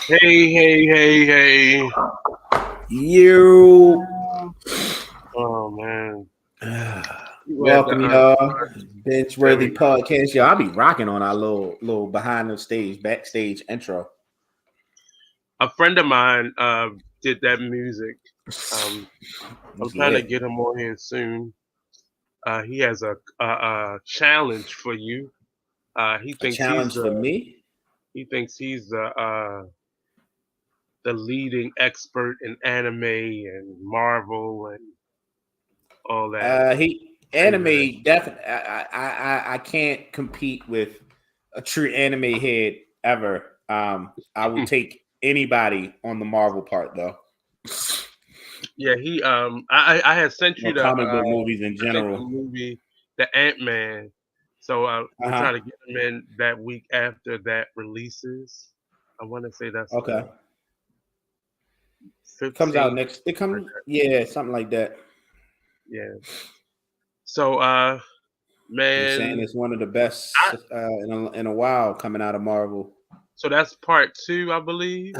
Hey, hey, hey, hey. You. Oh man. You had Welcome, the y'all. Bench there worthy we go. podcast. Yo, I'll be rocking on our little behind the stage, backstage intro. A friend of mine did that music. Um I'm It's trying to lit. get him on here soon. He has a challenge for you. He A thinks he's challenge the for me. the leading expert in anime and Marvel and all that. He Craziness. anime definitely. I can't compete with a true anime head ever. I will take anybody on the Marvel part though, Yeah, I had sent you or the comic book movies in I think the general. movie, the Ant-Man. So Uh we're huh. trying to get him in that week after that releases. I want to say that's Okay. the Comes out 15th. next. It comes. Yeah, something like that. Yeah. So They're saying man, it's one of the best I, in a while coming out of Marvel. so that's part 2, I believe.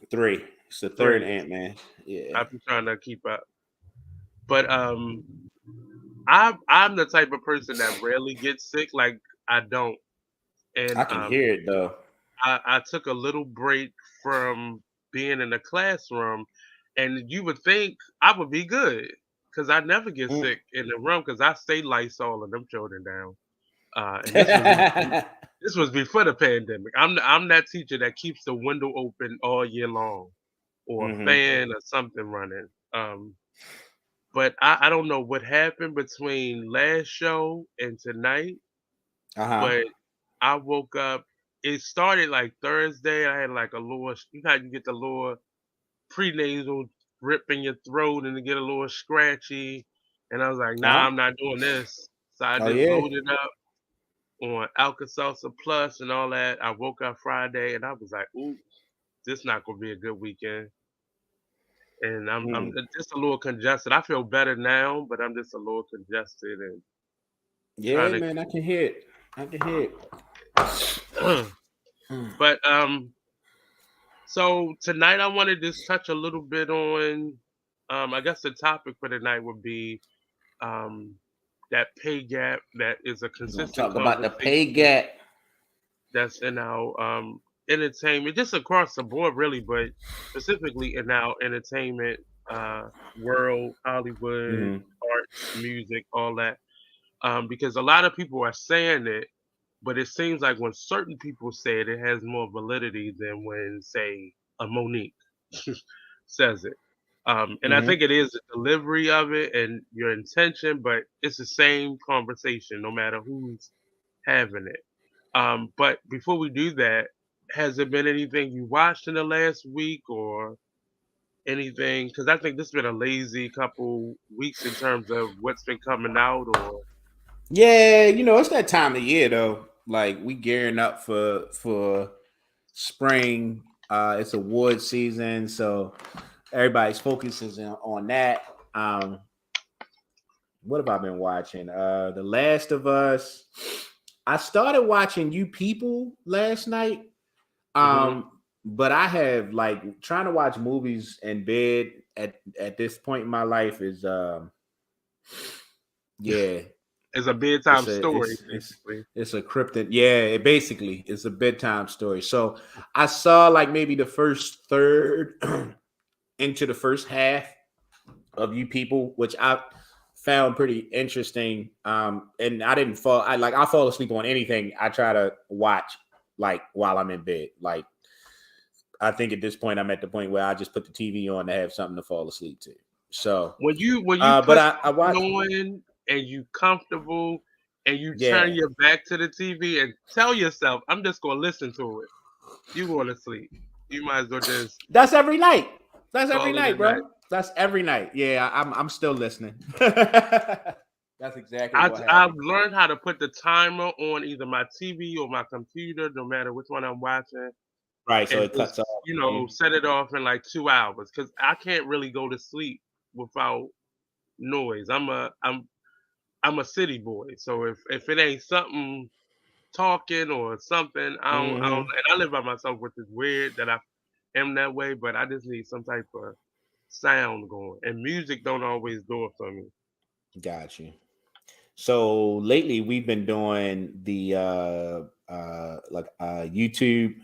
Three. It's the third 3. Ant Man. Yeah, I've been trying to keep up. But I'm the type of person that rarely gets sick. Like I don't. And I can hear it though. I took a little break from being in the classroom, and you would think I would be good because I never get Mm. sick in the room because I stay Lysol and them children down. And this was before the pandemic. I'm that teacher that keeps the window open all year long, or a hmm fan or something running. But I don't know what happened between last show and tonight, Uh huh. but I woke up. It started like Thursday. I had like a little, you know, how you get the little prenasal rip in your throat and to get a little scratchy. And I was like, Uh nah, huh. I'm not doing this. So I Oh just yeah. loaded up on Alka-Seltzer Plus and all that. I woke up Friday and I was like, ooh, this not gonna be a good weekend. And I'm Mm. just a little congested. I feel better now, but I'm just a little congested and Yeah, trying man. I can hear it. I can hear it. to. Mm. But so tonight I wanted to just touch a little bit on I guess the topic for tonight would be um that pay gap that is a We're gonna consistent talk about the pay conversation gap. that's in our entertainment, just across the board really, but specifically in our entertainment world, Hollywood, hmm arts, music, all that. Because a lot of people are saying it, but it seems like when certain people say it, it has more validity than when, say, a Monique says it. And I hmm think it is the delivery of it and your intention, but it's the same conversation no matter who's having it. But before we do that, has there been anything you watched in the last week or anything? Because I think this has been a lazy couple weeks in terms of what's been coming out or. Yeah, it's that time of year though. Like we gearing up for spring. It's award season, so everybody's focuses on that. Um, what have I been watching? The Last of Us. I started watching You People last night. Hmm. But I have like trying to watch movies in bed at this point in my life is yeah, It's a bedtime it's a story, it's it's basically. it's a cryptid. Yeah, it basically it's a bedtime story. So I saw like maybe the first third into the first half of You People, which I found pretty interesting. And I didn't fall. I fall asleep on anything I try to watch like while I'm in bed. Like I think at this point I'm at the point where I just put the TV on to have something to fall asleep to. So, When you but put I something watched. on and you comfortable and you turn Yeah, your back to the TV and tell yourself, I'm just gonna listen to it. You going to sleep. You might as well just that's every night. That's every call it a night, night. bro. That's every night. Yeah, I'm still listening. That's exactly what I've happens. learned how to put the timer on either my TV or my computer, no matter which one I'm watching, Right, so and it cuts just off. set it off in like 2 hours because I can't really go to sleep without noise. I'm a city boy, so if it ain't something talking or something, I don't. Mm-hmm. And I live by myself, which is weird that I am that way, but I just need some type of sound going, and music don't always do it for me. Got you. So lately we've been doing the YouTube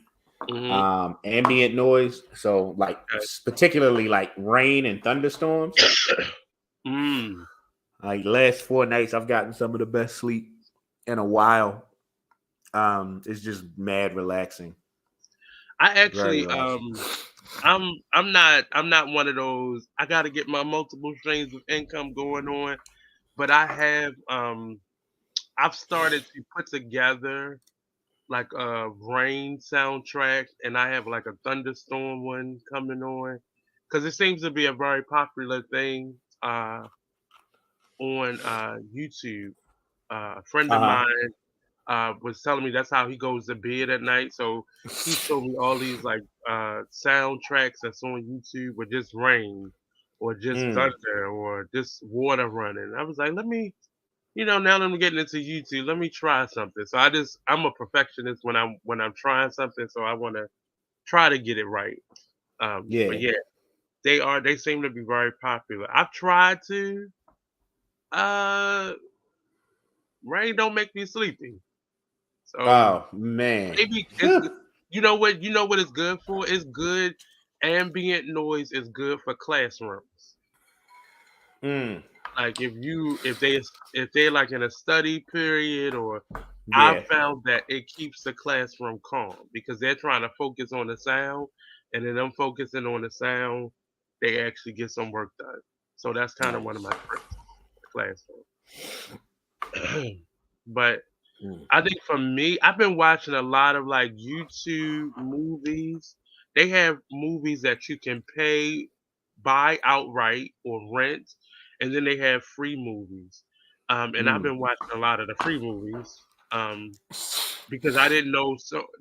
Hmm. ambient noise. So like particularly like rain and thunderstorms. Mm. Like last 4 nights, I've gotten some of the best sleep in a while. It's just mad relaxing, I very actually relaxing. I'm not one of those. I got to get my multiple streams of income going on, but I've started to put together like a rain soundtrack, and I have like a thunderstorm one coming on because it seems to be a very popular thing on YouTube. A friend Uh of huh. mine was telling me that's how he goes to bed at night. So he showed me all these like soundtracks that's on YouTube with just rain or just Mm. thunder or just water running. I was like, now that I'm getting into YouTube, let me try something. So I'm a perfectionist when I'm trying something, so I want to try to get it right. But Yeah. yeah, they seem to be very popular. I've tried to. Uh, Rain don't make me sleepy, so Oh man. maybe it's good. You know what it's good for? It's good. Ambient noise is good for classrooms. Mm. Like if they're like in a study period, or I Yeah. found that it keeps the classroom calm because they're trying to focus on the sound, and then them focusing on the sound, they actually get some work done. So that's kind of one of Nice. my tricks for the classroom. But Mm. I think for me, I've been watching a lot of like YouTube movies. They have movies that you can buy outright or rent, and then they have free movies. And I've Mm. been watching a lot of the free movies because I didn't know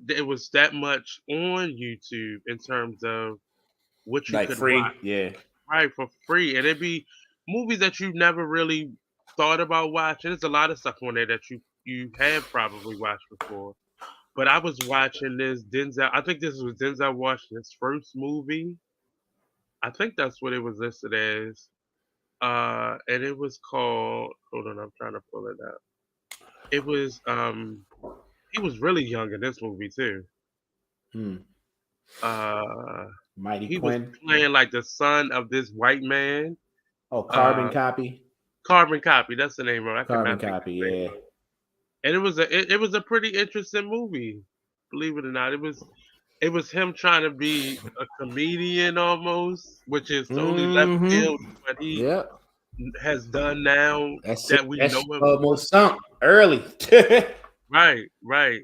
it was that much on YouTube in terms of what you Like could watch free. Yeah. right for free, and it'd be movies that you never really thought about watching. There's a lot of stuff on there that you have probably watched before. But I was watching this Denzel. I think this was Denzel Washington's first movie. I think that's what it was listed as. And it was called. Hold on, I'm trying to pull it up. It was he was really young in this movie too. Mm. Uh, Mighty he was Quinn. playing like the son of this white man. Oh, Carbon Uh, Copy. Carbon Copy. That's the name of it. I could Carbon not think Copy. of the name Yeah. of it. And it was a pretty interesting movie. Believe it or not, it was him trying to be a comedian almost, which is totally left Mm-hmm. field what he Yep. has done now That's it. that we know That's him. almost sunk early. Right, right.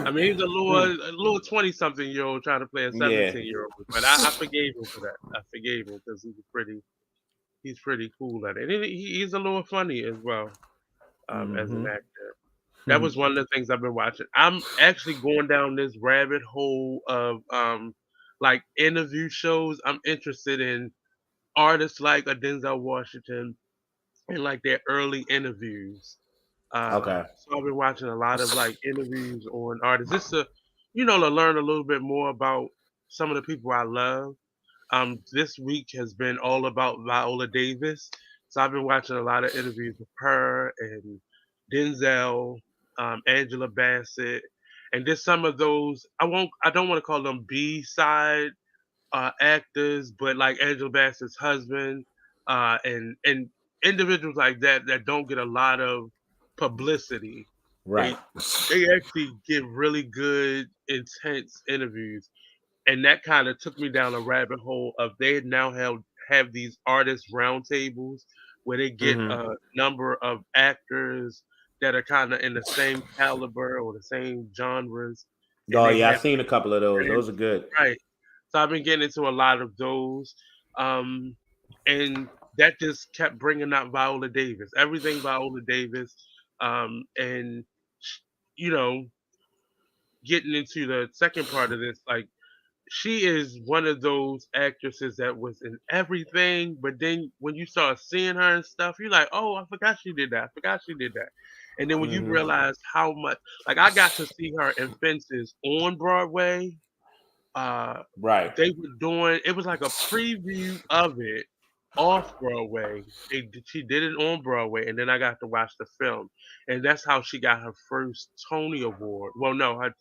I mean, he's a little Mm. a little 20-something year old trying to play a Yeah. 17-year-old, but I forgave him for that. I forgave him because he's pretty cool at it. And he's a little funny as well as an Mm-hmm. actor. That was one of the things I've been watching. I'm actually going down this rabbit hole of like interview shows. I'm interested in artists like a Denzel Washington and like their early interviews. Okay. So I've been watching a lot of like interviews on artists just to learn a little bit more about some of the people I love. This week has been all about Viola Davis, so I've been watching a lot of interviews with her and Denzel, Angela Bassett, and just some of those. I don't want to call them B side actors, but like Angela Bassett's husband, and individuals like that don't get a lot of publicity. Right. They actually give really good, intense interviews, and that kind of took me down a rabbit hole of they now have these artist roundtables where they get Mm-hmm. a number of actors that are kind of in the same caliber or the same genres, and Oh they yeah, I've have seen a couple of those. them Those are good. right. So I've been getting into a lot of those, um, and that just kept bringing out Viola Davis, everything Viola Davis, and you know, getting into the second part of this, like she is one of those actresses that was in everything, but then when you start seeing her and stuff, you're like, oh, I forgot she did that. I forgot she did that. And then when you Mm-hmm. realize how much, like I got to see her in Fences on Broadway, uh, Right. they were doing it was like a preview of it off Broadway. She did it on Broadway, and then I got to watch the film, and that's how she got her first Tony Award. Well, no, her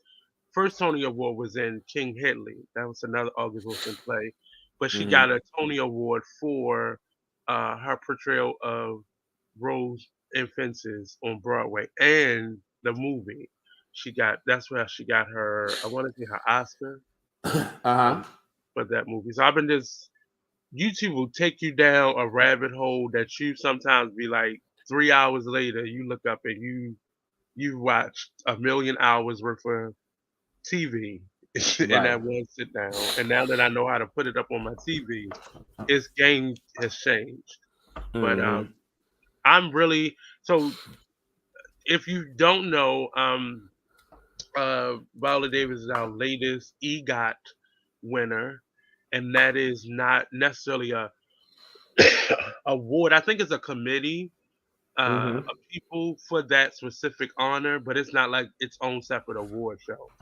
first Tony Award was in King Hedley. That was another August Wilson play, but she Hmm. got a Tony Award for her portrayal of Rose in Fences on Broadway and the movie. She got that's where she got her. I want to say her Oscar Uh-huh. um, for that movie. So I've been just YouTube will take you down a rabbit hole that you sometimes be like 3 hours later you look up and you watched a million hours worth of TV in Right. that one sit down. And now that I know how to put it up on my TV, its game has changed. But Hmm. I'm really so if you don't know, Viola Davis is our latest EGOT winner, and that is not necessarily a award. I think it's a committee Hmm. of people for that specific honor, but it's not like its own separate award show.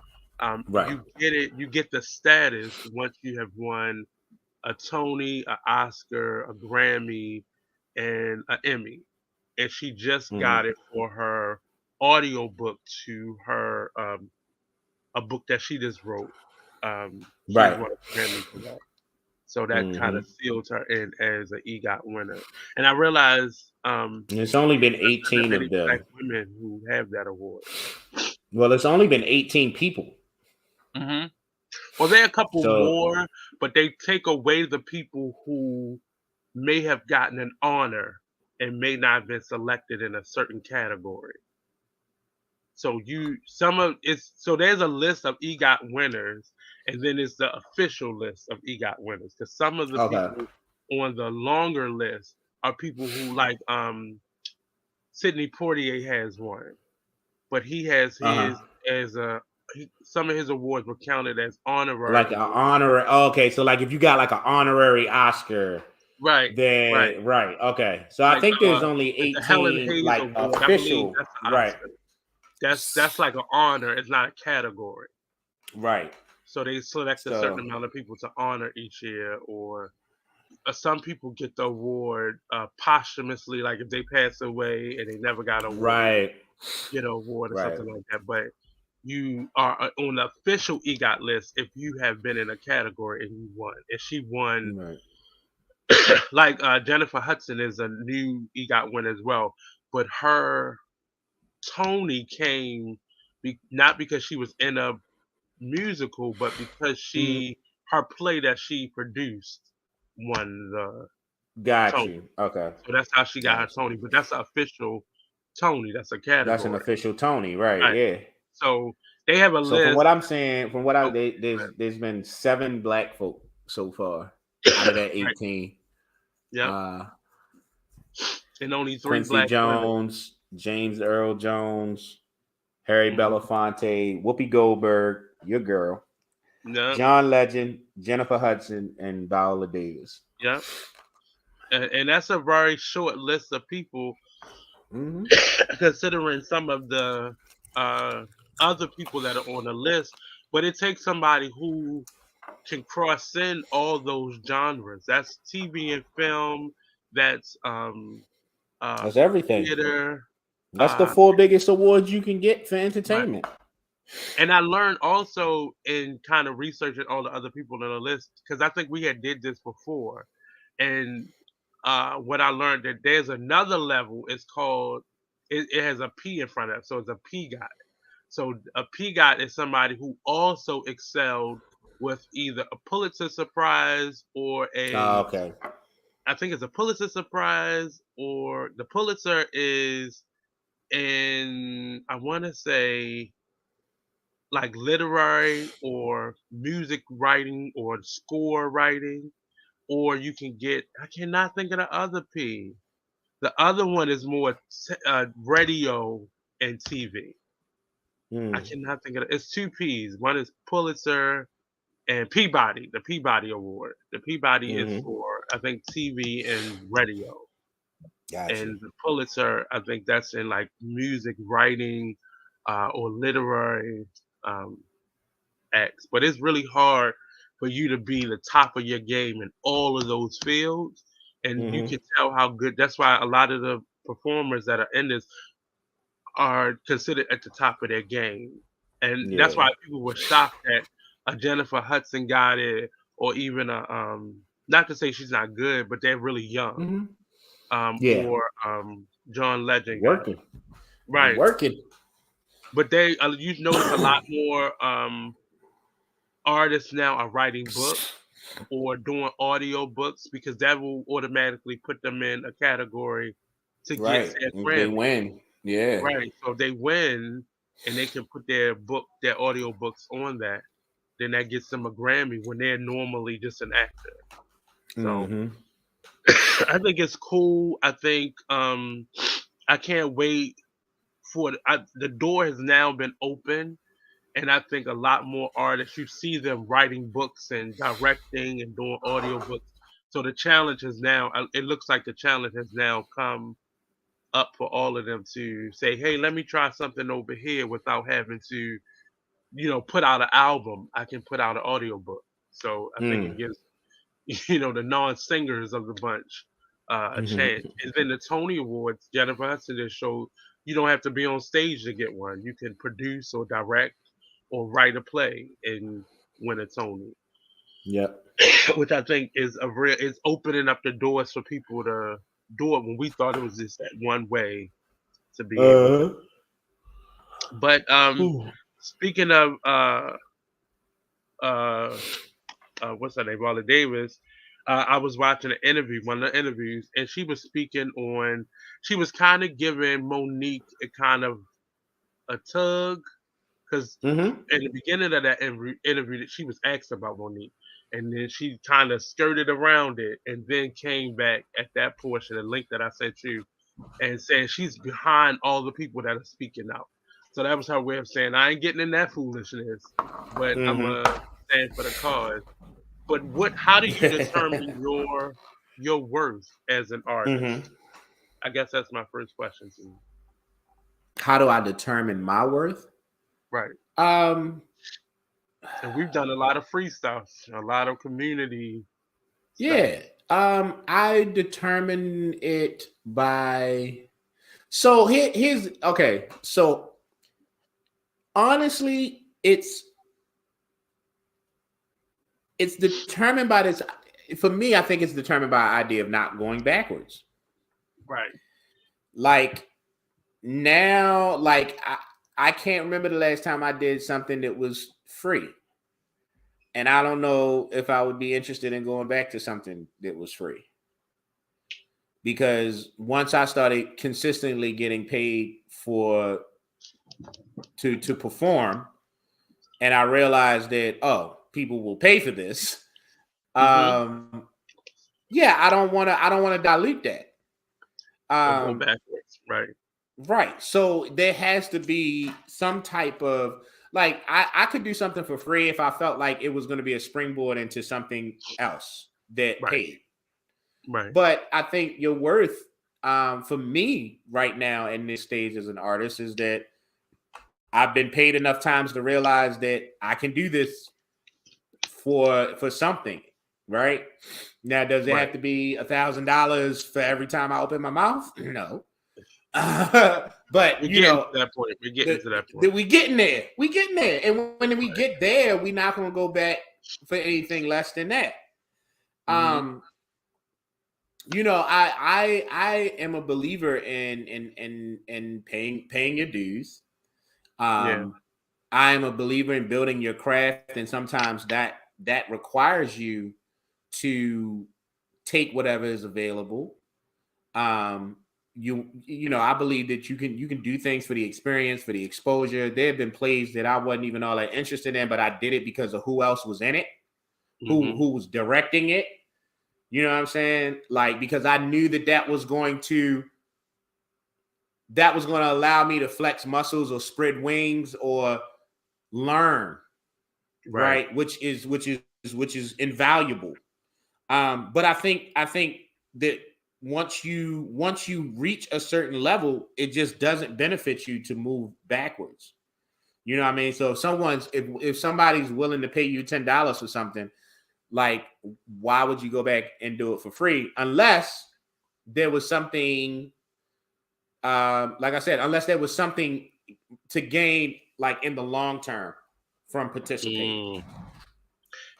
Right. You get it. You get the status once you have won a Tony, a Oscar, a Grammy, and an Emmy. And she just Hmm. got it for her audio book to her a book that she just wrote. She just Right. won a Grammy for that. So that kind Hmm. of seals her in as an EGOT winner. And I realized It's only been there's not 18 many of them. black women who have that award. Well, it's only been 18 people. Hmm. Well, there are a couple So, more, but they take away the people who may have gotten an honor and may not have been selected in a certain category. So you some of it's so there's a list of EGOT winners, and then it's the official list of EGOT winners. Because some of the okay. people on the longer list are people who like Sidney Poitier has one, but he has Uh-huh. his as a some of his awards were counted as honorary Like an awards. honorary. Okay, so like if you got like an honorary Oscar, Right, right. then right. Okay, so I Like think there's only like the Helen 18 Hayes like Award, I believe official. that's an Right. Oscar. That's like an honor. It's not a category. Right. So they select a certain So amount of people to honor each year, or some people get the award posthumously, like if they pass away and they never got an award, they right. get an award or Right. something like that. But you are on the official EGOT list if you have been in a category and you won. And she won, Right. like Jennifer Hudson is a new EGOT winner as well, but her Tony came not because she was in a musical, but because Mhm. her play that she produced won the Got Tony. you. Okay. So that's how she got her Got you. Tony, but that's an official Tony. That's a That's an category. official Tony, right? Right. Yeah. So they have a So from list. what I'm saying, from what I Oh, there's been 7 black folk so far out of that right. 18. Yep. Uh And only three Quincy black women. Jones, James Earl Jones, Harry Hmm. Belafonte, Whoopi Goldberg, your girl, Yep. John Legend, Jennifer Hudson, and Viola Davis. Yep. And that's a very short list of people, Hmm. considering some of the uh, other people that are on the list. But it takes somebody who can cross in all those genres. That's TV and film. That's That's everything. theater. That's the Uh, 4 biggest awards you can get for right. entertainment. And I learned also in kind of researching all the other people on the list because I think we had did this before, and what I learned that there's another level. It's called it has a P in front of it, so it's a PGOT. So a PGOT is somebody who also excelled with either a Pulitzer Prize or Oh, a okay. I think it's a Pulitzer Prize, or the Pulitzer is in I want to say like literary or music writing or score writing, or you can get I cannot think of the other P. The other one is more radio and TV. I Mm. cannot think of it. It's two P's. One is Pulitzer and Peabody, the Peabody Award. The Peabody is Hmm. for I think TV and radio, Got you. and the Pulitzer I think that's in like music writing or literary. Um, X. But it's really hard for you to be the top of your game in all of those fields, and you Mm-hmm. can tell how good. That's why a lot of the performers that are in this are considered at the top of their game, and that's Yeah. why people were shocked that a Jennifer Hudson got it, or even a not to say she's not good, but they're really young. Mm-hmm. Yeah. Or John Legend got it. Working. Right. Working. But you notice a lot more artists now are writing books or doing audio books because that will automatically put them in a category to get Right. their They Grammy. win. Yeah. Right. So they win and they can put their audio books on that. Then that gets them a Grammy when they're normally just an actor. So Mm-hmm. I think it's cool. I think I can't wait for the door has now been open, and I think a lot more artists you see them writing books and directing and doing audio books. So the challenge is now. It looks like the challenge has now come up for all of them to say, "Hey, let me try something over here without having to, put out an album. I can put out an audio book." So I think it Mm. gives the non-singers of the bunch a chance. Mm-hmm. And then the Tony Awards, Jennifer Hudson just showed you don't have to be on stage to get one. You can produce or direct or write a play and win a Tony, Yep. which I think is is opening up the doors for people to do it when we thought it was just that one way to be able to. Uh. But Ooh. speaking of uh, what's her name, Viola Davis. I was watching an interview, one of the interviews, and she was speaking on. She was kind of giving Monique a kind of a tug because Mm-hmm. in the beginning of that interview, that she was asked about Monique, and then she kind of skirted around it, and then came back at that portion, the link that I sent you, and saying she's behind all the people that are speaking out. So that was her way of saying I ain't getting in that foolishness, but I'm Mm-hmm. stand for the cause. But how do you determine your worth as an Mm-hmm. artist? I guess that's my first question to you. How do I determine my worth? Right. Um. And we've done a lot of free stuff, a lot of community stuff. Yeah. I determine it by. So here's okay. So honestly, it's determined by this. For me, I think it's determined by the idea of not going backwards. Right. Like now, I can't remember the last time I did something that was free. And I don't know if I would be interested in going back to something that was free. Because once I started consistently getting paid to perform, and I realized that people will pay for this. Mm-hmm. Yeah, I don't want to dilute that. Or go Um, backwards. Right. right. So there has to be some type of like I could do something for free if I felt like it was going to be a springboard into something else that Right. paid. Right. But I think your worth, for me right now in this stage as an artist, is that I've been paid enough times to realize that I can do this for something, right? Now, does it Right. have to be $1,000 for every time I open my mouth? No. But We're getting to that point. We're getting to that point. we getting there. We getting there, and when we get there, we're not going to go back for anything less than that. Mm-hmm. I am a believer in paying your dues. Yeah. I am a believer in building your craft, and sometimes that requires you to take whatever is available. I believe that you can do things for the experience, for the exposure. There have been plays that I wasn't even all that interested in, but I did it because of who else was in it, Mm-hmm. who was directing it. You know what I'm saying? Like, because I knew that was going to allow me to flex muscles or spread wings or learn, Right. right? Which is invaluable. But I think that once you reach a certain level, it just doesn't benefit you to move backwards. You know what I mean? So if somebody's willing to pay you $10 for something, like why would you go back and do it for free unless there was something like I said, unless there was something to gain like in the long term from participating. Mm.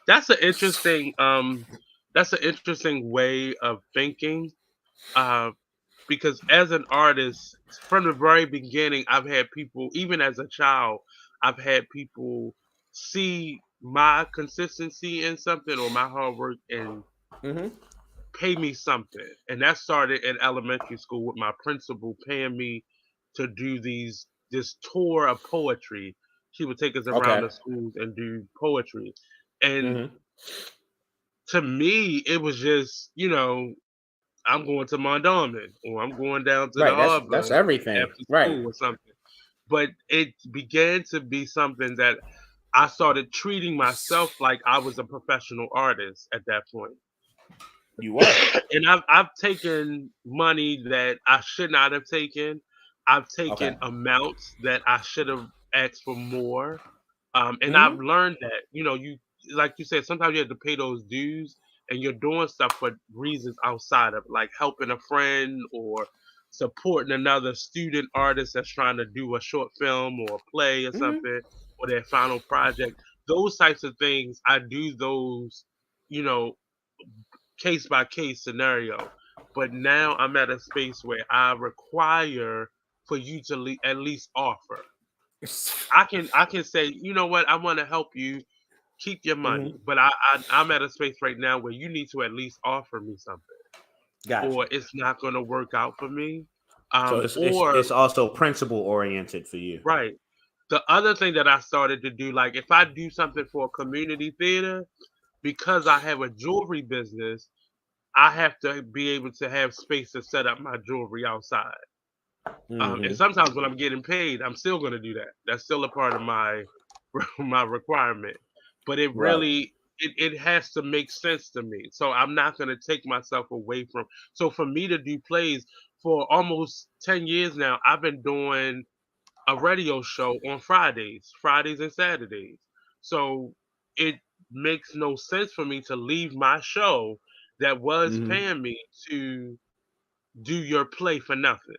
That's an interesting that's an interesting way of thinking. Uh, because as an artist, from the very beginning, I've had people, even as a child, I've had people see my consistency in something or my hard work and Mm-hmm. pay me something. And that started in elementary school with my principal paying me to do this tour of poetry. She would take us around Okay. the schools and do poetry. And Mm-hmm. to me, it was just, I'm going to Mondawmin or I'm going down to the Right. harbor That's everything. after Right. school or something. But it began to be something that I started treating myself like I was a professional artist at that point. You were. And I've taken money that I should not have taken. I've Okay. taken amounts that I should have asked for more. And I've Mm-hmm. learned that, you like you said, sometimes you have to pay those dues and you're doing stuff for reasons outside of like helping a friend or supporting another student artist that's trying to do a short film or a play or Mm-hmm. something or their final project. Those types of things, I do those, you know, case by case scenario. But now I'm at a space where I require for you to at least offer. I can say, you know what, I want to help you keep your money, Mm-hmm. but I'm at a space right now where you need to at least offer me something, Got or you. it's not going to work out for me. So it's Or it's also principle oriented for you. right. The other thing that I started to do, like if I do something for a community theater, because I have a jewelry business, I have to be able to have space to set up my jewelry outside. And Mm-hmm. sometimes when I'm getting paid, I'm still going to do that. That's still a part of my my requirement. But it Right. really it has to make sense to me. So I'm not going to take myself away from. So for me to do plays for almost 10 years now, I've been doing a radio show on Fridays and Saturdays. So it makes no sense for me to leave my show that was Mm-hmm. paying me to do your play for nothing.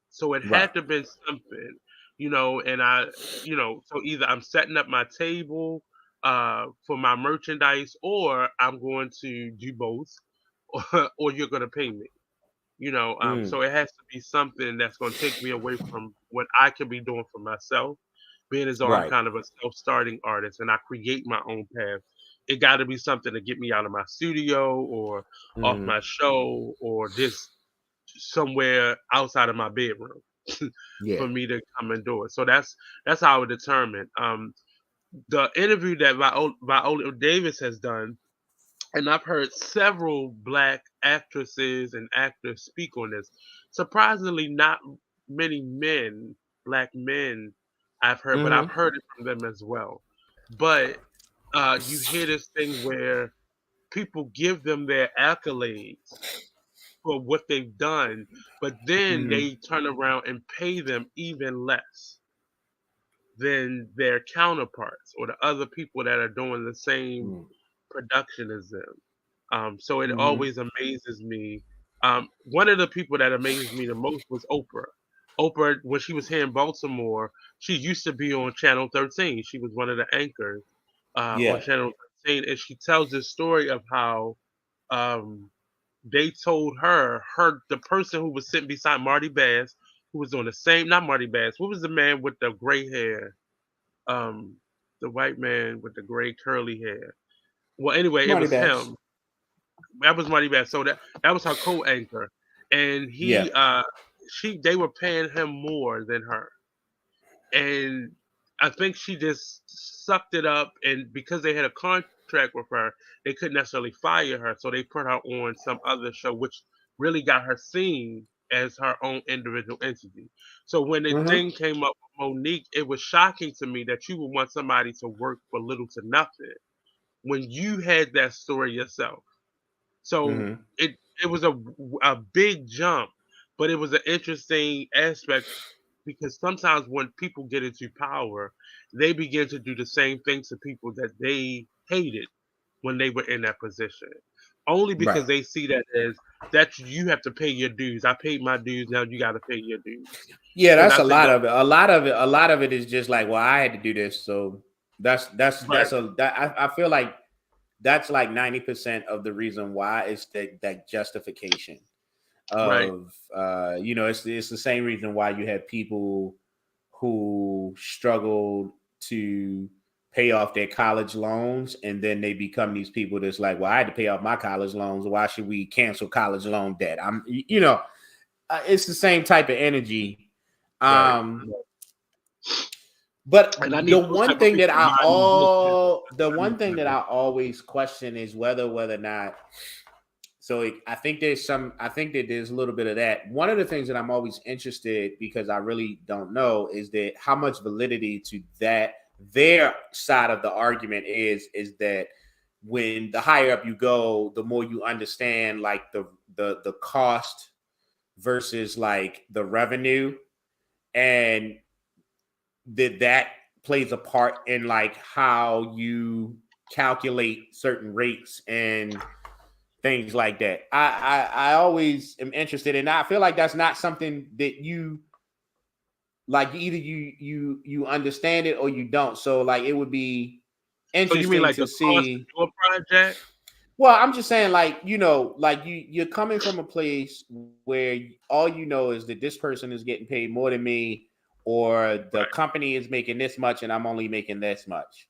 So it Right. had to been something, and so either I'm setting up my table for my merchandise or I'm going to do both or you're going to pay me. Mm. So it has to be something that's going to take me away from what I can be doing for myself. Being as though I'm Right. kind of a self-starting artist and I create my own path, it got to be something to get me out of my studio or off Mm-hmm. my show or just somewhere outside of my bedroom Yeah. for me to come and do it. So that's how I would determine. The interview that Viola Davis has done, and I've heard several black actresses and actors speak on this. Surprisingly, not many black men, I've heard, but I've Mm-hmm. heard it from them as well. But you hear this thing where people give them their accolades for what they've done, but then Mm-hmm. they turn around and pay them even less than their counterparts or the other people that are doing the same production as them. So it Mm-hmm. always amazes me. One of the people that amazed me the most was Oprah. Oprah, when she was here in Baltimore, she used to be on Channel 13. She was one of the anchors on Yeah. Channel 13, and she tells this story of how um, they told the person who was sitting beside Marty Bass, who was on the same, not Marty Bass, what was the man with the gray hair? Um, the white man with the gray curly hair. Well, anyway, it Money was bags. him. That was Marty Bass. So that was her co-anchor, and Yeah. they were paying him more than her, and I think she just sucked it up. And because they had a contract with her, they couldn't necessarily fire her, so they put her on some other show, which really got her seen as her own individual entity. So when the Mm-hmm. thing came up with Monique, it was shocking to me that you would want somebody to work for little to nothing when you had that story yourself. So Mm-hmm. it was a big jump, but it was an interesting aspect because sometimes when people get into power, they begin to do the same things to people that they hated when they were in that position. Only Right. because they see that as that you have to pay your dues. I paid my dues, now you got to pay your dues. Yeah, Because that's I a think lot that of it. A lot of it is just like, well, I had to do this, so right, I feel like that's like 90% of the reason why it's that justification right, of it's the same reason why you have people who struggled to pay off their college loans, and then they become these people that's like, well, I had to pay off my college loans, why should we cancel college loan debt? It's the same type of energy. right. um but And I the need those one type of thing that people I minding business. all That's the what I one need thing from that them. I always question is whether or not, I think I think that there's a little bit of that. One of the things that I'm always interested, because I really don't know, is that how much validity to that their side of the argument is that when the higher up you go, the more you understand like the cost versus like the revenue, and that plays a part in like how you calculate certain rates and things like that. I always am interested in that. I feel like that's not something that you like, either you understand it or you don't. So like it would be So you mean interesting like to the cost to see. do a project? Well, I'm just saying, like, like you're coming from a place where all you know is that this person is getting paid more than me, or the Right. company is making this much and I'm only making this much.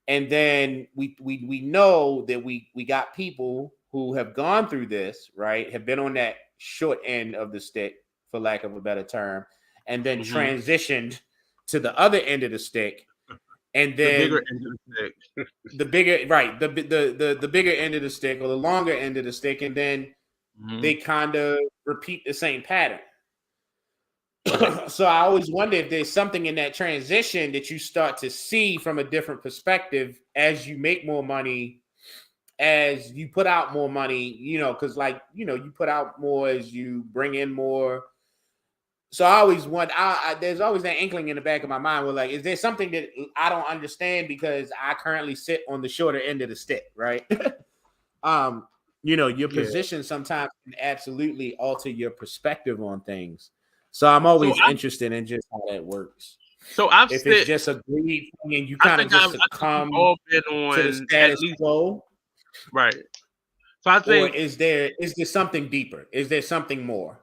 And then we know that we got people who have gone through this, right? Have been on that short end of the stick, for lack of a better term, and then Hmm. transitioned to the other end of the stick, and The bigger then end of the stick. the bigger, right, the bigger end of the stick, or the longer end of the stick, and then Hmm. they kind of repeat the same pattern. Right. So I always wonder if there's something in that transition that you start to see from a different perspective as you make more money, as you put out more money, because like, you put out more as you bring in more. So I always want, there's always that inkling in the back of my mind where, like, is there something that I don't understand because I currently sit on the shorter end of the stick, right? um, your Yeah. position sometimes can absolutely alter your perspective on things. So I'm So always I interested in just how that works. so I've If it's sit. just a greed thing and you I kind of think just we've succumb all been to the on at status least quo, right. So I or think is there something deeper? Is there something more?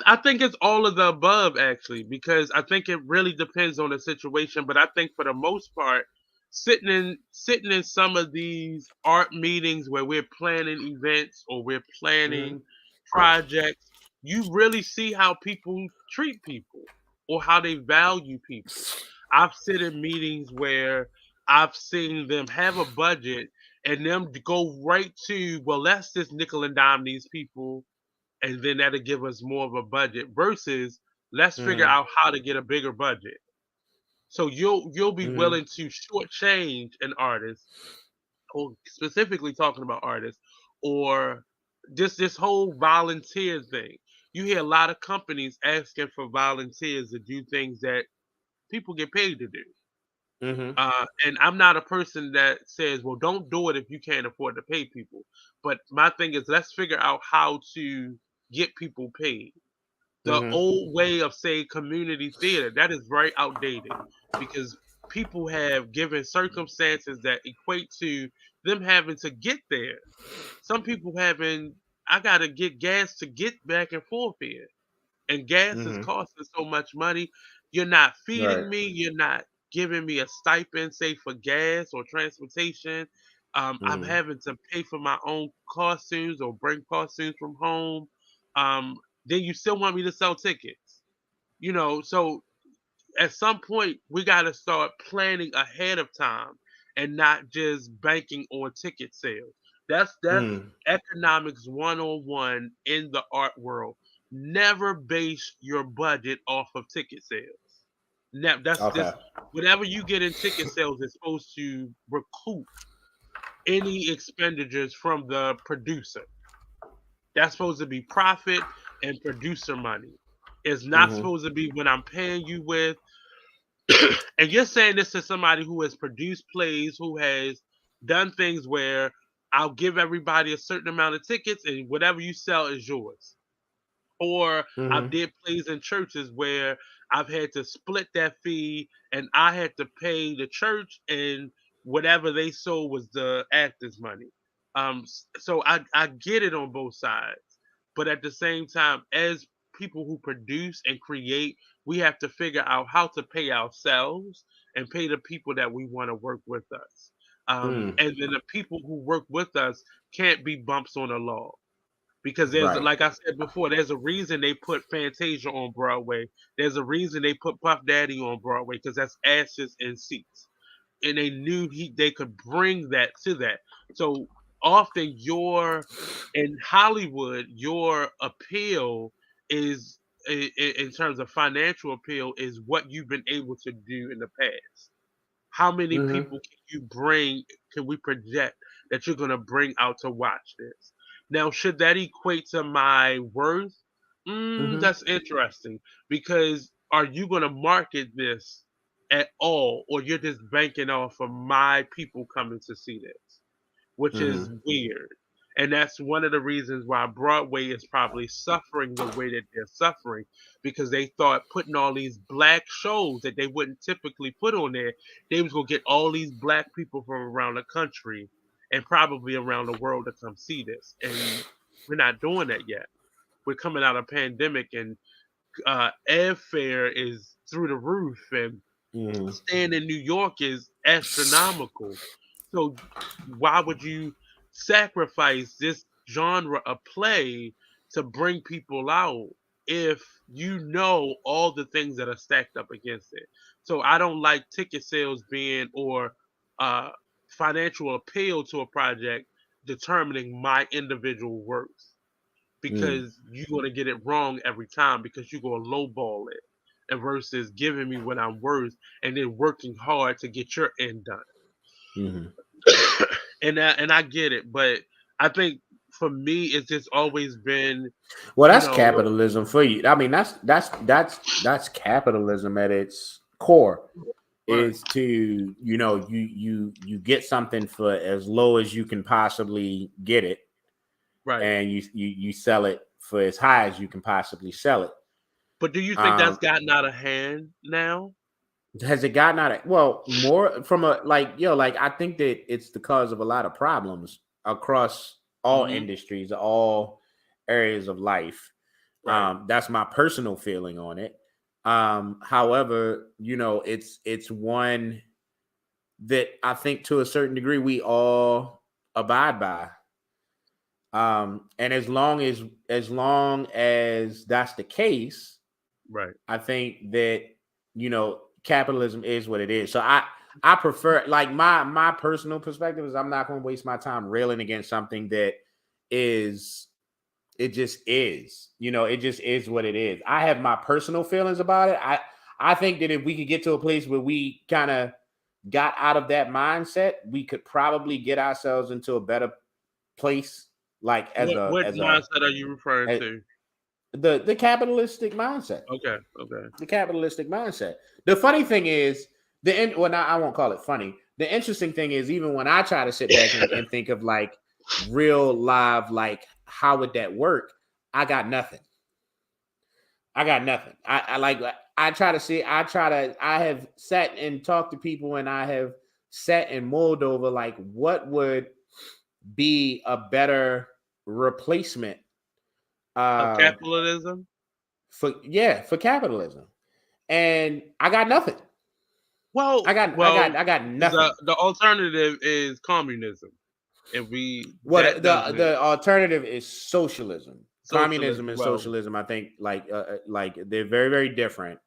I think it's all of the above actually, because I think it really depends on the situation. But I think for the most part, sitting in some of these art meetings where we're planning events or we're Mm-hmm. planning projects, you really see how people treat people or how they value people. I've sit in meetings where I've seen them have a budget and them go right to, well, let's just nickel and dime these people, and then that'll give us more of a budget versus let's figure Mm-hmm. out how to get a bigger budget. So you'll be Mm-hmm. willing to shortchange an artist, or specifically talking about artists, or just this whole volunteer thing. You hear a lot of companies asking for volunteers to do things that people get paid to do. Mm-hmm. And I'm not a person that says, well, don't do it if you can't afford to pay people. But my thing is, let's figure out how to get people paid. The Mm-hmm. old way of saying community theater, that is very outdated because people have given circumstances that equate to them having to get there. Some people having, I gotta get gas to get back and forth here, and gas is Mm-hmm. costing so much money. You're not Right. feeding me. You're not giving me a stipend, say for gas or transportation. I'm Mm-hmm. having to pay for my own costumes or bring costumes from home. Um, then you still want me to sell tickets, So at some point we got to start planning ahead of time and not just banking on ticket sales. That's Mm. economics 101 in the art world. Never base your budget off of ticket sales. Now that's Okay. this whatever you get in ticket sales is supposed to recoup any expenditures from the producer. That's supposed to be profit and producer money. It's not Mm-hmm. supposed to be when I'm paying you with. And you're saying this to somebody who has produced plays, who has done things where I'll give everybody a certain amount of tickets and whatever you sell is yours. Or I've Mm-hmm. did plays in churches where I've had to split that fee and I had to pay the church and whatever they sold was the actors' money. So I get it on both sides, but at the same time, as people who produce and create, we have to figure out how to pay ourselves and pay the people that we want to work with us. Mm. And then the people who work with us can't be bumps on the law because there's Right. like I said before, there's a reason they put Fantasia on Broadway. There's a reason they put Puff Daddy on Broadway because that's asses and seats, and they knew they could bring that to that. So often, your in Hollywood, your appeal is in terms of financial appeal is what you've been able to do in the past. How many Mm-hmm. people can we project that you're gonna bring out to watch this? Now, should that equate to my worth? Mm-hmm. That's interesting because are you gonna market this at all, or you're just banking off of my people coming to see this? Which is Mm-hmm. weird. And that's one of the reasons why Broadway is probably suffering the way that they're suffering because they thought putting all these black shows that they wouldn't typically put on there, they was gonna get all these black people from around the country and probably around the world to come see this. And we're not doing that yet. We're coming out of a pandemic and airfare is through the roof and Mm-hmm. staying in New York is astronomical. So why would you sacrifice this genre of play to bring people out if you know all the things that are stacked up against it? So I don't like ticket sales being or uh, financial appeal to a project determining my individual worth Mm. because you're gonna get it wrong every time because you're gonna lowball it, and versus giving me what I'm worth and then working hard to get your end done. Mm-hmm. And I get it, but I think for me it's just always been, Well, you that's know, capitalism for you. I mean, that's capitalism at its core. right, Is to you get something for as low as you can possibly get it, right. and you sell it for as high as you can possibly sell it. But do you think that's Um, gotten out of hand now? has it gotten out of well more from a like like I think that it's the cause of a lot of problems across all Hmm. industries, all areas of life. Right. That's my personal feeling on it. However, it's one that I think to a certain degree we all abide by. And as long as that's the case, Right. I think that capitalism is what it is. So I prefer like my personal perspective is I'm not going to waste my time railing against something that is it just is. It just is what it is. I have my personal feelings about it. I think that if we could get to a place where we kind of got out of that mindset, we could probably get ourselves into a better place, like What mindset are you referring as to? the capitalistic mindset. Okay. Okay. The capitalistic mindset. The funny thing is, well, now I won't call it funny. The interesting thing is, even when I try to sit back and think of like real live, like how would that work? I got nothing. I got nothing. I like I try to see. I have sat and talked to people, and I have sat and mulled over like what would be a better replacement Of uh capitalism? for capitalism, and I got nothing. Well, I got the nothing. the alternative is communism. If we Well, that doesn't the alternative is socialism. Communism socialism. and Well, socialism, I think, like they're very, very different.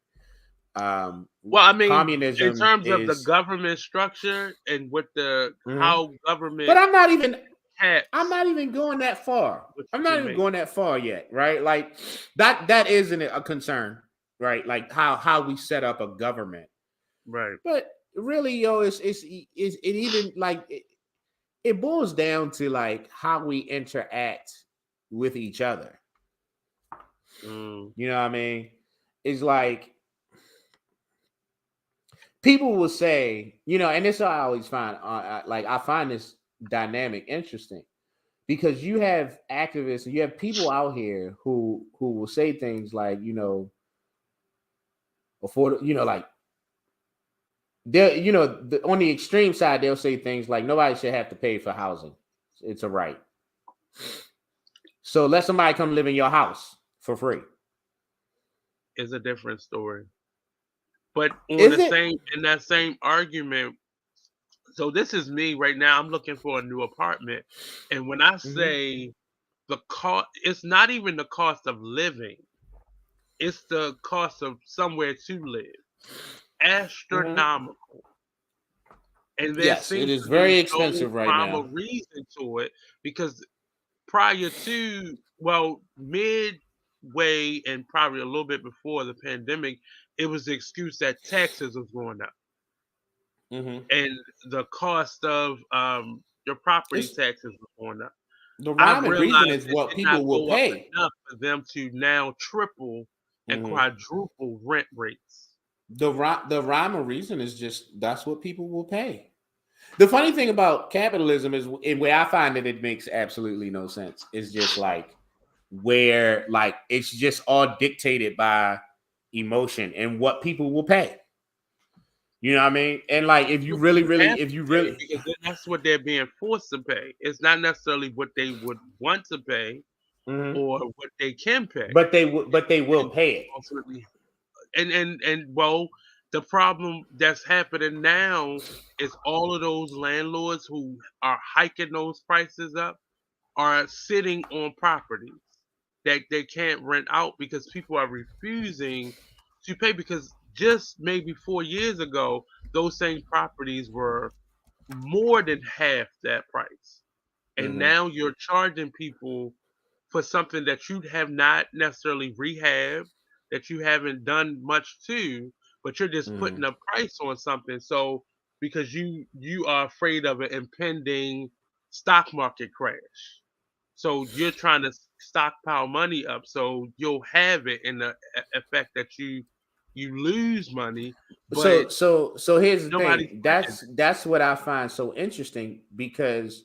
Um, I mean, in Communism terms of the is, government structure and with the mhm. how But government I'm tax not even going that far. what I'm you not can even make. going that far yet, right? Like that isn't a concern, right? Like how we set up a government. Right. But really, it even like it boils down to like how we interact with each other. Mm. You know what I mean? is like people will say, and this I always find, like I find this dynamic interesting because you have activists and you have people out here who will say things like, afford, like they're, on the extreme side, they'll say things like nobody should have to pay for housing. It's a right. So let somebody come live in your house for free. Is a different story. But on Is the it? same in that same argument, so this is me right now. I'm looking for a new apartment, and when I Mm-hmm. say the cost, it's not even the cost of living; it's the cost of somewhere to live. Mm-hmm. Astronomical, and there Yes, it seems is to be very no expensive right rhyme or now. reason to it because prior to, well, midway and probably a little bit before the pandemic, it was the excuse that taxes was going up Mm-hmm. and the cost of your property It's taxes was going up. the I rhyme and reason realized is it what did not people will go up pay. enough for them to now triple and Mm-hmm. quadruple rent rates. The rhyme and reason is just that's what people will pay. The funny thing about capitalism is, and where I find that it makes absolutely no sense, is just like where like it's just all dictated by emotion and what people will pay. You know what I mean? And like if you What really, you really, have if to you pay really, because that's what they're being forced to pay. It's not necessarily what they would want to pay Mhm. or what they can pay. but they will And pay it. ultimately, and well, the problem that's happening now is all of those landlords who are hiking those prices up are sitting on properties that they can't rent out because people are refusing to pay because just maybe 4 years ago those same properties were more than half that price, and Mhm. now you're charging people for something that you have not necessarily rehabbed, that you haven't done much to, but you're just putting Mhm. a price on something. So because you are afraid of an impending stock market crash, so you're trying to stockpile money up so you'll have it in the effect that you lose money, but So here's the nobody's thing. renting. That's what I find so interesting because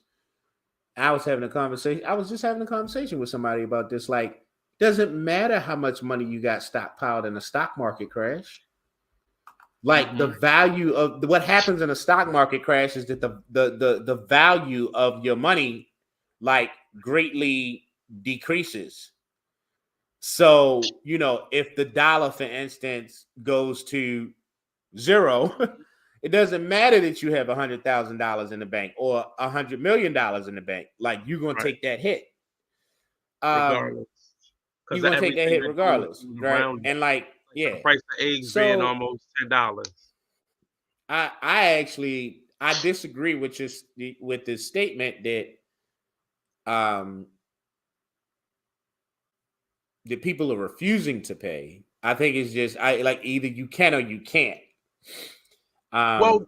I was just having a conversation with somebody about this. Like, doesn't matter how much money you got stockpiled in a stock market crash. Like the Hmm. value of what happens in a stock market crash is that the value of your money like greatly decreases. So, if the dollar, for instance, goes to zero, it doesn't matter that you have $100,000 in the bank or $100 million in the bank. Like you're gonna Right, take that hit. Um, regardless, because you're of gonna take that everything hit that goes regardless, on right? around it, And like, like the yeah. price of eggs being So almost $10. I disagree with with this statement um that people are refusing to pay. I think it's just I like either you can or you can't. Um, Well,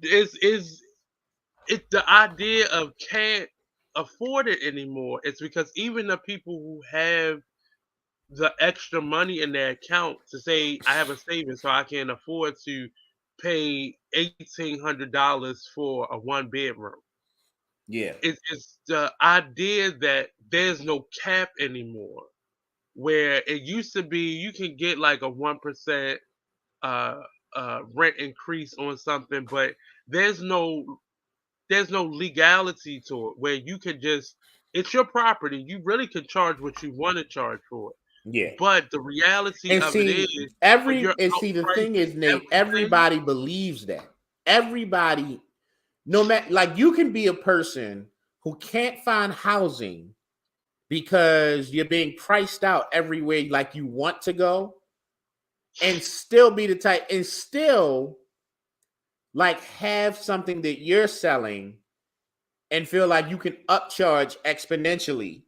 is it the idea of can't afford it anymore? It's because even the people who have the extra money in their account to say I have a savings so I can afford to pay $1,800 for a one bedroom. yeah, It's the idea that there's no cap anymore. Where it used to be, you can get like a 1% uh, rent increase on something, but there's no there's no legality to it. Where you could just it's your property. You really could charge what you want to charge for it. yeah. But the reality And of it is, see, when you're the thing outpricing is, Nate, everything, everybody believes that. Everybody, no matter, like you can be a person who can't find housing because you're being priced out everywhere like you want to go, and still be the type, and still like have something that you're selling and feel like you can upcharge exponentially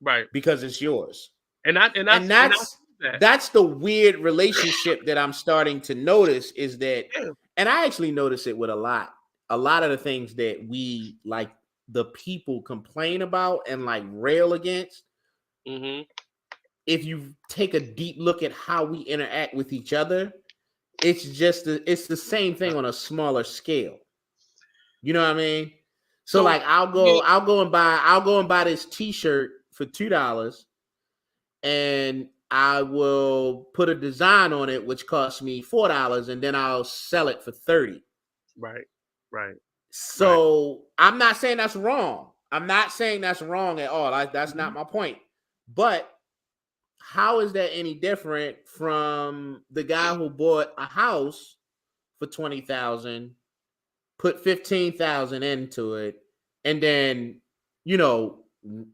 right? because it's yours. And And I see that. that's the weird relationship that I'm starting to notice is that, Yeah. and I actually notice it with a lot of the things that we like the people complain about and like rail against. Hmm. if you take a deep look at how we interact with each other, it's the same thing on a smaller scale. You know what I mean? So like So yeah, I'll go and buy this t-shirt for $2, and I will put a design on it which costs me $4, and then I'll sell it for 30. right, right, right. So I'm not saying that's wrong. I'm not saying that's wrong at all. That's not Mhm. my point. But how is that any different from the guy who bought a house for 20,000, put 15,000 into it, and then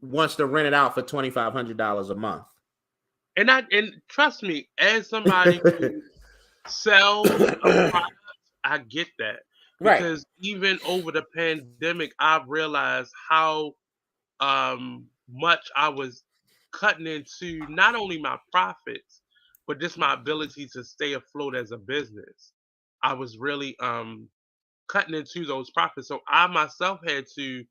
wants to rent it out for $2,500 a month? And trust me, as somebody who sells a product, I get that Right. because even over the pandemic, I've realized how much I was cutting into not only my profits, but just my ability to stay afloat as a business. I was really cutting into those profits. So I myself had to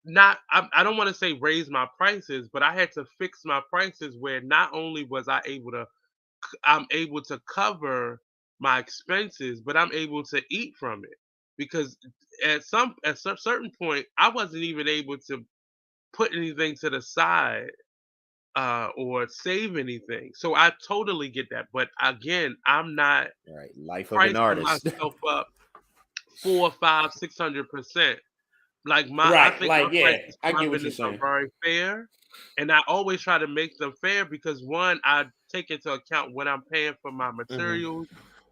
not I don't want to say raise my prices, but I had to fix my prices where not only was I'm able to cover my expenses, but I'm able to eat from it. Because at some certain point I wasn't even able to put anything to the side or save anything. So I totally get that. But again, I'm not Right. Life of an pricing artist. myself up 4, 5, 600%. Like I Right. think my Like, yeah, prices I to my get what you're business are saying. very fair, and I always try to make them fair because one, I take into account what I'm paying for my Mm-hmm. materials,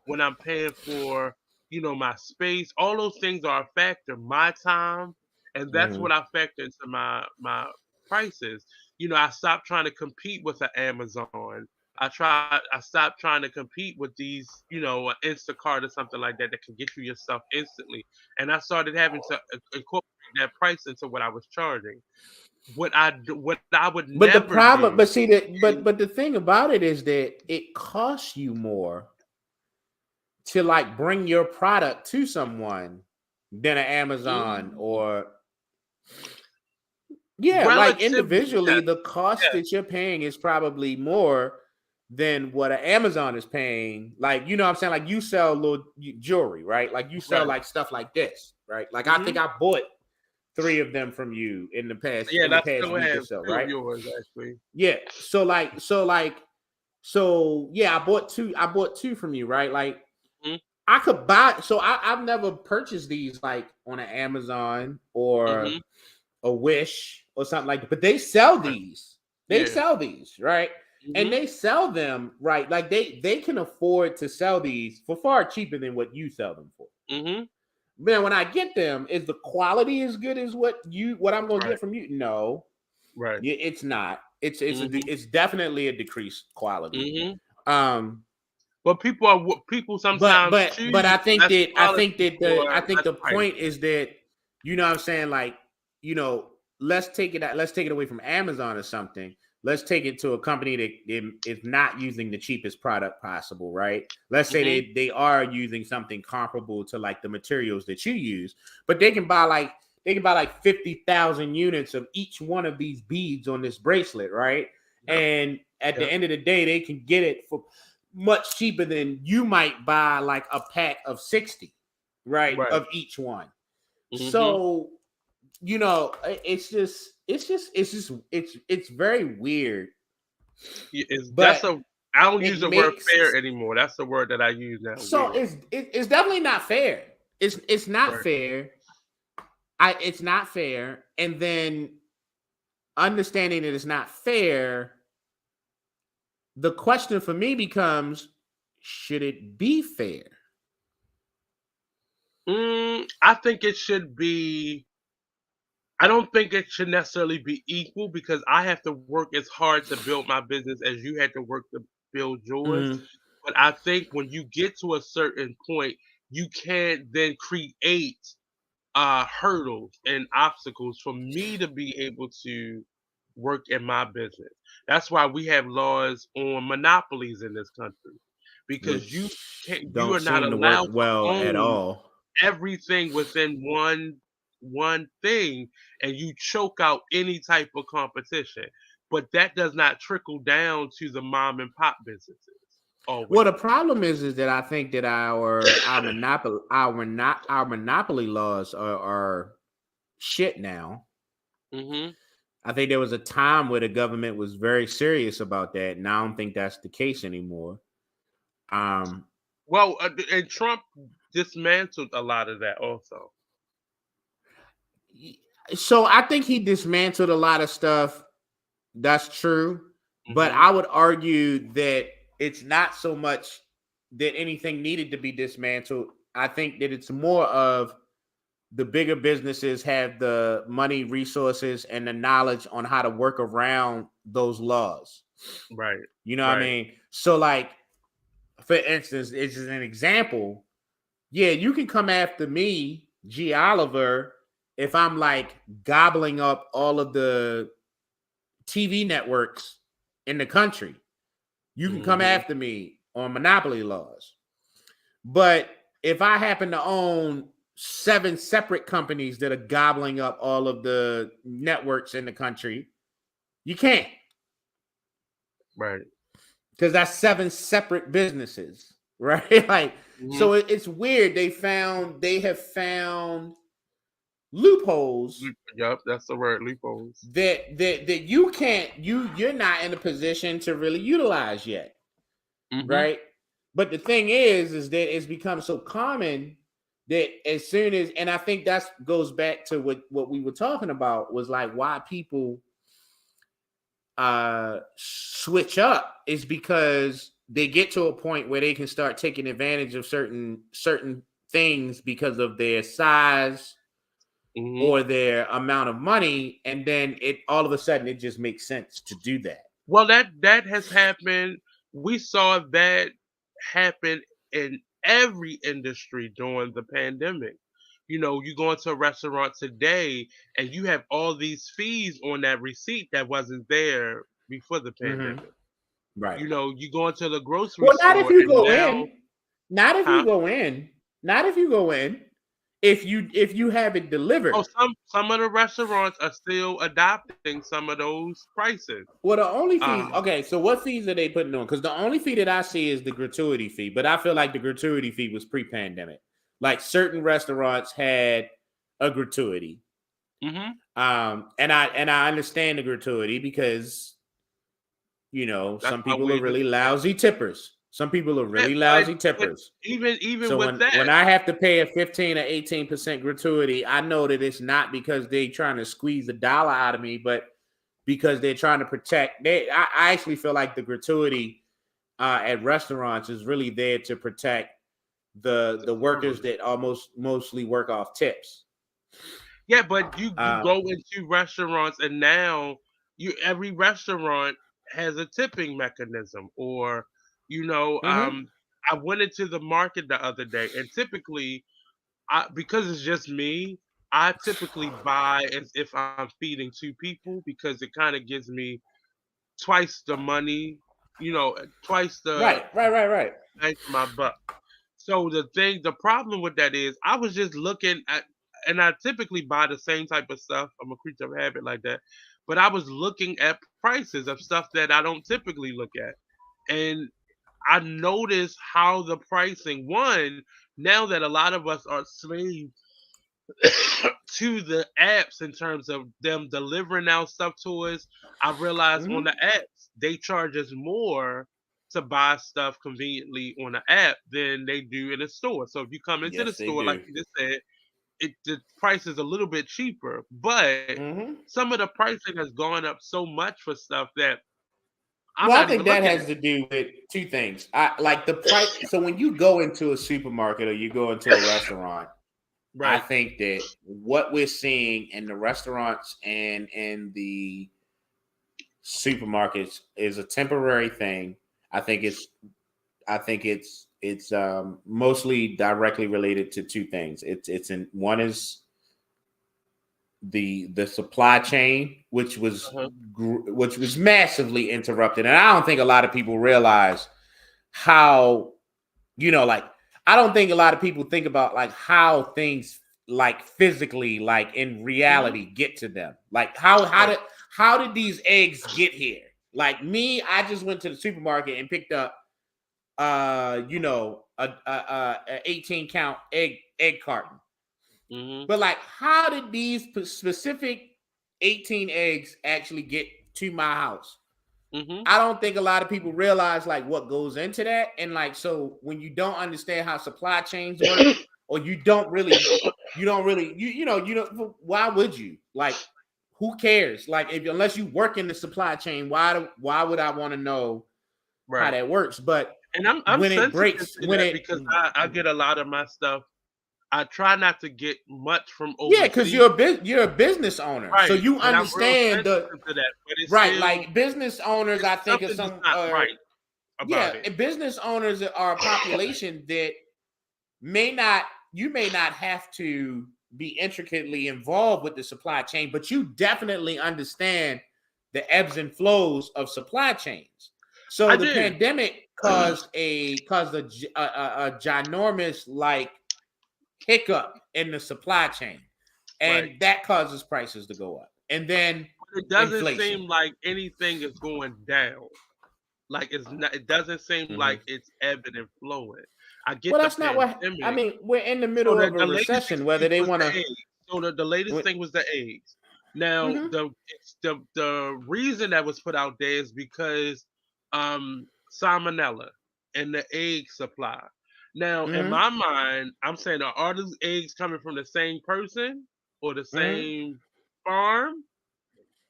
when I'm paying for my space. All those things are a factor. My time, and that's Mm-hmm. what I factor into my prices. I stopped trying to compete with the Amazon. I stopped trying to compete with these, an Instacart or something like that that can get you your stuff instantly. And I started having to incorporate that price into what I was charging. What I would But the never do problem, but see that, is but the thing about it is that it costs you more to like bring your product to someone than an Amazon mm, or yeah, like relatively, individually, yes, the cost yes, that you're paying is probably more than what an Amazon is paying. Like, you know what I'm saying? Like you sell little jewelry, right? Like you sell right. like stuff like this, right? Like I think Hmm. I bought three of them from you Yeah, in the I past still week or have so, two of right? yours actually. Yeah. So yeah, I bought two from you, right? Like Hmm. I could buy I've never purchased these like on an Amazon or Hmm. a Wish or something like that. But they sell Right. these. They Yeah. sell these, right? And Hmm. they sell them right. Like they can afford to sell these for far cheaper than what you sell them for. Hmm. Man, when I get them, is the quality as good as what I'm gonna Right. get from you? No, Right. it's not. Hmm. It's definitely a decreased quality. Hmm. Um, But people sometimes but choose less quality for I think less the price. point is that you know what I'm saying, like, you know, let's take it away from Amazon or something. Let's take it to a company that is not using the cheapest product possible, right? Let's say Hmm. they are using something comparable to like the materials that you use, but they can buy like 50,000 units of each one of these beads on this bracelet, right? Yep. And at the Yep. end of the day, they can get it for much cheaper than you might buy like a pack of 60, right? Right. Of each one. Hmm. So, you know, it's very weird, That's but a I don't use it the word fair makes anymore. That's the word that I use now. so Weird. it's definitely not fair. It's not Right. fair. It's not fair. And then understanding that it's not fair, the question for me becomes, should it be fair? I think it should be. I don't think it should necessarily be equal because I have to work as hard to build my business as you had to work to build yours. Mhm. But I think when you get to a certain point, you can't then create hurdles and obstacles for me to be able to work in my business. That's why we have laws on monopolies in this country because Which you don't are not seem to work allowed to well at own all. everything within one thing, and you choke out any type of competition. but that does not trickle down to the mom and pop businesses Well, the always. problem is that I think that our monopoly laws are shit now. Hmm. I think there was a time where the government was very serious about that, and I don't think that's the case anymore. Um, Well, and Trump dismantled a lot of that also. so I think he dismantled a lot of stuff. That's true, but Hmm. I would argue that it's not so much that anything needed to be dismantled. I think that it's more of the bigger businesses have the money, resources, and the knowledge on how to work around those laws. Right, You know what I right. mean? So, like, for instance, it's an example. Yeah, you can come after me, G. Oliver, if I'm like gobbling up all of the TV networks in the country. You can come Hmm. after me on monopoly laws. But if I happen to own 7 separate companies that are gobbling up all of the networks in the country, you can't, Right. because that's 7 separate businesses, right? Like, Hmm. so it's weird. They have found loopholes Yep, that's the word, loopholes. that you can't you're not in a position to really utilize yet, Hmm. right? But the thing is that it's become so common that as soon as, and I think that goes back to what we were talking about, was like why people switch up is because they get to a point where they can start taking advantage of certain things because of their size Hmm. or their amount of money, and then it all of a sudden it just makes sense to do that. Well, that has happened. We saw that happen in every industry during the pandemic. You go into a restaurant today and you have all these fees on that receipt that wasn't there before the Mm-hmm. pandemic. Right. You go into the grocery Well, not if store you and go now, in. Not if you huh? go in. Not if you go in. If you have it Oh, delivered. some of the restaurants are still adopting some of those prices. Well, the only fees. Um, Okay, so what fees are they putting on? Because the only fee that I see is the gratuity fee, but I feel like the gratuity fee was pre-pandemic. Like certain restaurants had a gratuity, hmm and I understand the gratuity because that's some our people are way to really lousy tippers. Some people are yeah, really lousy but tippers. even So with when that, I have to pay a 15 or 18% gratuity, I know that it's not because they're trying to squeeze a dollar out of me, but because they're trying to protect. I actually feel like the gratuity at restaurants is really there to protect the the workers servers. that almost mostly work off tips. Yeah, but you Uh, go into restaurants and now every restaurant has a tipping mechanism or you know mhm. um I went into the market the other day and typically because it's just me, I typically buy as if I'm feeding two people because it kind of gives me twice the money, twice the Right, right, right, right. bang for my buck. So the problem with that is I was just looking at, and I typically buy the same type of stuff. I'm a creature of habit like that. But I was looking at prices of stuff that I don't typically look at. And I noticed how the pricing, one, now that a lot of us are slaves to the apps in terms of them delivering out stuff to us, I realized on the Mhm. apps they charge us more to buy stuff conveniently on the app than they do in a store. So if you come into the Yes, they store, like do. you just said, the price is a little bit cheaper, but Mhm. some of the pricing has gone up so much for stuff that I'm Well, I not even think that looking has at. to do with two things. I like the price. So when you go into a supermarket or you go into a restaurant, I Right. think that what we're seeing in the restaurants and in the supermarkets is a temporary thing. I think it's it's mostly directly related to two things. It's in one is the supply chain, Uh-huh. which was massively interrupted, and I don't think a lot of people realize how like I don't think a lot of people think about like how things like physically like in Hmm. reality get to them. Like how Right. how did these eggs get here? Like me, I just went to the supermarket and picked up a 18 count egg carton. Mm-hmm. But like, how did these specific 18 eggs actually get to my house? Mm-hmm. I don't think a lot of people realize like what goes into that. And like, so when you don't understand how supply chains work, or you don't really, why would you? Like, who cares? Like, if unless you work in the supply chain, why would I want to know how Right. that works? But And I'm when it sensitive breaks, to that because I get a lot of my stuff. I try not to get much from yeah, because overseas. you're a business owner, so Right. you And I'm real understand the sensitive to that. But it's right. still Like business owners, it's I think is something that's some not right yeah, about it. and business owners are a population that may not you may not have to be intricately involved with the supply chain, but you definitely understand the ebbs and flows of supply chains. So I the do. pandemic caused a ginormous like hiccup in the supply chain, Right. and that causes prices to go up, and then But it doesn't inflation. seem like anything is going down. Like it's not. It doesn't seem Mhm. like it's ebbing and flowing. I get Well, the that's not what I pandemic. mean. We're in the So middle of a the latest recession. Whether excuse they was want the to, eggs. So the latest thing was the eggs. Now mm-hmm, the reason that was put out there is because salmonella and the egg supply. Now in mm-hmm, my mind, I'm saying are these eggs coming from the same person or the mm-hmm. same farm?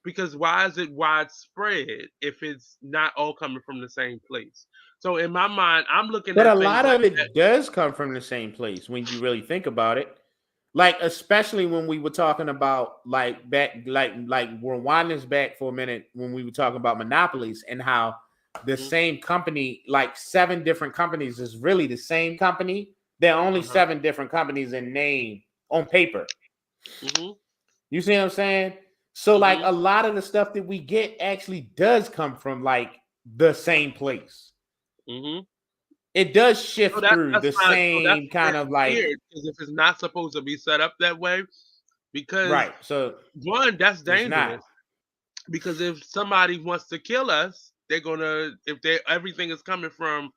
Because why is it widespread if it's not all coming from the same place? So in my mind, I'm looking But a at things lot like of it does come from the same place when you really think about it. Like especially when we were talking about like back, like rewind this back for a minute when we were talking about monopolies and how the that. same company, like 7 different companies, is really the same company. There are only Uh-huh. 7 different companies in name on paper. Mhm. You see what I'm saying? So like Mhm. a lot of the stuff that we get actually does come from like the same place. Mhm. It does So shift that through that's the not so that's same where kind of it's like weird because if it's not supposed to be set up that way, because right. So one, that's it's not. dangerous. Because if somebody wants to kill us, they're gonna if they everything is coming from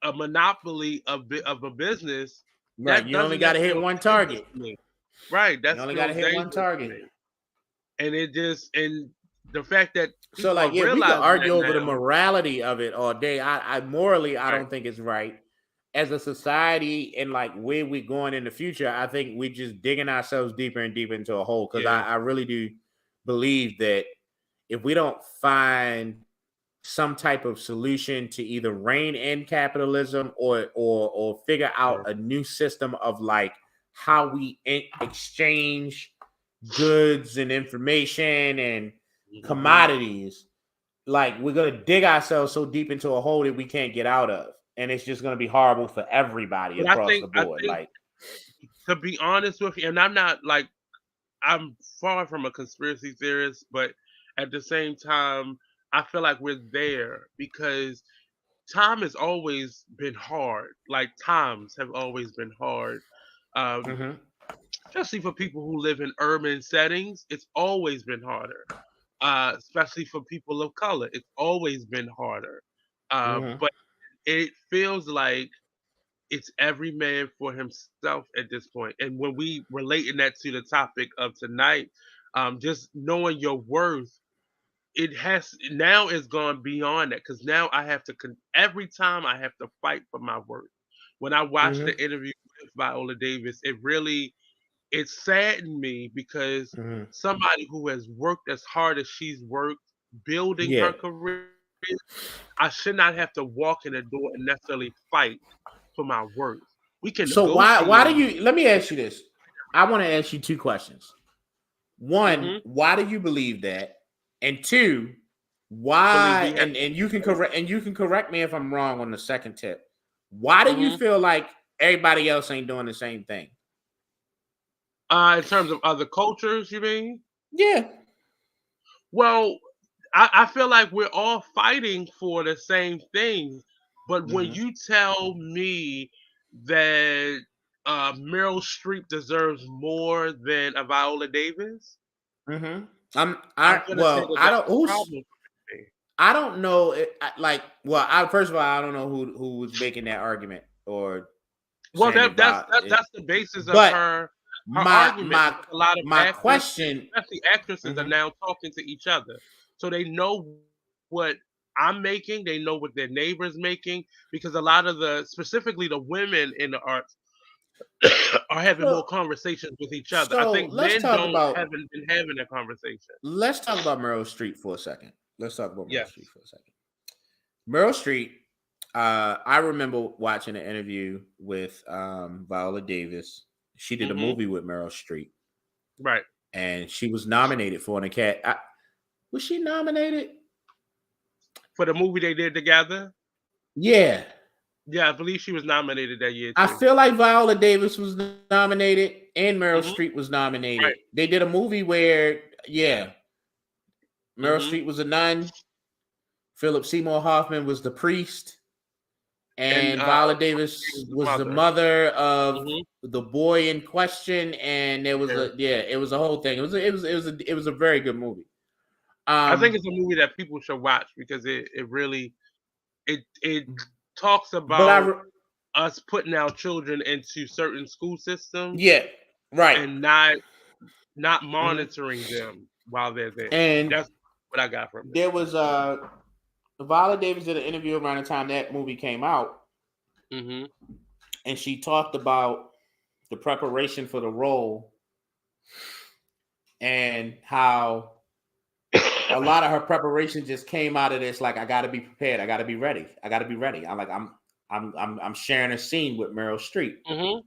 a monopoly of a business, Right. that You only doesn't got that to hit feels one dangerous target. to me. Right, that You only got to feels hit one dangerous to target. me. And it just and the fact that So people are like yeah, we could realizing that argue over the now. morality of it all day. I morally I Right. don't think it's right. As a society and like where we're going in the future, I think we're just digging ourselves deeper and deeper into a hole. Cause Yeah. I really do believe that if we don't find some type of solution to either rein in capitalism or figure out Yeah. a new system of like how we exchange goods and information and Mhm. commodities, like we're gonna dig ourselves so deep into a hole that we can't get out of, and it's just gonna be horrible for everybody But I across think the I board. think Like, to be honest with you, and I'm not like I'm far from a conspiracy theorist, but at the same time, I feel like we're there because time has always been hard. Like times have always been hard. Um, mhm, especially for people who live in urban settings, it's always been harder. Especially for people of color, it's always been harder. mhm. But it feels like it's every man for himself at this point. And when we relating that to the topic of tonight, just knowing your worth, it has now it's gone beyond that because now I have to every time I have to fight for my worth. When I watched the Mhm. interview with Viola Davis, it saddened me because Mhm. somebody who has worked as hard as she's worked building Yeah. her career, I should not have to walk in the door and necessarily fight for my worth. We can So why do negotiate. you? Let me ask you this. I want to ask you 2 questions. One, Hmm. why do you believe that? And two, Believe why? we have. And you can correct me if I'm wrong on the second tip. Why do you Hmm. feel like everybody else ain't doing the same thing? In terms of other cultures, you mean? Yeah. Well, I feel like we're all fighting for the same things. But when Mm-hmm. you tell me that Meryl Streep deserves more than a Viola Davis, Mm-hmm. I'm gonna say that I that's don't a problem for me. I don't know. First of all, I don't know who was making that argument or Well, saying about it. that's the basis of But her my argument my because a lot of my actors, question. especially actresses, are Mhm. now talking to each other, so they know what I'm making. They know what their neighbors making because a lot of specifically the women in the arts are having more So conversations with each other. I so think men don't about haven't been having a conversation. let's talk about Meryl Streep for a second. Let's talk about Meryl Yes. Streep for a second. Meryl Streep. I remember watching an interview with Viola Davis. She did a Hmm. movie with Meryl Streep, Right. and she was nominated for an Academy. Was she nominated? For the movie they did together. Yeah, Yeah, I believe she was nominated that year I too. feel like Viola Davis was nominated and Meryl Hmm. Streep was nominated. Right. They did a movie where, yeah, Meryl Hmm. Streep was a nun, Philip Seymour Hoffman was the priest, And and Viola Davis was the was the mother. mother of Hmm. the boy in question. And there was Yeah. it was a whole thing. It was a very good movie. I think Um, it's a movie that people should watch because it really it talks but about us putting our children into certain school systems yeah, right. and not Mhm. monitoring them while they're there. And That's what I got from it. there was Viola Davis did an interview around the time that movie came out, Hmm. and she talked about the preparation for the role and how a lot of her preparation just came out of this. Like, I got to be prepared. I got to be ready. I got to be ready. I'm sharing a scene with Meryl Streep. Hmm.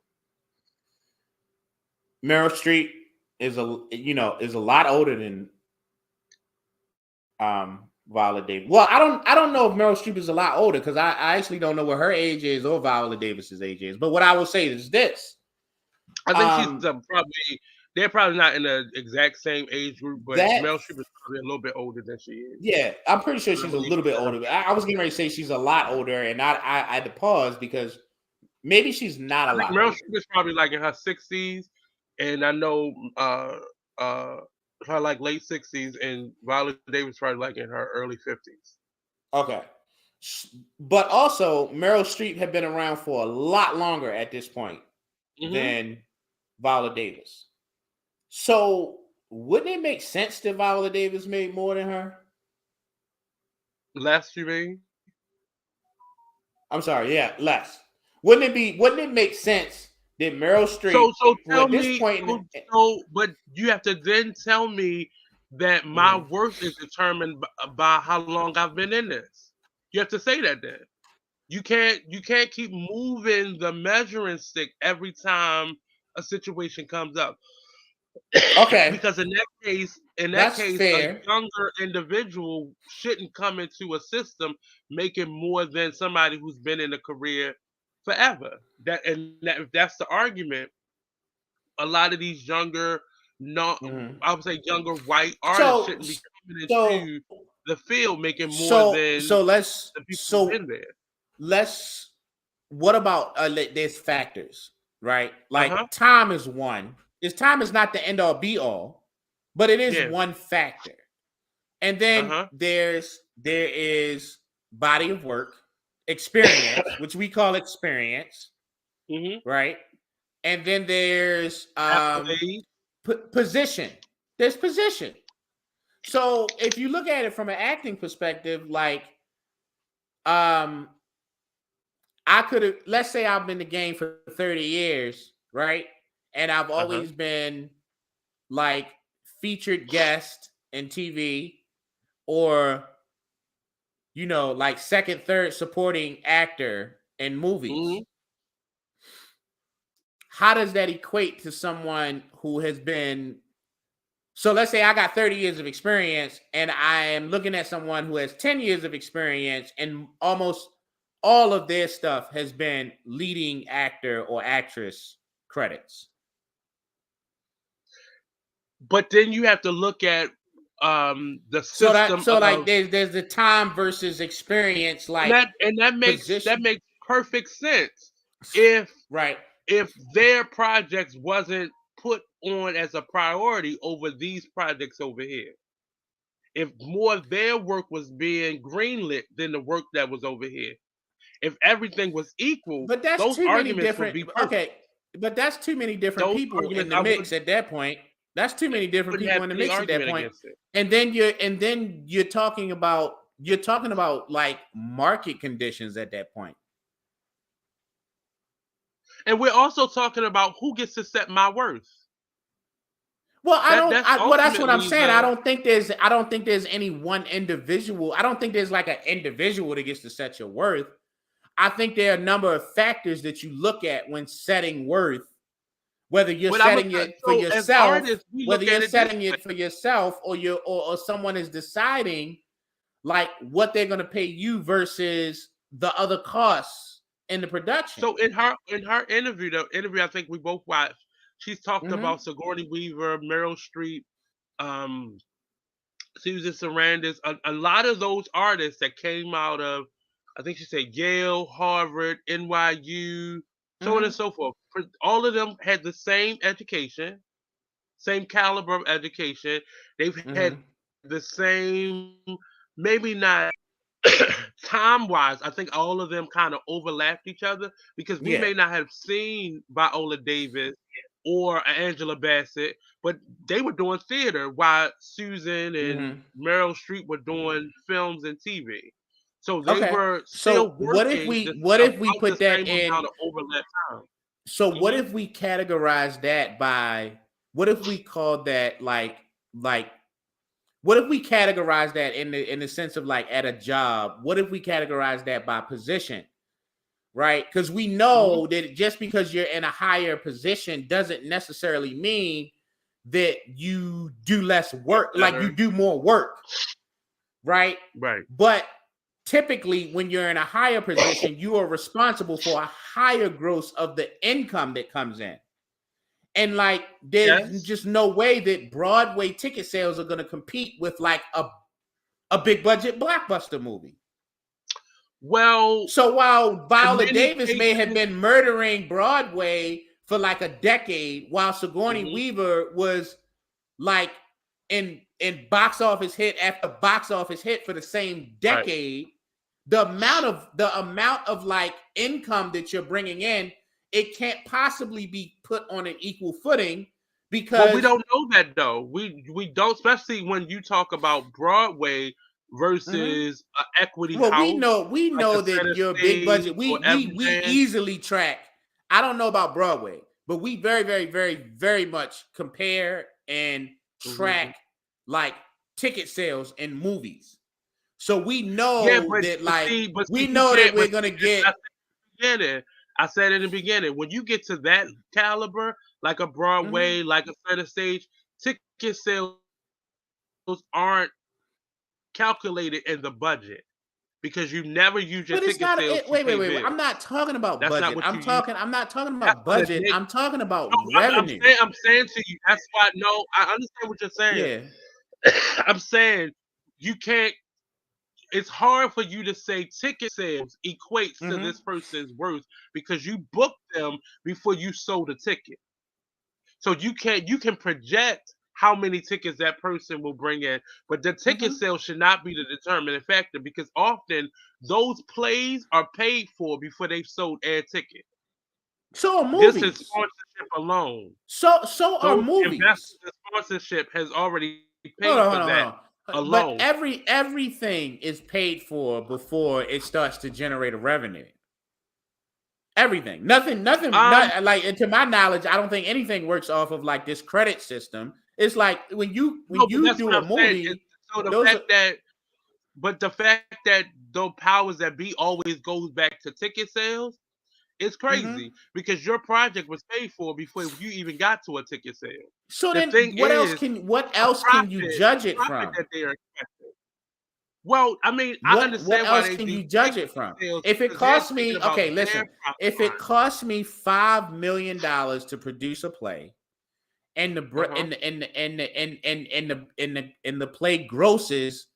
Meryl Streep is is a lot older than Viola Davis. Well, I don't know if Meryl Streep is a lot older because I actually don't know what her age is or Viola Davis's age is. But what I will say is this. I think she's Um probably they're probably not in the exact same age group, but that Mel Streep is probably a little bit older than she is. Yeah, I'm pretty sure I she's a believe little bit she's in her older. I was getting ready to say she's a lot older, and I had to pause because maybe she's not a I think lot Meryl older. Streep is probably like in her 60s, and I know uh her like late 60s, and Viola Davis probably like in her early 50s. Okay. But also, Meryl Streep had been around for a lot longer at this point Hmm. than Viola Davis. So, wouldn't it make sense that Viola Davis made more than her? Last you mean? I'm sorry, yeah, less. Wouldn't it make sense that Meryl Streep, So who tell at this me, point but you have to then tell me that my Mhm. worth is determined by how long I've been in this. You have to say that then. You can't keep moving the measuring stick every time a situation comes up. Okay, Because in that that's case, a fair. younger individual shouldn't come into a system making more than somebody who's been in a career forever. If that's the argument, a lot of these younger, not Mhm. I would say younger white artists So shouldn't be coming so into the field making more than the people who've been there. let's what about there's factors, right? Uh Like huh. time is one. Time is not the end all be all, but it is Yeah. one factor. And Uh then huh. there is body of work, experience, which we call experience, Hmm. right? And then there's Accolades. position. There's position. So if you look at it from an acting perspective, like um I could have, let's say I've been in the game for 30 years, right? And I've Uh huh. always been like featured guest in TV or, like second, third supporting actor in movies. Hmm. How does that equate to someone who has been? So let's say I got 30 years of experience and I am looking at someone who has 10 years of experience and almost all of their stuff has been leading actor or actress credits. But then you have to look at the system So like of there's the time versus experience, and like that position, makes perfect sense if right? if their projects wasn't put on as a priority over these projects over here. If more of their work was being greenlit than the work that was over here, if everything was equal, But that's those too many arguments would different. be perfect. Okay, but that's too many different Those people in arguments, the mix at that point. That's too many different wouldn't have people in the any mix at that argument point. against it. And then you're talking about like market conditions at that point. And we're also talking about who gets to set my worth. Well, I That don't. that's Well, that's what I'm ultimately saying. I the don't think there's. I don't think there's any one individual. I don't think there's like an individual that gets to set your worth. I think there are a number of factors that you look at when setting worth. Whether you're but I'm a, setting it for so as yourself, artists we whether look you're at it this setting way. it for yourself, or someone is deciding like what they're going to pay you versus the other costs in the production. So in her interview, the interview I think we both watched, she's talked Mm-hmm. about Sigourney Weaver, Meryl Streep, um, Susan Sarandon, a lot of those artists that came out of, I think she said Yale, Harvard, NYU, so on and Mm-hmm. so forth. All of them had the same education, same caliber of education. They've had Mm-hmm. the same, maybe not time wise, I think all of them kind of overlapped each other because we may Yeah. not have seen Viola Davis or Angela Bassett, but they were doing theater while Susan and Mm-hmm. Meryl Streep were doing films and TV. So they Okay. were still So what if working we what if we about the put that same amount in? of overlap time. So what Hmm. if we categorize that by what if we call that like what if we categorize that in the sense of like at a job? What if we categorize that by position? Right? Because we Hmm. know that just because you're in a higher position doesn't necessarily mean that you do less You're work, like you better, do more work, right? right? But typically, when you're in a higher position, you are responsible for a higher gross of the income that comes in. And like, there's Yes. just no way that Broadway ticket sales are going to compete with like a big budget blockbuster movie. Well, So while in Viola many Davis may have cases, been murdering Broadway for like a decade, while Sigourney mhm, Weaver was like in box office hit after box office hit for the same right. decade, the amount of like income that you're bringing in, it can't possibly be put on an equal footing Well, we because don't know that though. We don't, especially when you talk about Broadway mhm. versus a equity Well, we house know we like a know that Center your big Stage budget. or We Everyman. easily track. I don't know about Broadway, but we very very very very much compare and Hmm. track like ticket sales in movies. So we Yeah, know but that but like see, but we see, you know that can't. we're But gonna see, this get. I said in the beginning. I said in the beginning, when you get to that caliber, like a Mhm. Broadway, like a Center Stage, ticket sales aren't calculated in the budget because you never use your But it's ticket not. sales to Wait, wait, pay wait, wait. I'm not bills. talking about That's not budget. what you use. I'm not talking That's about what it budget. makes. I'm talking about No, I'm revenue. saying to you. That's why. No, I understand what you're saying. Yeah. I'm saying you can't. It's hard for you to say ticket sales equates to Hmm. this person's worth because you booked them before you sold a ticket. So you can project how many tickets that person will bring in, but the ticket Hmm. sales should not be the determining factor because often those plays are paid for before they've sold air ticket. So are This is movies. sponsorship alone. So are Those investors movies. in sponsorship has already paid Hold for on, hold that on, hold on. But alone. everything is paid for before it starts to generate a revenue. Everything. Nothing, Um, not like and to my knowledge, I don't think anything works off of like this credit system. It's like when no, but you that's do what a I'm saying. movie, So the those fact are that, but the fact that the powers that be always goes back to ticket sales, it's crazy mhm. because your project was paid for before you even got to a ticket sale. So The then thing is, what the else can you profit, the judge it profit from? that they are expecting. Well, I mean, I What understand why else they can do you judge ticket it from? sales If it because they're costs thinking me, about okay, their listen, profit if it costs me $5 million to produce a play, and the line. br- and the and the play grosses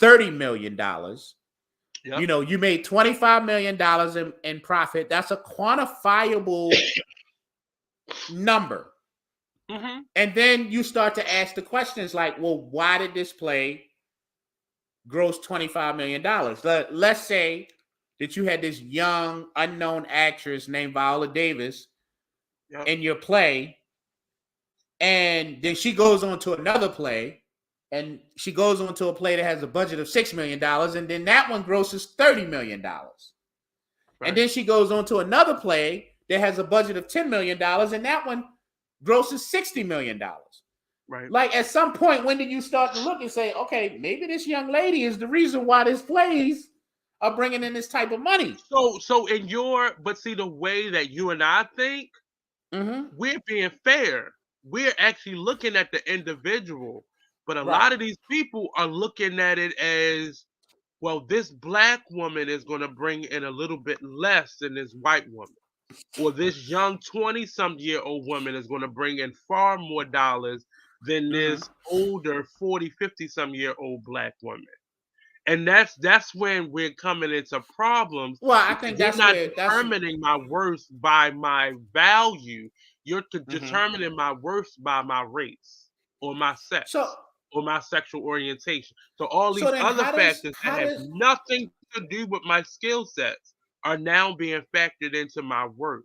$30 million, Yep. you made $25 million in profit. That's a quantifiable number. Mm-hmm. And then you start to ask the questions like, well, why did this play gross $25 million? Let's say that you had this young, unknown actress named Viola Davis Yep. in your play, and then she goes on to another play, and she goes on to a play that has a budget of $6 million, and then that one grosses $30 million. And Right. then she goes on to another play that has a budget of $10 million, and that one grosses $60 million. Right. Like, at some point, when did you start to look and say, okay, maybe this young lady is the reason why these plays are bringing in this type of money? So in your, but see, the way that you and I think, Mm-hmm. we're being fair. We're actually looking at the individual, but a Right. lot of these people are looking at it as, well, this black woman is going to bring in a little bit less than this white woman, or this young 20-some-year-old woman is going to bring in far more dollars than Mm-hmm. this older 40, 50-some-year-old black woman. And that's when we're coming into problems, Well, I because think you're that's not where that's. determining my worth by my value. You're Mm-hmm. determining my worth by my race or my So, sex or my sexual orientation. So all so these then other factors that how have does nothing to do with my skill sets are now being factored into my worth.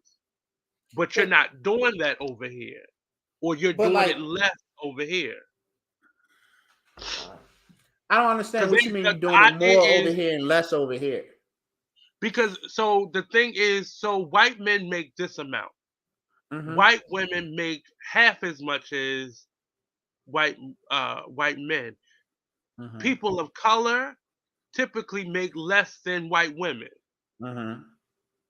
But you're but not doing that over here, or you're but doing like, it less over here. I don't understand Because what you mean. the You're doing it idea more over is, here and less over here. because so the thing is, so white men make this amount. Mm-hmm. White women make half as much as white white men. Mm-hmm. People of color typically make less than white women. Mm-hmm.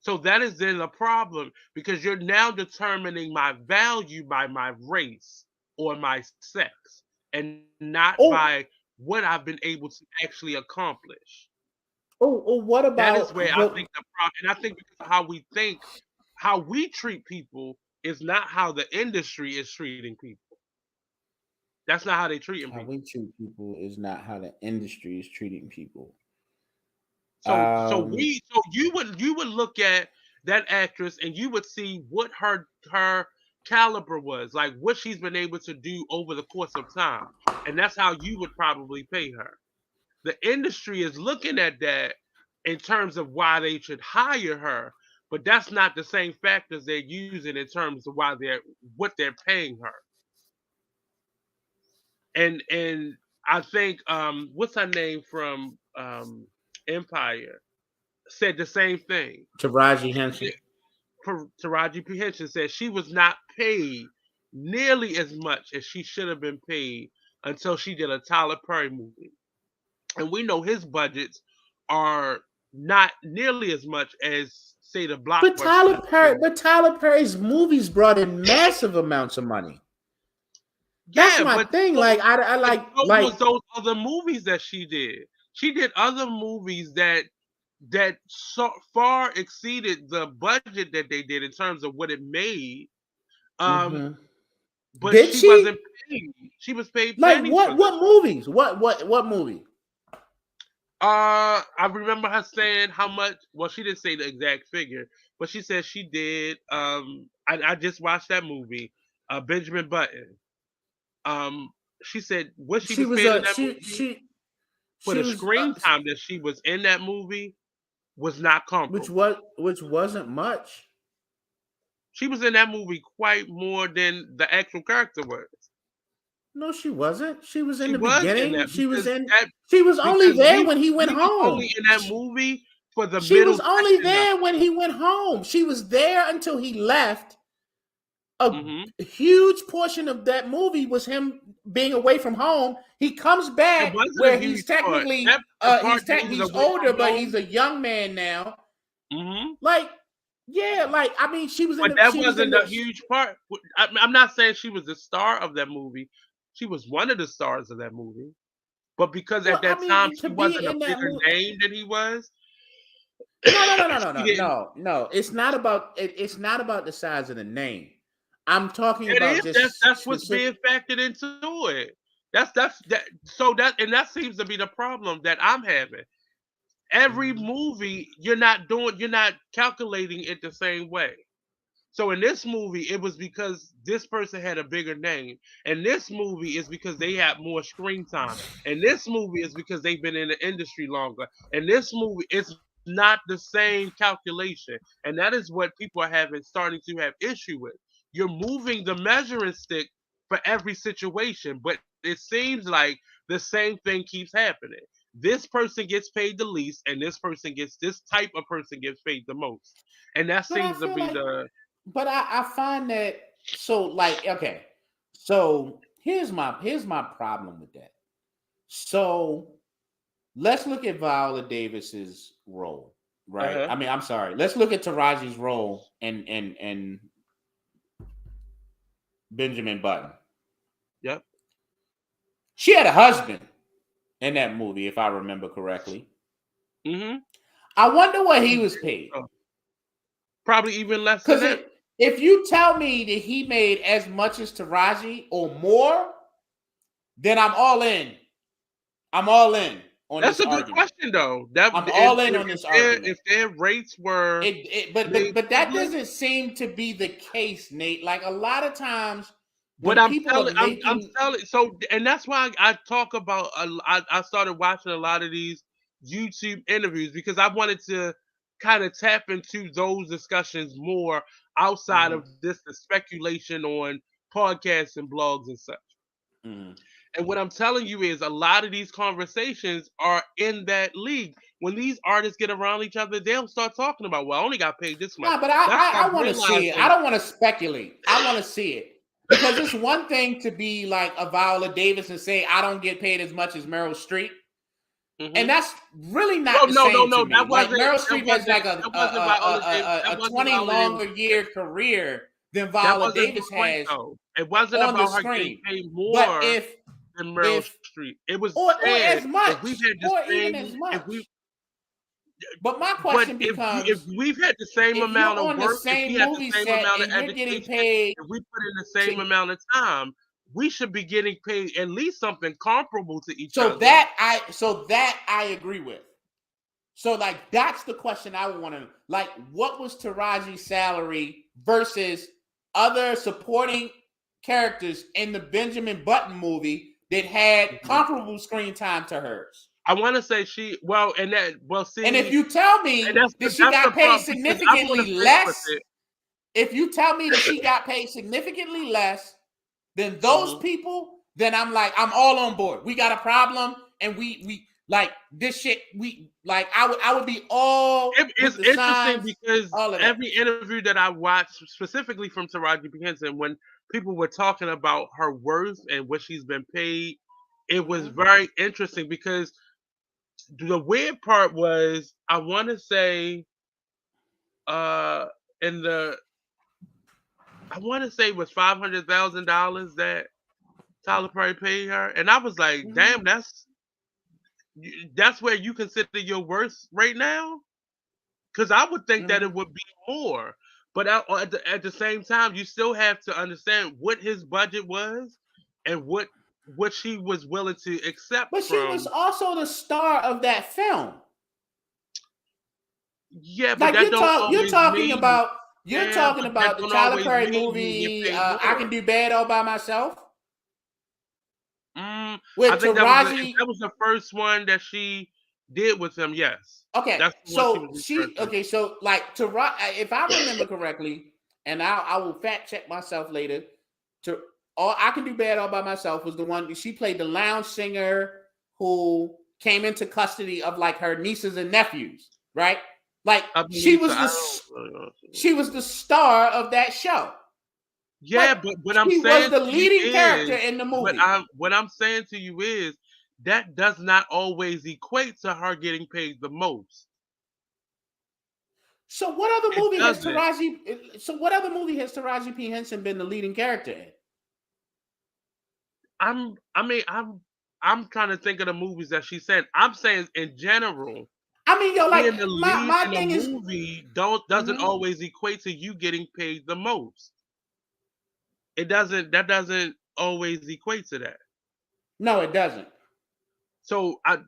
So that is then a problem, because you're now determining my value by my race or my sex, and not by Oh, what I've been able to actually accomplish. what That is where about? I think the problem, and I think because of how we think, how we treat people is not how the industry is treating people. That's not how they treating How people. we treat people is not how the industry is treating people. So you would look at that actress and you would see what her caliber was, like what she's been able to do over the course of time. And that's how you would probably pay her. The industry is looking at that in terms of why they should hire her, but that's not the same factors they're using in terms of why they're what they're paying her. And I think what's her name from Empire said the same thing. Taraji Henson. Taraji P. Henson said she was not paid nearly as much as she should have been paid until she did a Tyler Perry movie. And we know his budgets are not nearly as much as, say, the blockbusters that they. But Tyler Perry's movies brought in massive amounts of money. That's Yeah, my thing. Like, I but like so like. was those other movies that she did. She did other movies that so far exceeded the budget that they did in terms of what it made. Um, Mm-hmm. but Did she wasn't she? paid. She was paid Like, pennies for what? them. What movies? What movie? I remember her saying how much. Well, she didn't say the exact figure, but she said she did. I just watched that movie, Benjamin Button. Um, she said what she She was was paid in a that movie for she the was screen time that she was in that movie was not comparable. which wasn't much. She was in that movie quite more than the actual character was. No, she wasn't. She was in She the was in beginning. that because that She was only because there he when he went he was only home. in that movie for the She middle was only section of there when he went home. She was there until he left. it. A Hmm. huge portion of that movie was him being away from home. He comes It back wasn't a where huge part. That the part that he was he's away from older, but he's home. a young man now. Hmm. Like, yeah, like, I mean, But that wasn't a huge part. I'm not saying she was the star of that movie. She was one of the stars of that movie. But because at well, I that time mean, to she be wasn't a in that bigger movie. name than he was, No, she didn't. no. It's not about it's not about the size of the name. I'm talking It about is. just That's what's specific. being factored into it. That's that. So that seems to be the problem that I'm having. Every Mhm. movie, you're not calculating it the same way. So in this movie, it was because this person had a bigger name. And this movie is because they had more screen time. And this movie is because they've been in the industry longer. And this movie is not the same calculation. And that is what people are starting to have issue with. You're moving the measuring stick for every situation, but it seems like the same thing keeps happening. This person gets paid the least, and this type of person gets paid the most. And that But I seems to feel be like, the but I find that so like okay. So here's my problem with that. So let's look at Viola Davis's role, right? uh-huh. I mean, I'm sorry. Let's look at Taraji's role and Benjamin Button. Yep. She had a husband in that movie, if I remember correctly. Mm-hmm. I wonder what he was paid. Probably even less than Because that. if you tell me that he made as much as Taraji or more, then I'm all in. I'm all in on That's this a good argument. question though. That I'm if all in if, on if this their argument. if their rates were But made but that public, doesn't seem to be the case, Nate. Like a lot of times but when people are I'm making telling. So, and that's why I talk about. I started watching a lot of these YouTube interviews because I wanted to kind of tap into those discussions more outside Mhm, of this the speculation on podcasts and blogs and such. mhm. And what I'm telling you is a lot of these conversations are in that league. When these artists get around each other, they'll start talking about, well, I only got paid this much. No, but That's I, not I want to see it. I realizing, don't want to speculate. I want to see it. Because it's one thing to be like a Viola Davis and say, I don't get paid as much as Meryl Streep. And hmm that's really oh not the no, no, same to no, me. Like Meryl Streep has like that wasn't Viola Davis. That a wasn't 20 Viola Davis. longer year career than That Viola wasn't the Davis point has though. It wasn't on the about her getting screen. paid But more than Meryl if Street. It was or said as if we've much had the or even same, as if we, much. But my but question if becomes, we've had the same if you're amount of on the work, if we same had the movie same set amount of and you're getting education, paid if we put in the to same amount of time, we should be getting paid at least something comparable to each so other. that I agree with. So like that's the question I would want to like. What was Taraji's salary versus other supporting characters in the Benjamin Button movie that had Mhm. comparable screen time to hers? I want to say And if see, you tell and me that she that's the got paid problem because I'm going to significantly stick with less, it. if you tell me that she got paid significantly less than those hmm people, then I'm all on board. We got a problem, and we like this shit. We like I would be all with It's the interesting signs, because all of that. every interview that I watched, specifically from Taraji P Henson, when people were talking about her worth and what she's been paid, it was Mhm. very interesting because the weird part was I want to say uh in the I want to say it was $500,000 that Tyler Perry paid her, and I was like, Mhm. damn, that's where you consider your worth right now. Because I would think that it Mhm. would be more. But at the same time, you still have to understand what his budget was and what she was willing to accept But she was from. also the star of that film. Yeah, but Like that don't you're always talking mean. about Yeah, but that the don't Tyler always Perry mean you get movie. paid I Can more. Do Bad All by Myself Mm, I with think that was if Taraji. that was the first one that she did with him. Yes, Okay, that's the one she was referring to. so like if I remember correctly, and I will fact check myself later. To All I Can Do Bad All by Myself was the one she played the lounge singer who came into custody of like her nieces and nephews, right? Like I believe so. I don't really know. she was the star of that show. Like Yeah, but what I'm she was saying the to you leading character is, in the movie. what I'm saying to you is that does not always equate to her getting paid the most. So what other It movie has doesn't. Taraji? So what other movie has Taraji P Henson been the leading character in? I mean, I'm trying to think of the movies that she said. I'm saying in general, I mean, yo, like being the lead my in a thing is, movie doesn't mhm. always equate to you getting paid the most. It doesn't. That doesn't always equate to that. No, it doesn't. So I,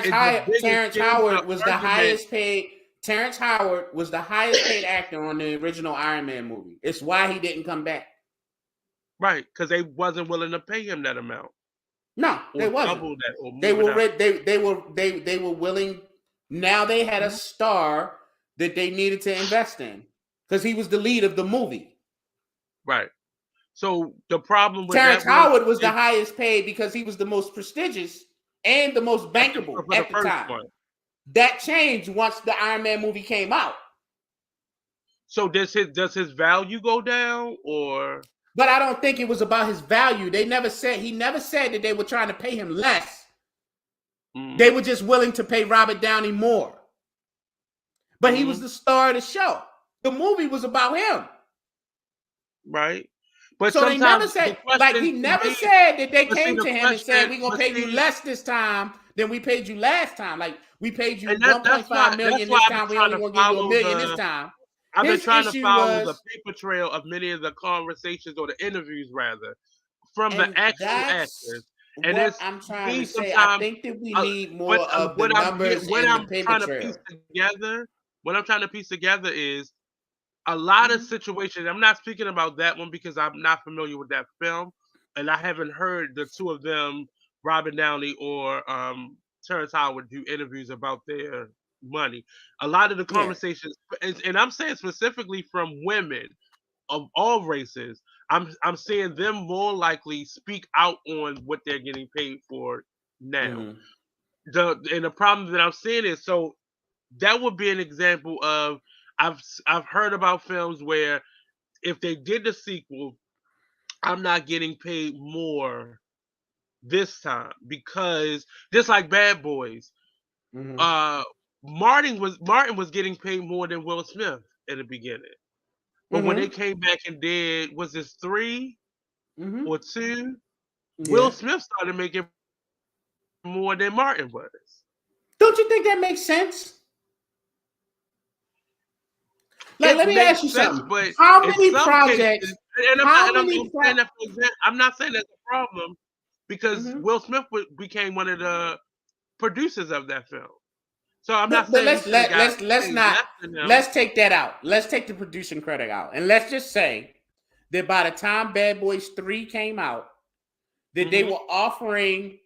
it's a big Terrence excuse Howard was the argument. highest paid. Terrence Howard was the highest paid actor on the original Iron Man movie. It's why he didn't come back. Right, because they wasn't willing to pay him that amount. No, they Or wasn't. double that, or They more were than that. they were willing. Now they had a Mhm. star that they needed to invest in because he was the lead of the movie. Right. So the problem with Terrence that was Howard was the is highest paid because he was the most prestigious and the most bankable for the at the first time. one. That changed once the Iron Man movie came out. So does his value go down, or But I don't think it was about his value. He never said that they were trying to pay him less. They mm, were just willing to pay Robert Downey more. But he was mm, the star of the show. The movie was about him. right? But So they never sometimes the said, like, question he to never me, said that they but see came the to him and said, question, we're going to but pay you see, less this time than we paid you last time. Like, we paid you and that's 1.5 why million this I've been time. We trying only to going to give you a follow million this time. I've been His trying to issue follow the was, paper trail of many of the conversations or the interviews rather from the and actual actors, that's and what it's I'm trying to me say. I sometimes. think that we Uh, need more of the numbers what and the I'm paper trying to piece trail. together, what I'm trying to piece together is a lot of Mm-hmm. situations. I'm not speaking about that one because I'm not familiar with that film, and I haven't heard the two of them, Robert Downey or Terrence Howard, do interviews about their money. A lot of the Yeah. conversations, and I'm saying specifically from women of all races, I'm seeing them more likely speak out on what they're getting paid for now. Mm-hmm. The problem that I'm seeing is, so that would be an example of, I've heard about films where if they did the sequel, I'm not getting paid more this time because just like Bad Boys, Mm-hmm. uh Martin was getting paid more than Will Smith in the beginning. But when they Mm-hmm. came back and did, was this three Mm-hmm. or two? Will Yeah. Smith started making more than Martin was. Don't you think that makes sense? Like, It let me ask you makes sense, something. but How in many some projects? cases, and How many I'm saying that for example, I'm not saying that's a problem because mm-hmm. Will Smith became one of the producers of that film. So I'm not But saying he should have got let's paid not less than him. let's take that out. Let's take the producing credit out, and let's just say that by the time Bad Boys 3 came out, that they Hmm. were offering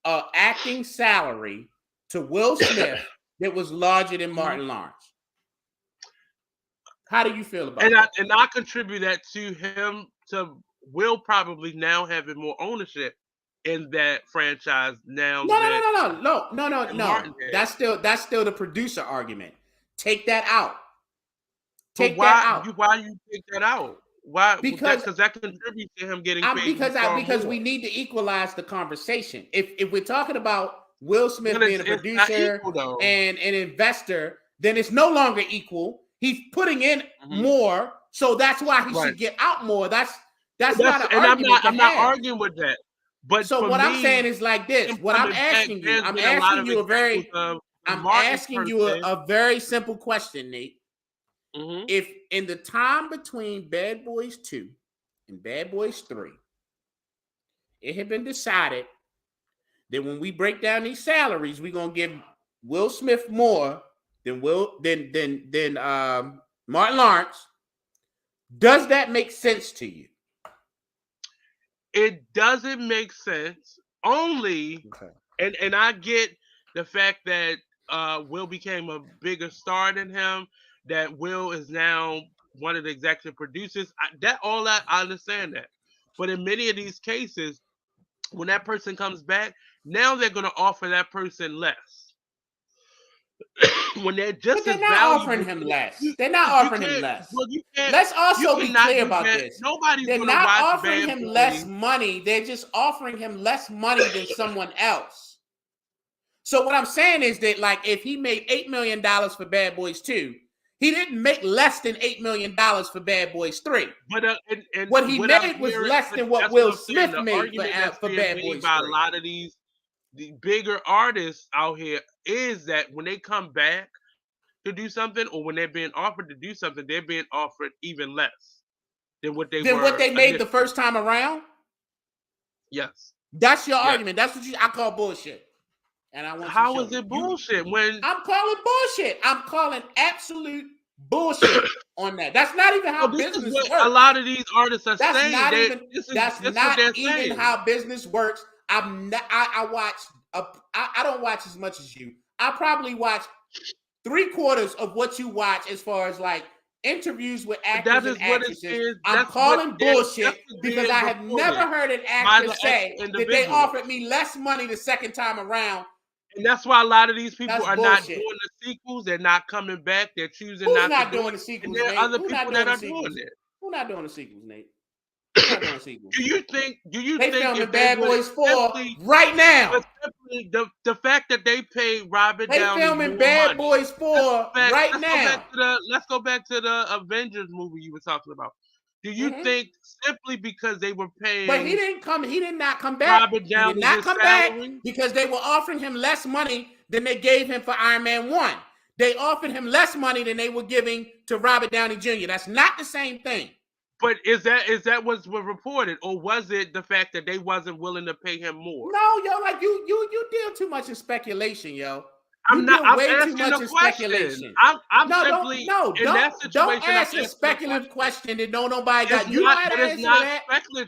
a acting salary to Will Smith that was larger than Hmm. Martin Lawrence. How do you feel about that? And I contribute that to him, to Will probably now having more ownership in that franchise now No, no, that no, no, no, no, no, no. Martin had. That's still the producer argument. Take that out. But Take that out. why you take that out? Why that, Because because that contributes to him getting paid far because we more. need to equalize the conversation. If we're talking about Will Smith But being a it's not producer equal though. and an investor, then it's no longer equal. He's putting in Hmm. more, so that's why he Right. should get out more. That's not That's, an and argument to I'm not have. arguing with that. But So for what I'm saying me, is like this. him What I'm coming back, asking you, there's been a lot of examples of the I'm Martin asking you person. a very simple question, Nate. Hmm. If in the time between Bad Boys 2 and Bad Boys 3, it had been decided that when we break down these salaries, we're gonna give Will Smith more than Martin Lawrence. Does that make sense to you? It doesn't make sense. Only, Okay. and I get the fact that Will became a bigger star than him. That Will is now one of the executive producers. I understand that. But in many of these cases, when that person comes back, now they're going to offer that person less when they're But just they're as not offering valuable. him To less. you, They're not you offering him can't. less. Well, Let's you also be cannot clear do about bad. this. Nobody's They're going to not watch offering Bad him less Boys. money. They're just offering him less money than someone else. So what I'm saying is that, like, if he made $8 million for Bad Boys 2, he didn't make less than $8 million for Bad Boys 3. But and What he what I'm made was hearing, less but than what that's what Will I'm saying. Smith The made argument that's for being Bad made Boys by a 3. lot of the bigger artists out here is that when they come back to do something, or when they're being offered to do something, they're being offered even less than what they Than what were they made the initially. first time around. Yes, That's your yes. argument. That's what I call bullshit. And I want you to How show is me. it bullshit when I'm calling bullshit. I'm calling absolute bullshit on that. That's not even how this is business what a works. lot of these artists are That's saying. not even. This That's is what not they're even saying. how business works. I watch. I don't watch as much as you. I probably watch 3/4 of what you watch as far as like interviews with actors That and is what it actresses. is. I'm That's what calling bullshit that's because being I have never reported heard an by actor the say that they individuals. offered me less money the second time around. And that's why a lot of these people That's are not bullshit. doing the sequels. They're not coming back. They're choosing Who's not to not do doing it. the And sequels, there are Nate? other Who's not people doing that the are doing sequels? it. Who's not doing the sequels, Nate? Who's not doing the sequels? Do you think They filming if they Bad would Boys 4 simply right now. but simply the fact that they paid Robert They Downey filming more Bad money. Boys 4 right now. Let's go back to the Avengers movie you were talking about. Do you think simply because they were But he paying didn't come. He did not come back. Robert He did Downey not his come back salary? because they were offering him less money than they gave him for Iron Man 1. They offered him less money than they were giving to Robert Downey Jr. That's not the same thing. But is that what's reported, or was it the fact that they wasn't willing to pay him more? No, yo, like you deal too much in speculation, yo. I'm not. Deal I'm way too asking much a in question. speculation. I'm No, simply in that don't situation. I'm ask a asking a speculative question that nobody It's got. You don't not. have But the it's answer to not that.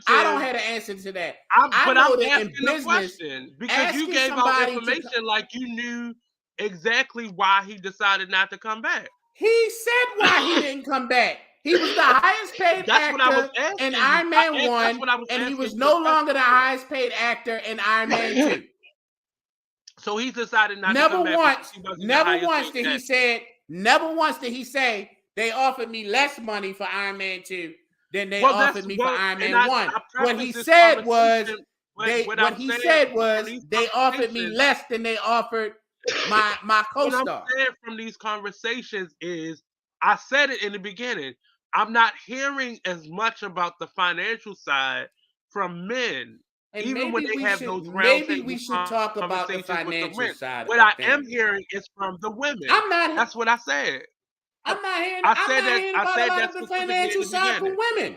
I don't speculative. have the answer to that. But I I'm know that in asking a business, question because you asking gave out somebody to. information like you knew exactly why he decided not to come back. He said why he didn't come back. He was the highest paid That's what I was actor in asking you. Iron Man That's 1, what I was and he asking was you a no longer the question highest paid actor in Iron Man for. 2. So he decided not to Never come back because once, he wasn't the never highest once paid did he actor. say, never once did he say they offered me less money for Iron Man 2 than they Well, that's offered me for well, Iron and Man 1. I What he preface this said was conversation. But what what I'm he saying said from was these they offered me conversations, less than they offered my what I'm co-star. saying from these conversations is, I said it in the beginning. I'm not hearing as much about the financial side from men, And even when they have those maybe we roundtable should talk about the conversations with the financial men. side What of I am things. hearing is from the women. I'm not That's what I said. I, I'm not hearing I I'm said not that. hearing I about a said lot that of the specifically in financial the side from beginning. women.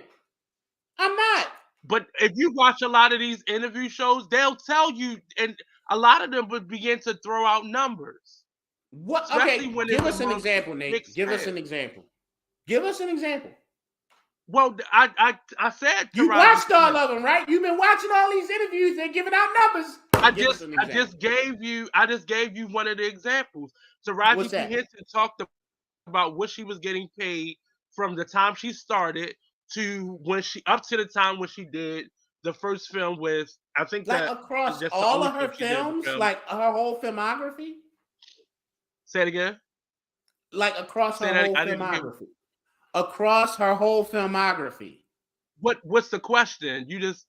I'm not. But if you watch a lot of these interview shows, they'll tell you, and a lot of them would begin to throw out numbers, What? especially Okay, when give it's us an amongst example, mixed Nate. Give us men. an example. Give us an example. Well, I said You Taraji watched all P. of them, right? You've been watching all these interviews. They're giving out numbers. Give us an I example. just gave you one of the examples. What's Taraji P. that? Henson talked about what she was getting paid from the time she started to when she up to the time when she did the first film with, I think Like that across that's the all only of her film she did as a films, film. like her whole filmography? Say it again. Like across Say her that. whole I didn't hear. filmography. Across her whole filmography. What's the question? You just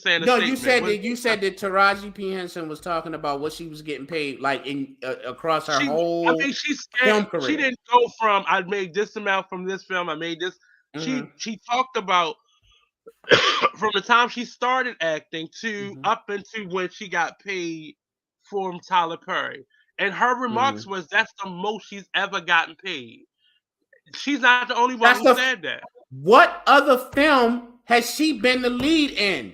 saying a No, statement. you said that Taraji P. Henson was talking about what she was getting paid, like in across her whole film She career. didn't go from I made this amount from this film. I made this. She talked about from the time she started acting to up into when she got paid from Tyler Perry. And her remarks was that's the most she's ever gotten paid. She's not the only one who said that. What other film has she been the lead in?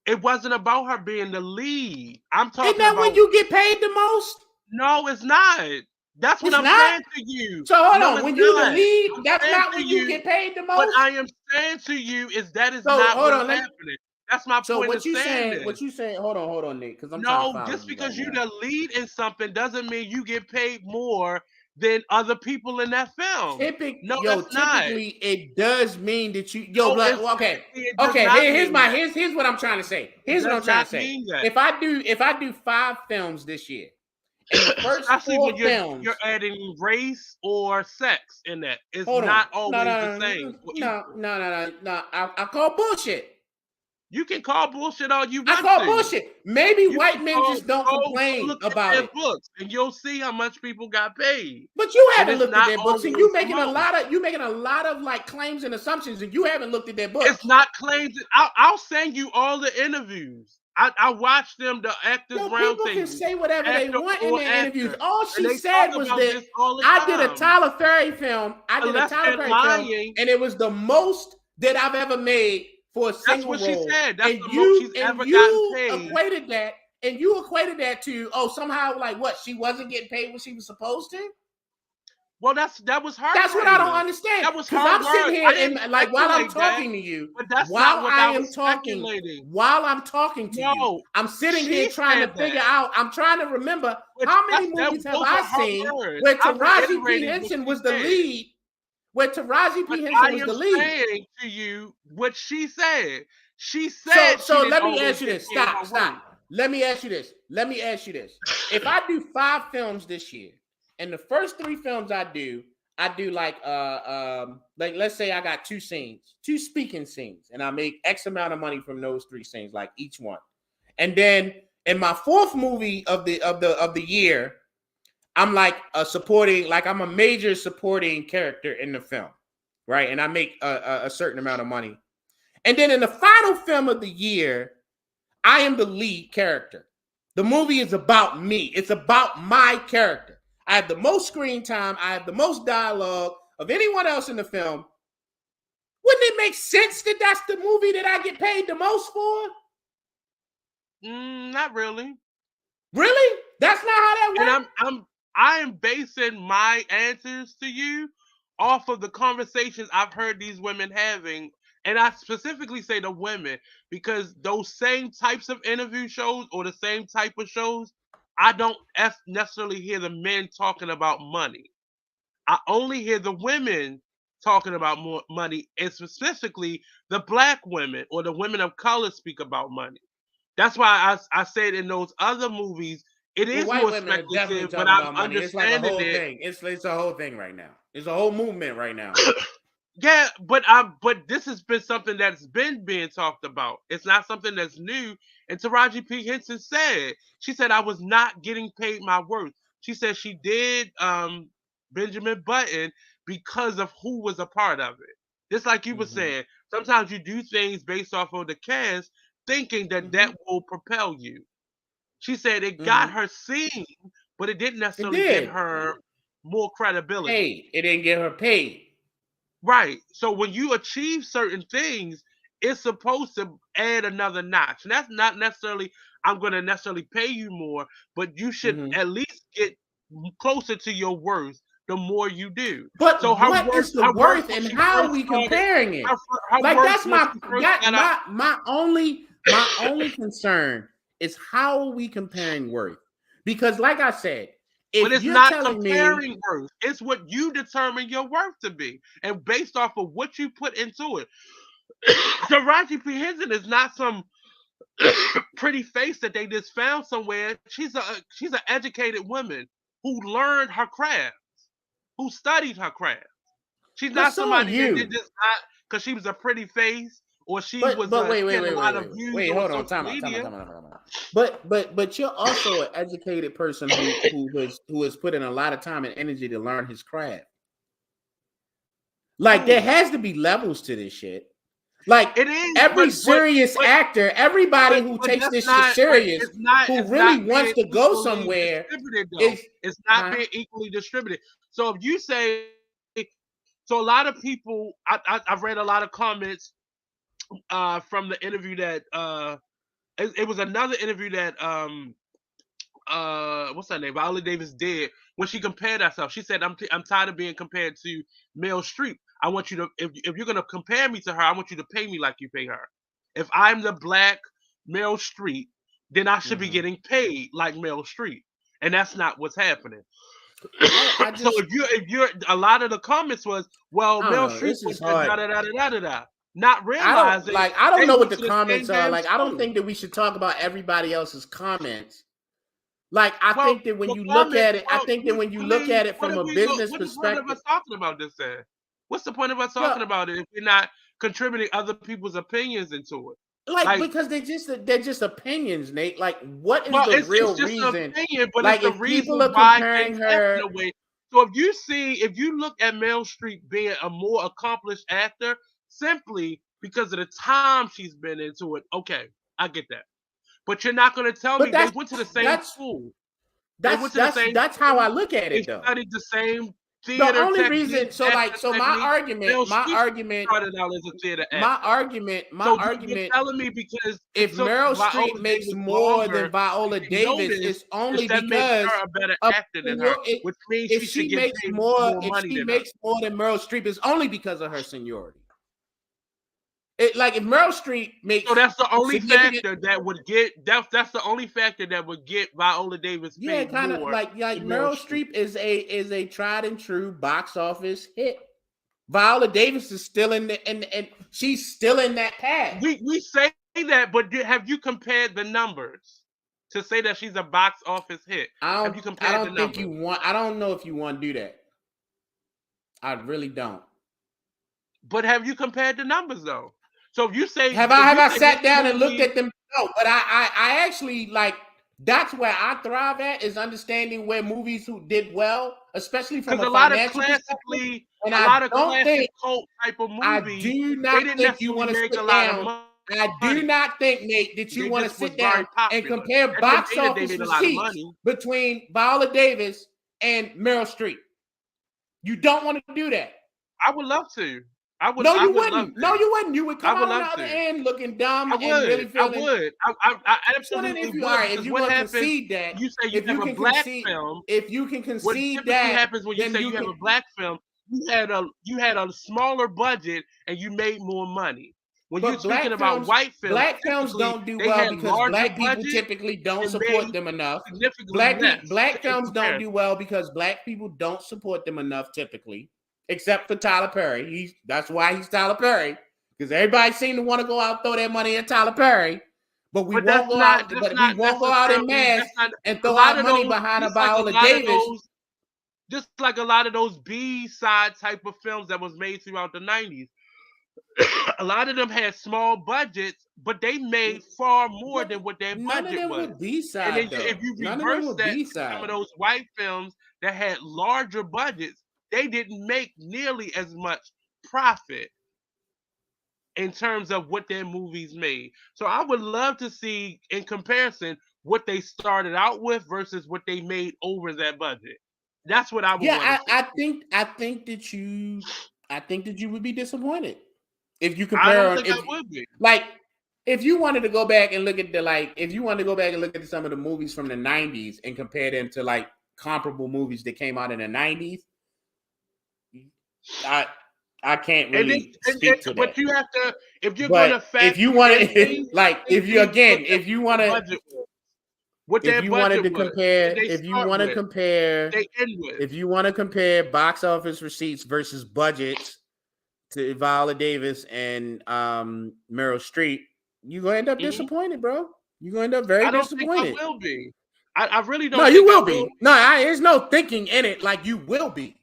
It wasn't about her being the lead. I'm talking Isn't that about when you get paid the most? No, it's not. That's what I'm saying to you. So hold No, on. it's When you the not. lead, I'm that's saying not to when you you, get paid the what most. I am saying to you is that is So not hold what on. is happening. That's my So point what of you saying saying? this. What you saying? Hold on, Nick, because I'm trying to No, follow just you because right you now. the lead in something doesn't mean you get paid more than other people in that film. No, that's not. Typically it does mean that you like okay. It does Okay, not here's mean that. here's what I'm trying to say. It Here's what does I'm trying not to say. mean that. If I do 5 films this year, and the first Especially 4 when films, you're adding race or sex in that. It's hold on. not always the same. No. I call bullshit. You can call bullshit all you I want call to. bullshit. Maybe You white can men just don't go complain look at about their it. books, and you'll see how much people got paid. But you And haven't it's looked at not their books, and always the most. you making a lot of like claims and assumptions, and you haven't looked at their books. It's not claims. I'll send you all the interviews. I watch them, the actors People can roundtable, say whatever they actor want in or their interviews. actor, All and she they said talk was about that this all the I did a time. Tyler Perry film. Unless they're lying. And it was the most that I've ever made for a That's single what she role. said. That's And the most she's ever gotten paid. equated that And you equated that to, oh, somehow like what? She wasn't getting paid what she was supposed to? Well, that was her That's what I don't statement. understand. That was Because her I'm sitting words. here I and didn't like while I'm speculate that, talking to you, but that's not what I was speculating. while I'm talking to you, No, I'm sitting here she trying to said figure that. out. I'm trying to remember Which how many movies have those I are her seen words. where I'm Taraji P. reiterating what Henson she was the said. lead. Where Taraji But P. I Henson was am the lead. saying to you what she said. She So said she so didn't let me always ask you get this. paid her Stop. worth. Let me ask you this. If I do 5 films this year, and the first 3 films I do like let's say I got 2 scenes, 2 speaking scenes, and I make X amount of money from those 3 scenes, like each one. And then in my 4th movie of the year, I'm like I'm a major supporting character in the film, right? And I make a certain amount of money. And then in the final film of the year, I am the lead character. The movie is about me. It's about my character. I have the most screen time. I have the most dialogue of anyone else in the film. Wouldn't it make sense that that's the movie that I get paid the most for? Not really. Really? That's not how that works? And I am basing my answers to you off of the conversations I've heard these women having. And I specifically say the women because those same types of interview shows or the same type of shows, I don't necessarily hear the men talking about money. I only hear the women talking about more money, and specifically the black women or the women of color speak about money. That's why I said in those other movies, it Well, is white more women are definitely speculative, but talking I'm about money. It's like a understanding whole it. thing. It's a whole thing right now. It's a whole movement right now. Yeah, but this has been something that's been being talked about. It's not something that's new. And Taraji P. Henson said, she said I was not getting paid my worth. She said she did Benjamin Button because of who was a part of it. Just like you were Mm-hmm. saying, sometimes you do things based off of the cast, thinking that Mm-hmm. that will propel you. She said it got Mm-hmm. her seen, but it didn't It necessarily give did. her more credibility. Paid. It didn't get her paid. Right. So when you achieve certain things, it's supposed to add another notch. And that's not necessarily I'm going to necessarily pay you more, but you should Mm-hmm. at least get closer to your worth the more you do. So But what is the her worth worth when and she how are first we started, comparing it? her Like worth that's when she first got out. my only concern is how are we comparing worth? Because like I said, But if it's you're not telling me comparing worth. It's what you determine your worth to be. And based off of what you put into it. So Raji P. Henson is not some pretty face that they just found somewhere. She's an educated woman who learned her craft, who studied her craft. She's but not so are somebody that did you. this not because she was a pretty face or But she had a lot of views on hold on, social media. time out. But you're also an educated person who has put in a lot of time and energy to learn his craft. Like there has to be levels to this shit. Like It is, every serious actor, everybody who but takes that's this shit not. But serious, who it's really not wants being to go equally somewhere, distributed though. is It's not huh? being equally distributed. So if you say, so a lot of people, I've read a lot of comments from the interview that it was another interview that what's her name, Viola Davis did when she compared herself. She said, I'm tired of being compared to Meryl Streep. I want you to if you're gonna compare me to her, I want you to pay me like you pay her. If I'm the black Meryl Streep, then I should be Mm-hmm. getting paid like Meryl Streep, and that's not what's happening. I So just if you're a lot of the comments was, well, I don't Meryl know. Streep This was is just hard. da, not realizing I don't they know what went the to the comments same are. damn Like I don't school. think that we should talk about everybody else's comments. Like I Well, think that when the you look comment. at it, I Well, think that when you I look mean, at it what from if a we go? business What is the point of perspective, us talking about this? Then, what's the point of us well, talking about it if we're not contributing other people's opinions into it? like Like, because they're just opinions, Nate. Like, what is well, the it's real just an reason? opinion, but it's Like, the if people reason are why comparing things happen her, the way. So if you look at Meryl Streep being a more accomplished actor simply because of the time she's been into it, okay, I get that. But you're not going to tell but me they went to the same that's school. They went to the same that's how I school. look at They it, though. studied the same The theater only technique, reason, so actor like, so my technique. argument, Meryl my Streep argument, started out as a theater my actor. argument, my So you're argument. telling me because it If took Meryl Streep Viola makes Davis more longer than Viola to be Davis, noticed, it's does only that make because her a better of actor than her? senior. Which means If she should she get makes paid more, more if money she than her. makes more than Meryl Streep, it's only because of her seniority. It, like, if Meryl Streep makes So that's the only significant, factor that would get that's the only factor that would get Viola Davis yeah, paid kind of more like than Meryl Meryl Streep. Streep is a tried and true box office hit. Viola Davis is still in the and she's still in that path. We say that, but have you compared the numbers to say that she's a box office hit? Have you I compared the don't think you numbers? want. I don't know if you want to do that. I really don't. But have you compared the numbers though? So if you say Have I this sat down and looked movie, at them? No, but I actually, like, that's where I thrive at, is understanding where movies who did well, especially from because a financial perspective. And a I lot of don't classic think cult type of I movies, do they not didn't think you necessarily want to make a sit lot of down. money. I do not think, Nate, that you They want to just was sit very down and popular. compare That didn't box mean that they office made a lot of receipts money. between Viola Davis and Meryl Streep. You don't want to do that. I would love to. No, you would love wouldn't. to. No, you wouldn't. You would I come would out on the love other to. end looking dumb I and really would. I feeling. would. I So then, absolutely if you, all would. right, if Because you're what going to happens? concede that, You say you if have you a can black concede, film. if you can What concede typically that, happens when you then say you you have can. a black film, you had a smaller budget and you made more money. When you're But speaking about white films, black films typically don't do they well had because larger black people budget typically don't and support made them enough. significantly less Black in films don't comparison. do well because black people don't support them enough typically, except for Tyler Perry. That's why he's Tyler Perry, because everybody seems to want to go out and throw their money at Tyler Perry, but we But won't go out. that's But we not won't go out in necessarily mass that's not and a throw lot out of money those behind a just like a Viola lot of Davis. those just like a lot of those B side type of films that was made throughout the 90s. A lot of them had small budgets, but they made far more than what their None of budget them was. were B And then side if though. you None of them reverse were that B to some of side. those white films that had larger budgets, they didn't make nearly as much profit in terms of what their movies made. So I would love to see in comparison what they started out with versus what they made over that budget. That's what I would want to Yeah, see. I think that you would be disappointed if you I compare don't on, think I would be. like, if you wanted to go back and look at if you wanted to go back and look at some of the movies from the 90s and compare them to like comparable movies that came out in the 90s, I can't really speak to that. But you have to, if you're going to But if you factor want in to, things, like, things if you need to look again, at if you what want their to, budget was, what if their you wanted budget to was, compare, what they if you start want to with, compare, they end with. if you want to compare box office receipts versus budgets to Viola Davis and Meryl Streep, you're gonna end up disappointed, bro. You're gonna end up very I don't think I disappointed. will be. I really No, don't you think I will will be. be. No, there's no thinking in it. Like, you will be.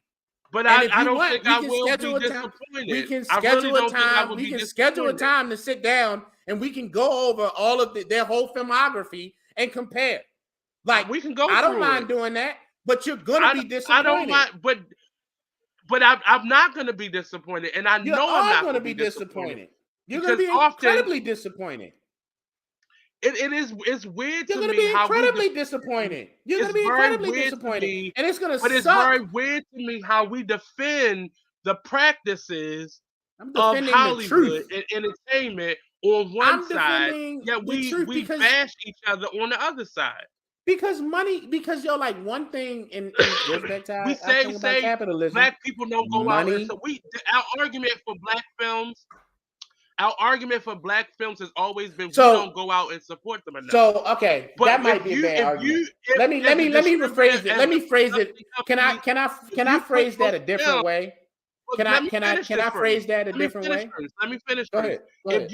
But And if I you don't want, think we I can will schedule be a time. We disappointed. can I really schedule a don't think I time. will We be can schedule a disappointed. time to sit down and we can go over all of their whole filmography and compare. Like, We can go I don't through mind it. doing that, but you're gonna be I don't disappointed. mind, but I'm not going to be disappointed, and I You know I'm are not going to going to be be disappointed disappointed. You're going to because be often incredibly disappointed. it's weird You're to going to me be how we incredibly disappointed. You're going it's to be very incredibly weird to disappointed, me, and it's going to but it's suck. very weird to me how we defend the practices I'm of defending the Hollywood truth. and entertainment on one I'm side, defending yet the truth we because bash each other on the other side. because yo, like, one thing, and this goes back to We our thing about say capitalism. black people don't go out and Money. so our argument for black films. Our argument for black films has always been we don't go out and support them enough. So, okay, But that might be a bad argument. Let me as a rephrase it. as Let a me phrase it. production company, if Can I you put phrase that those a different films, way? well, let me finish Can this I first. phrase that a Let me different finish way? first. Let me finish Go first. ahead. Go ahead.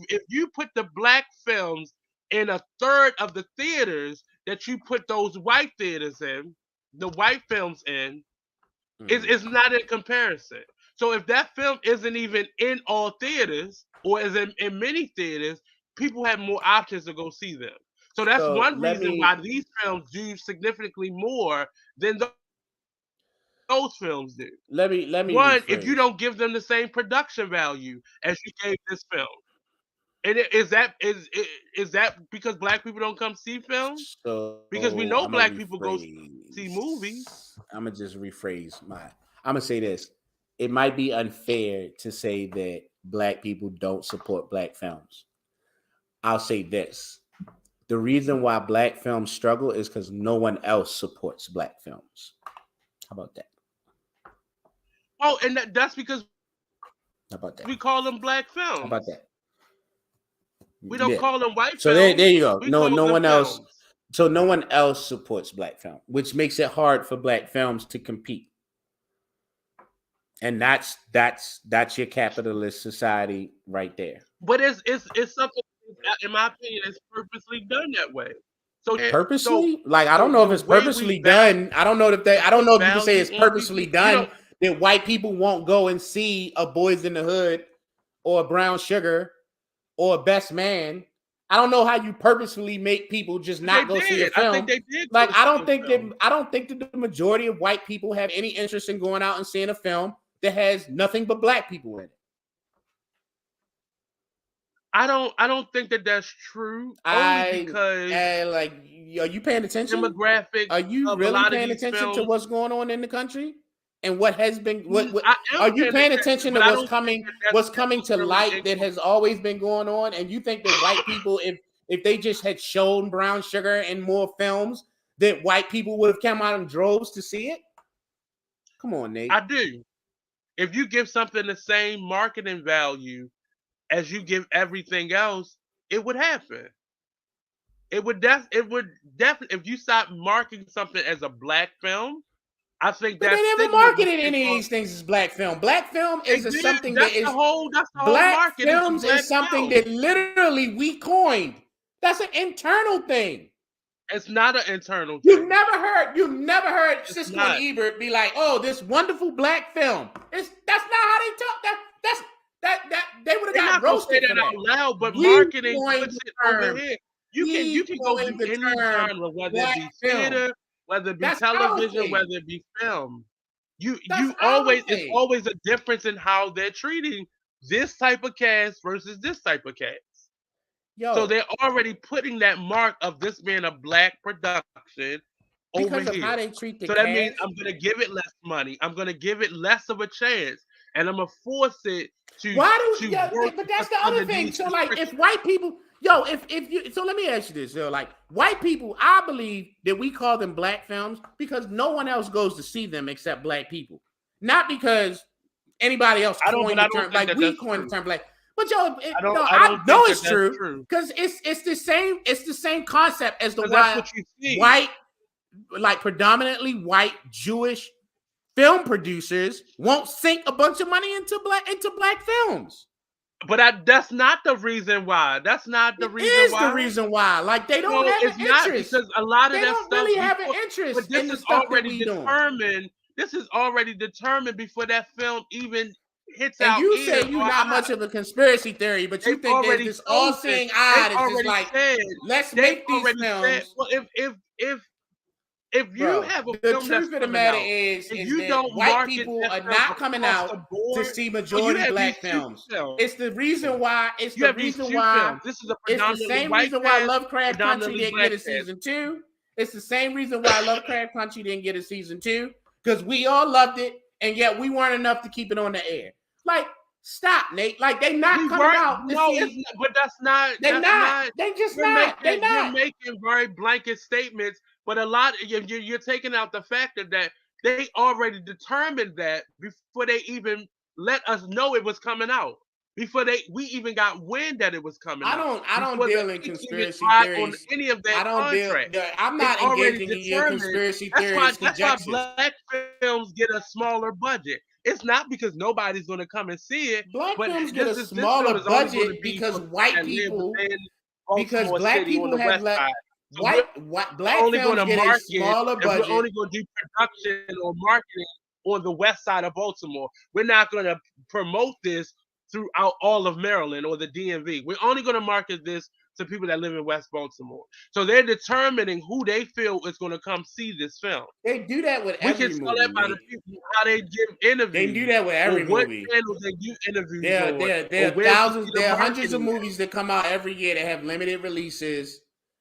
If you put the black films in a third of the theaters that you put those white theaters in, the white films in, it's not in comparison. So if that film isn't even in all theaters or is in many theaters, people have more options to go see them. So that's So one reason why these films do significantly more than those films do. let me One, if you rephrase. don't give them the same production value as you gave this film. And is that because black people don't come see films? So Because we know I'm gonna black people go see rephrase. movies. I'm gonna just rephrase my. I'm gonna say this. It might be unfair to say that black people don't support black films. I'll say this. The reason why black films struggle is because no one else supports black films. How about that? Oh, and that's because How about that? we call them black How about films. that? We don't Yeah. call them white So there films. you go. We No call them one else. films. So no one else supports black film, which makes it hard for black films to compete. And that's your capitalist society right there. But it's something, in my opinion, it's purposely done that way. So Purposely? Like I don't know if the it's way we purposely done. I don't know if we I don't put know if you can say value it's on purposely people, you done know, that white people won't go and see a Boys in the Hood or a Brown Sugar or a Best Man. I don't know how you purposefully make people just they not go see a did. I think film. they did go Like to I see don't a think film. that the majority of white people have any interest in going out and seeing a film that has nothing but black people in it. I don't think that that's true. Only because Like, are you paying attention? Are demographics you of a really lot of paying these attention to films. what's going on in the country and what has been what I am are you paying paying attention, attention to but I don't think that that's what's coming to necessarily light that has always been going on? And you think that white people, if they just had shown Brown Sugar in more films, that white people would have come out in droves to see it? Come on, Nate. I do. If you give something the same marketing value as you give everything else, it would happen. It would definitely, if you stop marking something as a black film, I think But they that never stigma would marketed take any of off. these things as black film. Black film They is did. something that is That's the whole black market. It's a films black is something film. that literally we coined. That's an internal thing. It's not an internal You thing. never heard It's Cisco and not. Ebert be like, "Oh, this wonderful black film." That's not how they talk. That they would have They're got not gonna say roasted that for that. out loud, but We marketing coined puts the it over term. here. You We can go coined do the any term genre, whether it black be film. theater, whether it be That's our television, thing. whether it be film. That's You our always, it's thing. always a difference in how they're treating this type of cast versus this type of cast. So Yo, they're already putting that mark of this being a black production over because of here. how they treat the So that means cast. I'm gonna give it less money. I'm gonna give it less of a chance, and I'm gonna force it to Yeah, work but that's the under other thing. these So like if restrictions. white people, if you so let me ask you this, like white people, I believe that we call them black films because no one else goes to see them except black people. Not because anybody else But coined the I don't term, think like that we that's coined the true. term black. But I I don't know think that it's that's true true because it's the same concept as the because that's what you see. white, like predominantly white Jewish film producers won't sink a bunch of money into black films. But that's not the reason why. That's not the It reason is the why. reason why. Like they don't No, have it's an not interest. because a lot of They that don't stuff really have an before, but interest this in the is stuff that already we doing. determined. This is already determined before that film even hits And our you say ears you're or not eyes. much of a conspiracy theory, but you They've think there's already this chosen. all-seeing eye They've that's just already like, said. let's They've make these already said. films. Well, if you Bro, have a the film that's truth of the coming matter out and is you that don't white market people that are film not coming across out the to board, see so you majority have these black two films. films. It's the reason why. You have these two films. This is a It's the predominantly same white reason why cast, Lovecraft Country predominantly didn't black get a cast. season 2. It's the same reason why Lovecraft Country didn't get a season 2 because we all loved it, and yet we weren't enough to keep it on the air. Like, stop, Nate. Like they not We coming weren't. out to No, it's see. not. But that's not. They That's not. not. They just not. They You're not. making very blanket statements. But a lot. You're taking out the factor that they already determined that before they even let us know it was coming out. Before we even got wind that it was coming out. I don't Before the deal in ink even conspiracy dried on theories. any of their I don't deal. contracts. I'm They've not already engaging in your determined. conspiracy theories That's why conjectures. black films get a smaller budget. It's not because nobody's going to come and see it, Black but films get a this film smaller is only going to budget be because for people white that live people, within because Baltimore black City on people the have west let side. So white we're black only going films to get a market, smaller and we're budget. only going to do production or marketing on the west side of Baltimore. We're not going to promote this throughout all of Maryland or the DMV. We're only going to market this to people that live in West Baltimore. So they're determining who they feel is going to come see this film. They do that with We can every tell movie, that by the Nate. people how they give They do interviews that with or every what movie. channels they do interviews on There or are where we see thousands, the there are hundreds of marketing at. movies that come out every year that have limited releases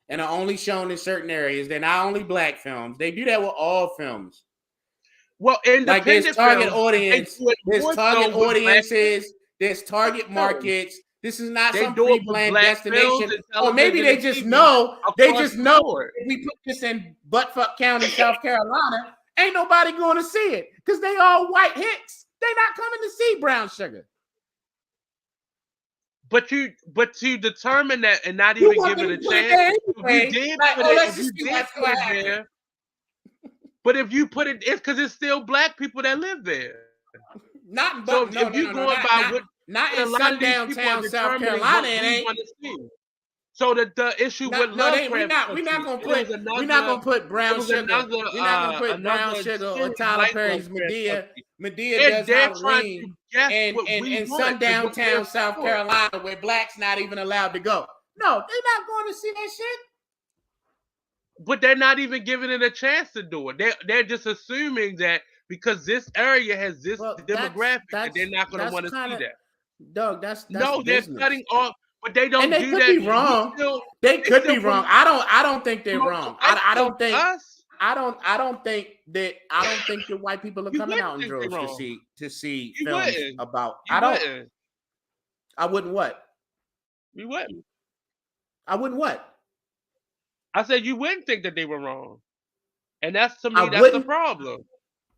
and are only shown in certain areas. They're not only black films. They do that with all films. Well, Like there's independent target films, they audience, do it there's more target so with black audiences, there's target films. markets. This is not They some do it with pre-planned black films destination. and Or maybe television they and just TV know, across the board. if we put this in Buttfuck County, South Carolina, ain't nobody going to see it because they all white hits. They not coming to see Brown Sugar. But to determine that and not You even want give them it to a put it chance, there if you anyway. did Like, put oh, it, let's if you just see did what's put going to it happen. there, but if you put it, it's because it's still black people that live there. Not So but no, if you going by not what in a lot of these sundown people are town, South determining Carolina. what It we ain't. want to see. So the issue with No, they Lovecraft we not Country, gonna and it put was Brown Sugar. We're not gonna put Brown another Sugar or series Tyler like Perry's Lovecraft Medea. Country. Medea does They're trying to Halloween guess what we in want and sundown what we're town, South for. Carolina, where blacks not even allowed to go. No, they're not going to see that shit. But they're not even giving it a chance to do it. They're just assuming that because this area has this Well, demographic that they're not going to that's want to kind see of that. Doug. That's No, they're business. cutting off, but they And don't they do could that. be wrong. They They could still be wrong. I don't think they're promote to wrong. white I don't folks, think us. I don't think that white people are You coming wouldn't out in think they're droves wrong. to see You films wouldn't. about. You wouldn't. I wouldn't what? You wouldn't. I wouldn't what? I said you wouldn't think that they were wrong, and that's to I me that's the wouldn't problem.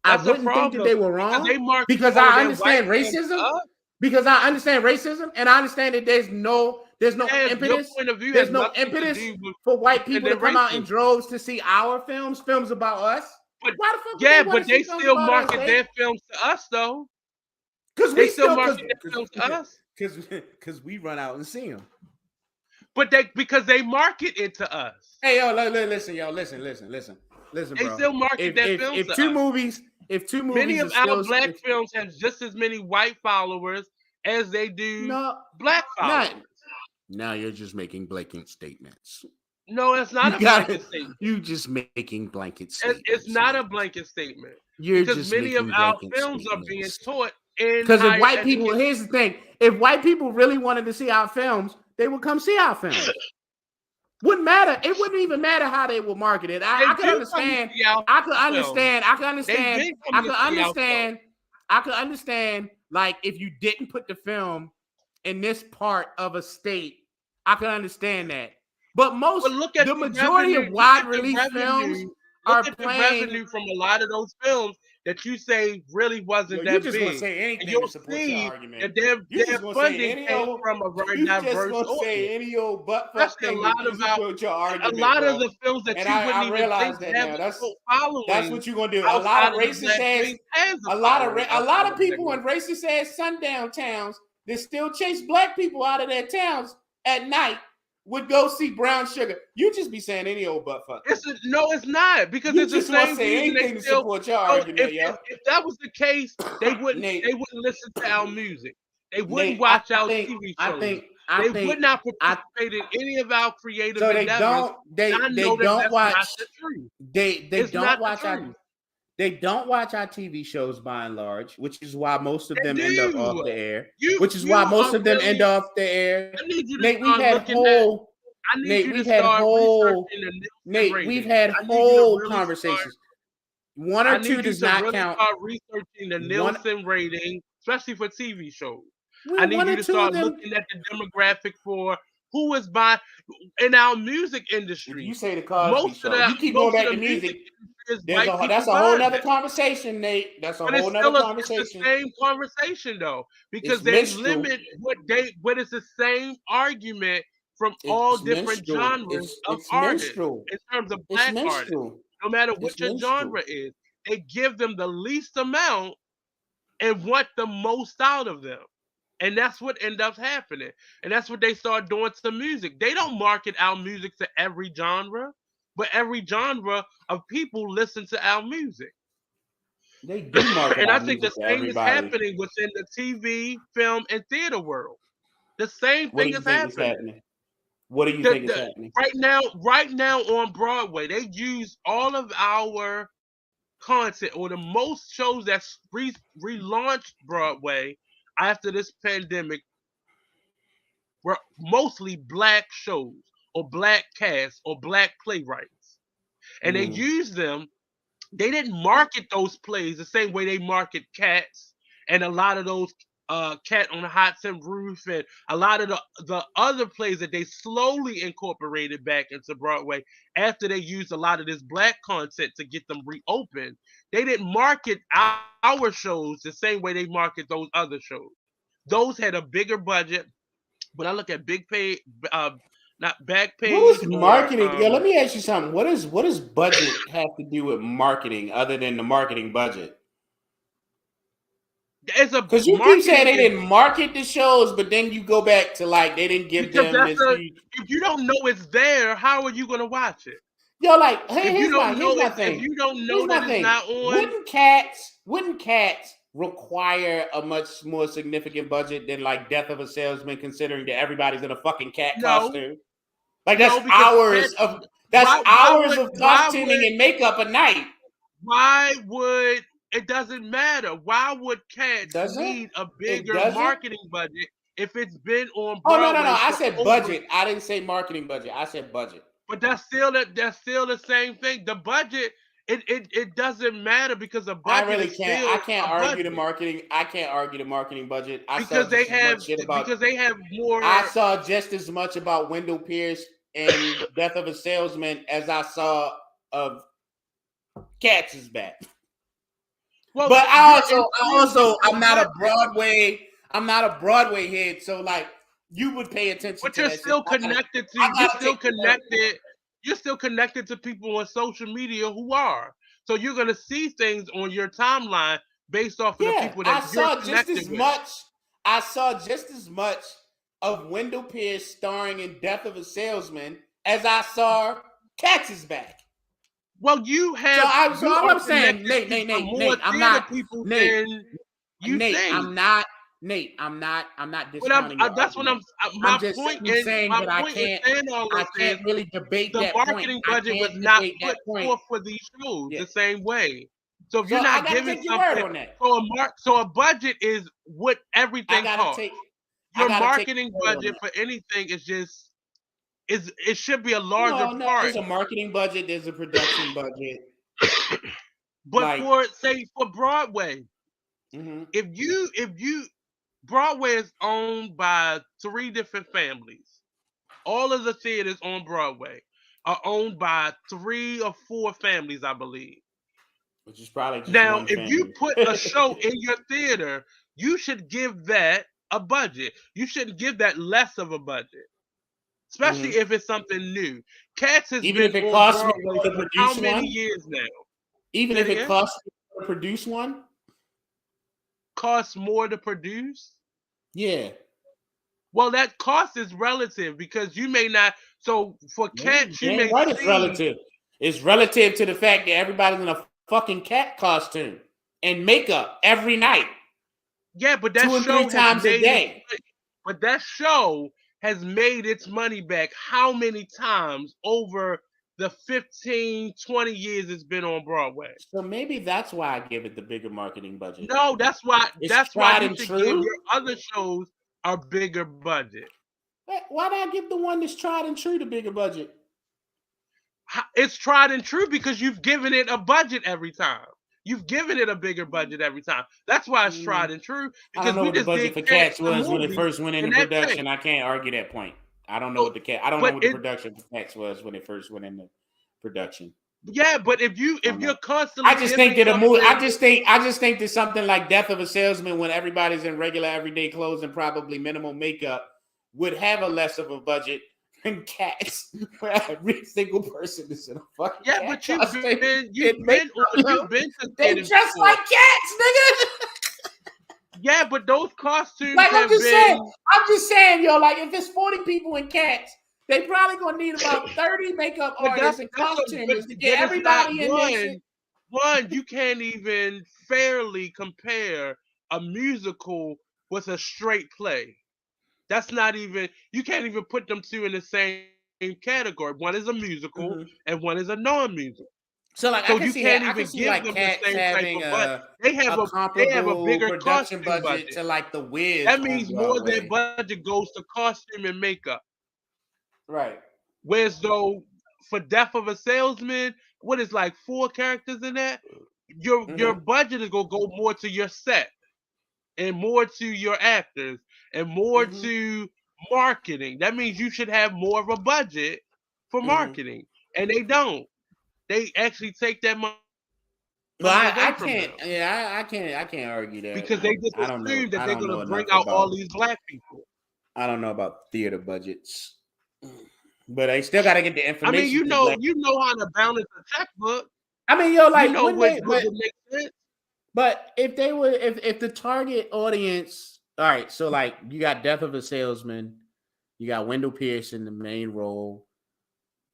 I That's the wouldn't think that problem they were because wrong they market because more of I their white understand films to racism. us. Because I understand racism and I understand that there's no Your impetus. point of view There's has no nothing to impetus do with for white people to defending come out in racism. droves to see our films about us. But Why the fuck would they yeah, want but to see they films still about us, market Nate? their films to us though. Because They we still still market their films to us. because we run out and see them. But because they market it to us. Hey yo, listen, They bro. still market their films If to two us. movies, Many are of our still black films have just as many white followers as they do no, black not followers. now you're just making blatant statements. No, it's not a blanket statement. You just making blanket statements. It's not a blanket statement. You're because just many of making our blanket films are being statements. taught in Because if higher white people, education. here's the thing: if white people really wanted to see our films, they would come see our films. Wouldn't matter. It wouldn't even matter how they would market it. I could understand. I could understand. I could understand. Like if you didn't put the film in this part of a state, I could understand that. But the majority of wide release films Look at the revenue from a lot of those films that you say really wasn't you're that just big. gonna say anything and you'll to support your see argument. that their funding came from a very diverse audience. Say any old butt fuck Especially thing to support your argument. A lot bro. of the films that and you I wouldn't even realize think that have now. a cult following. That's what you're gonna do. A lot of racist ass, a lot of people in racist ass sundown towns that still chase black people out of their towns at night would go see Brown Sugar. You just be saying any old butt fuck. No, it's not because it's the same reason they still support your argument, if that was the case, they wouldn't listen to our music. They wouldn't watch our TV shows. They would not participate in any of our creative endeavors. They don't watch the truth. They don't watch our TV shows by and large, which is why most of them end up off the air. Nate, we've had whole conversations. One or two does not count. Start researching the Nielsen rating, especially for TV shows. I need you to start looking at the demographic for who is buying in our music industry. You say the Cosby Show. You keep going back to music. That's a whole other conversation, Nate. That's a whole other conversation. It's the same conversation though, because they limit what is the same argument from all different genres of artists in terms of black artists. No matter what your genre is, they give them the least amount and want the most out of them. And that's what ends up happening. And that's what they start doing to music. They don't market our music to every genre, but every genre of people listen to our music. They do market and I think the same is happening within the TV, film, and theater world. The same thing is happening. What do you think is happening? Right now on Broadway, they use all of our content, or the most shows that relaunched Broadway after this pandemic were mostly black shows or black casts or black playwrights. And they use them They didn't market those plays the same way they market Cats and a lot of those Cat on the Hot Tin Roof and a lot of the other plays that they slowly incorporated back into Broadway after they used a lot of this black content to get them reopened. They didn't market our shows the same way they market those other shows. Those had a bigger budget. When I look at Big Page, uh, not What was Backpage or marketing? Yo, let me ask you something. What does budget have to do with marketing other than the marketing budget? as a Because you keep saying marketing they is didn't market the shows, but then you go back to like they didn't give because them that's this a huge. if you don't know it's there, how are you gonna watch it? Yo, like, hey, If you don't know here's my it's if thing. you don't Here's know my that it's thing. not on, Wouldn't cats require a much more significant budget than like Death of a Salesman, considering that everybody's in a fucking cat no, costume? Like no, because that's hours of why costuming would and makeup a night. why would it doesn't matter. Why would Cats Does it? need a It bigger doesn't? marketing budget if it's been on Oh no. Broadway I for said over? budget. I didn't say marketing budget. I said budget. But that's still the same thing. The budget it doesn't matter because a I budget really is can't. I still can't a argue the budget marketing. I can't argue the marketing budget. because they have I more. saw just as much about Wendell Pierce and Death of a Salesman as I saw of Cats is Back. Well, But I'm not a budget, Broadway head, so like you would pay attention but to you're that shit. still connected to I gotta take your word. you're still connected to people on social media who are. So you're gonna see things on your timeline based off of the Yeah, people that you're connected with. I saw just as much of Wendell Pierce starring in Death of a Salesman as I saw Cats is Back. Well, So you all are I'm saying, connected to more Nate, I'm theater not people Nate, than you Nate, think. I'm not But I'm discounting your that's what argument. I'm just simply saying my that point in saying all I this is can't really debate the that point. marketing I budget was can't not debate that put point. forth for these shows Yeah. the same way. So if So you're I not gotta giving take your word something, on that. so a budget is what I everything gotta costs. take I Your gotta take marketing your word on budget that. for anything it should be a larger No, part. there's a marketing budget, there's a production budget. But Like, for Broadway, mhm. if you Broadway is owned by three different families. All of the theaters on Broadway are owned by three or four families, I believe. Which is probably just Now, one if you family. put a show in your theater, you should give that a budget. You shouldn't give that less of a budget, especially Mhm. if it's something new. Cats has Even been if it on costs me Broadway to for how produce many one, years now? even Say it if it again. costs me to produce one, Costs more to produce. yeah. Well, that cost is relative because you may not. So for Cats, you Damn may right, it's see. relative. It's relative to the fact that everybody's in a fucking cat costume and makeup every night, Yeah, but 2 and 3 times a day. that show has made its money back how many times over the 15, 20 years it's been on Broadway? So maybe that's why I give it the bigger marketing budget. No, It's that's why tried you and should give true. your other shows a bigger budget. Why not give the one that's tried and true the bigger budget? It's tried and true because you've given it a budget every time. You've given it a bigger budget every time. That's why it's tried and true I don't because know we what the just budget did for Cats Cats the was when it movie first went into and that production. thing. I can't argue that point. I don't know So, what I don't know but what the it production for Cats was when it first went into production. yeah, but if I don't you're know. constantly I just think giving that a movie. something, I just think that something like Death of a Salesman, when everybody's in regular everyday clothes and probably minimal makeup, would have a less of a budget than Cats, where every single person is in a fucking yeah, cat but costume you've and been makeup. to They theaters dress before. like cats, nigga. Yeah, but those costumes Like have been. I'm just saying, yo. Like if it's 40 people in Cats, they probably gonna need about 30 makeup But artists and but costumers to get it's not everybody in there. Shit. one. You can't even fairly compare a musical with a straight play. That's not even. You can't even put them two in the same category. One is a musical Mhm. and one is a non-musical. So like So you can't even give them the Cats same type having of budget. a They have a comparable bigger production costume budget budget. to like The Wiz That on means more of their Broadway. budget goes to costume and makeup. Right. Whereas though for Death of a Salesman, what is like 4 characters in that, your Mm-hmm. budget is gonna go more to your set and more to your actors and more Mm-hmm. to marketing. That means you should have more of a budget for Mm-hmm. marketing, and they don't. They actually take that money away from them Well, I can't. Yeah, I can't argue because that. they just I don't assume know. that I they're don't gonna know bring enough out all about. these black people. I don't know about theater budgets, but they still got to get the I mean, information to black. you know how to balance a checkbook. I mean, yo, You like know when they, what would make sense. but if they were, if the target audience, all right, so like you got Death of a Salesman, you got Wendell Pierce in the main role,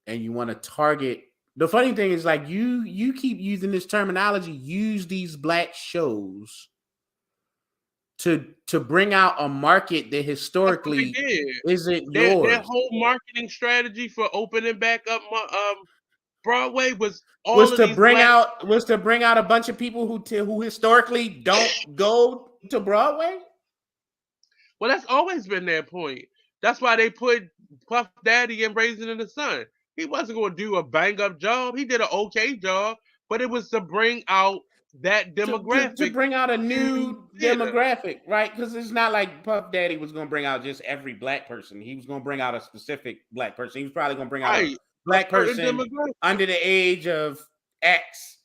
and you want to target. The funny thing is, like you keep using this terminology. Use these black shows to bring out a market that That's what they historically did. isn't Their yours. whole marketing strategy for opening back up Broadway was all Was of to these bring black. out a bunch of people who historically don't go to Broadway. Well, that's always been their point. That's why they put Puff Daddy in Raising in the Sun. He wasn't going to do a bang up job. He did an okay job, but it was to bring out that To demographic bring out a to new theater. demographic, right? Because it's not like Puff Daddy was going to bring out just every black person. He was going to bring out a specific black person. He was probably going to bring out a Right. A black certain person demographic. under the age of X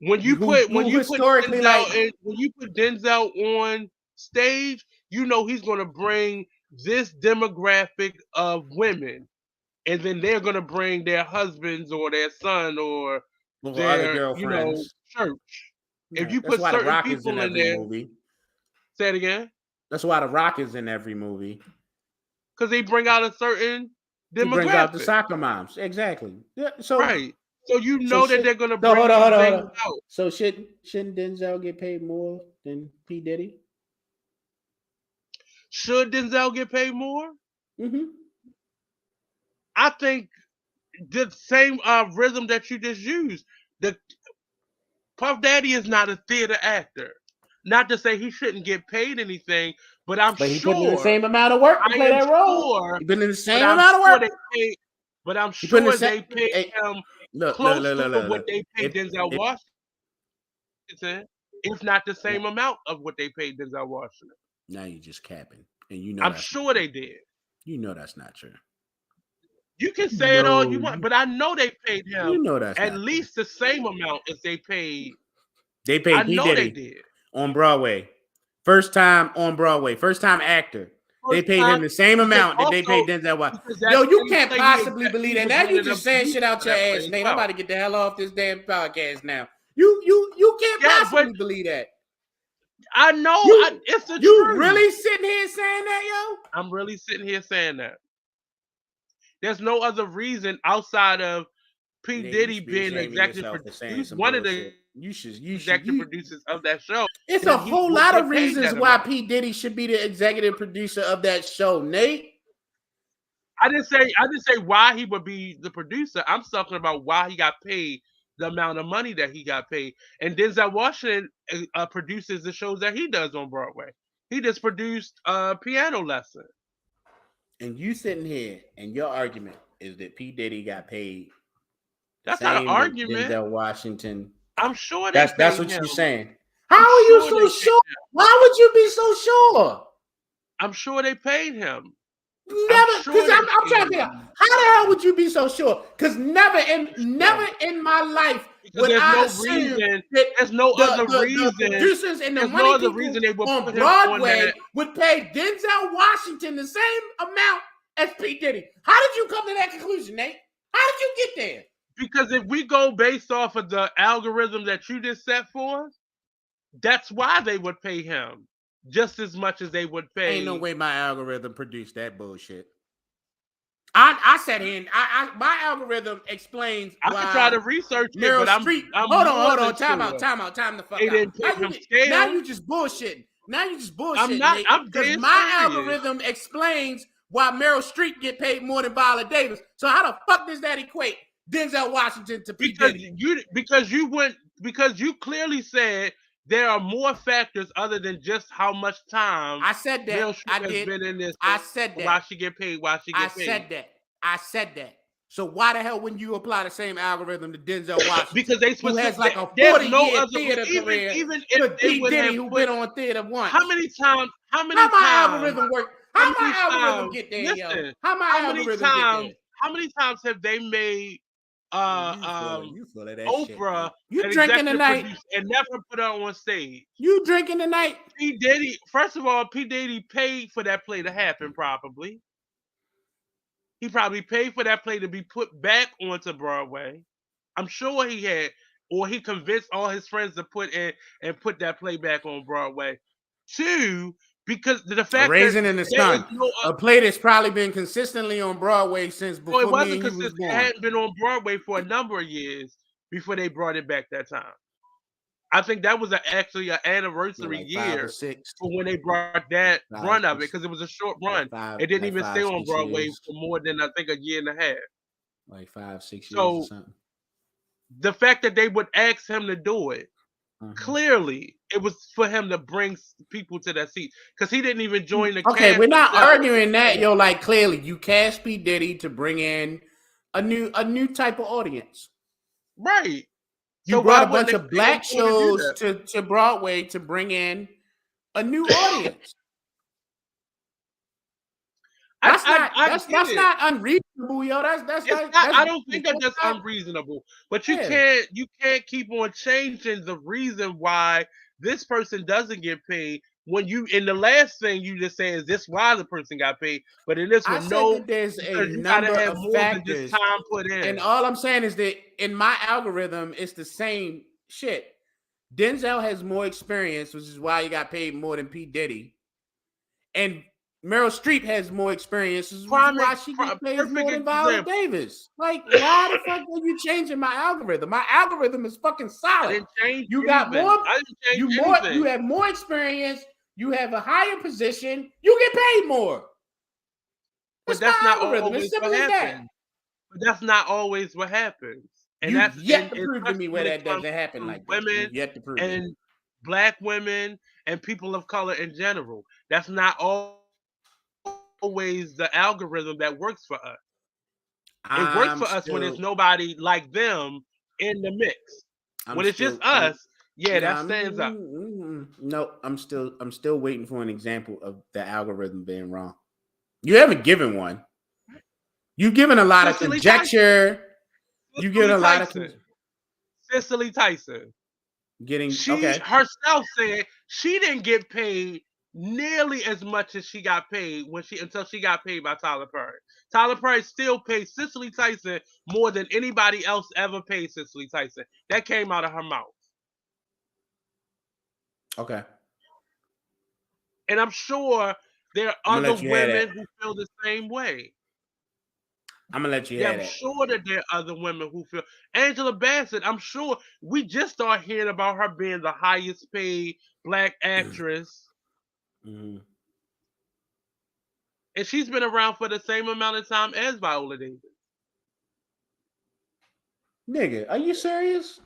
When you who historically like. When you put Denzel on stage, you know he's going to bring this demographic of women, and then they're going to bring their husbands or their son or Or other their girlfriends. church. If Yeah, you that's put why The certain Rock is in people in every there, movie. say it again, That's why The Rock is in every movie. because they bring out a certain He brings out the demographic, soccer moms. Exactly. Yeah. right? So you So know that shit. they're going to So bring these things out. So shouldn't Denzel get paid more than P Diddy? Should Denzel get paid more? Mm-hmm. I think the same rhythm that you just used. The Puff Daddy is not a theater actor. Not to say he shouldn't get paid anything, but But he put in the same amount of work to I play am that role. sure, He put in the but same I'm amount of sure work. they paid, but I'm He put in the sure same. they paid Hey, him look, close to what look. they paid Denzel Washington, if not the Yeah. same amount of what they paid Denzel Washington. Now you just capping, and you know I'm that's sure they did. you know that's not true. You can say it all you No, want, but I know they paid him you know that's at not true. least the same amount as they paid. They I paid P know they Diddy did. on Broadway. First time on Broadway. First time actor. They First paid him time, the same because amount that they paid also Denzel Washington. because Yo, that you same can't play possibly believe he that. was Now one you of the just saying shit producers out for your that ass, play as Nate. I'm well. about to get the hell off this damn podcast now. You can't Yeah, but possibly believe that. I know You it's the you truth. really sitting here saying that, yo? I'm really sitting here saying that. There's no other reason outside of P. Nate, you Diddy should be being the ashamed of executive yourself for saying producer, some one of the bullshit. You should executive producers of that show, It's a that he whole would lot of get paid reasons that why amount. P. Diddy should be the executive producer of that show, Nate. I didn't say why he would be the producer. I'm talking about why he got paid the amount of money that he got paid. And Denzel Washington produces the shows that he does on Broadway. He just produced Piano Lesson. And you sitting here and your argument is that P. Diddy got paid the That's not an same that argument. Denzel Washington. I'm sure they That's paid what him. you're saying. How I'm are you sure so they sure? paid him. Why would you be so sure? I'm sure they paid him. Never, because Sure I'm they trying to paid figure out him. how the hell would you be so sure? Because never in my life Because would there's I no assume reason. that There's no other the reason. producers and the There's money no other people reason they would on put him on Broadway that. would pay Denzel Washington the same amount as P. Diddy. How did you come to that conclusion, Nate? How did you get there? Because if we go based off of the algorithm that you just set for us, that's why they would pay him just as much as they would pay. Ain't no way my algorithm produced that bullshit. I sat here and my algorithm explains I why could try to research it, Meryl but Streep. I'm Hold more on. than Time sure out. Time the fuck they out. didn't pay him scale. Now you just bullshitting. I'm not. Nate. I'm Because dead my serious. algorithm explains why Meryl Streep get paid more than Viola Davis. So how the fuck does that equate Denzel Washington to P. Diddy? Because you clearly said there are more factors other than just how much time I said that. Meryl Streep has been in this. I said that. Why she get paid? Why she get paid? I said that. So why the hell wouldn't you apply the same algorithm to Denzel Washington, because they who has specific. like a There's no 40-year other. theater career, Even if with they P. would Diddy, have who put been on theater how once? many times? How How many my times? algorithm work? How How many my algorithm times? get there, yo? Listen. How my How many algorithm get times? there? How many times have they made uh um You full of that shit, Oprah man. You an drinking executive tonight? producer and never put her on stage? You drinking tonight? P Diddy. First of all, P Diddy paid for that play to happen. Probably he probably paid for that play to be put back onto Broadway. I'm sure he had, or he convinced all his friends to put in and put that play back on Broadway. Two, because the A fact that Raisin in the there is Sun, no, a play that's probably been consistently on Broadway since well, it before me wasn't and you was consistent. It born. hadn't been on Broadway for a number of years before they brought it back that time. I think that was actually an Yeah, anniversary like 5 or year 6, for when they brought that five, run of it because it was a short run. It didn't like even stay five, on six Broadway years, for more than I think a year and a half. like 5, 6 years or So something. the fact that they would ask him to do it, Uh-huh. clearly it was for him to bring people to that seat because he didn't even join the Okay, cast we're not himself. arguing that, yo. Like clearly, you cast P. Diddy to bring in a new type of audience. Right. You So brought why a wouldn't bunch they of pay him black more to do shows to Broadway to bring in a new audience. that? I get That's it. not unreasonable, yo. That's It's not not. that's I don't think that that's not, unreasonable, but yeah. you can't keep on changing the reason why this person doesn't get paid. When you in the last thing you just say is this why the person got paid, but in this I one said no, that there's a because you got to number have of more than just factors, time put and in. all I'm saying is that in my algorithm, it's the same shit. Denzel has more experience, which is why he got paid more than P. Diddy. And Meryl Streep has more experience, which is why she gets paid Perfect more than Viola example. Davis. Like, why the fuck are you changing my algorithm? My algorithm is fucking I solid. didn't change You got anything. more, I didn't change anything. you have more experience, you have a higher position, you get paid more. But That's that's my not algorithm. As always what simple as that. happens. But that's not always what happens. And You've that's yet to and prove to me especially where when it that comes doesn't happen to like that. women You've yet to prove it. and black women and people of color in general. That's not always the algorithm that works for us. It works I'm for us when there's still, nobody like them in the mix. When it's just I'm us, yeah, that nah, stands up. no, I'm still waiting for an example of the algorithm being wrong. You haven't given one. You've given a lot of Cicely Tyson. conjecture. You've given Cicely a lot of Tyson. Cicely Tyson. getting She okay. herself said she didn't get paid nearly as much as she got paid when she until she got paid by Tyler Perry. Tyler Perry still paid Cicely Tyson more than anybody else ever paid Cicely Tyson. That came out of her mouth. Okay. And I'm sure there are I'm gonna other let you have that. women who feel the same way. I'm gonna let you Yeah, have I'm that. sure that there are other women who feel Angela Bassett, I'm sure we just started hearing about her being the highest paid black actress. Mm-hmm. And she's been around for the same amount of time as Viola Davis. Nigga, are you serious?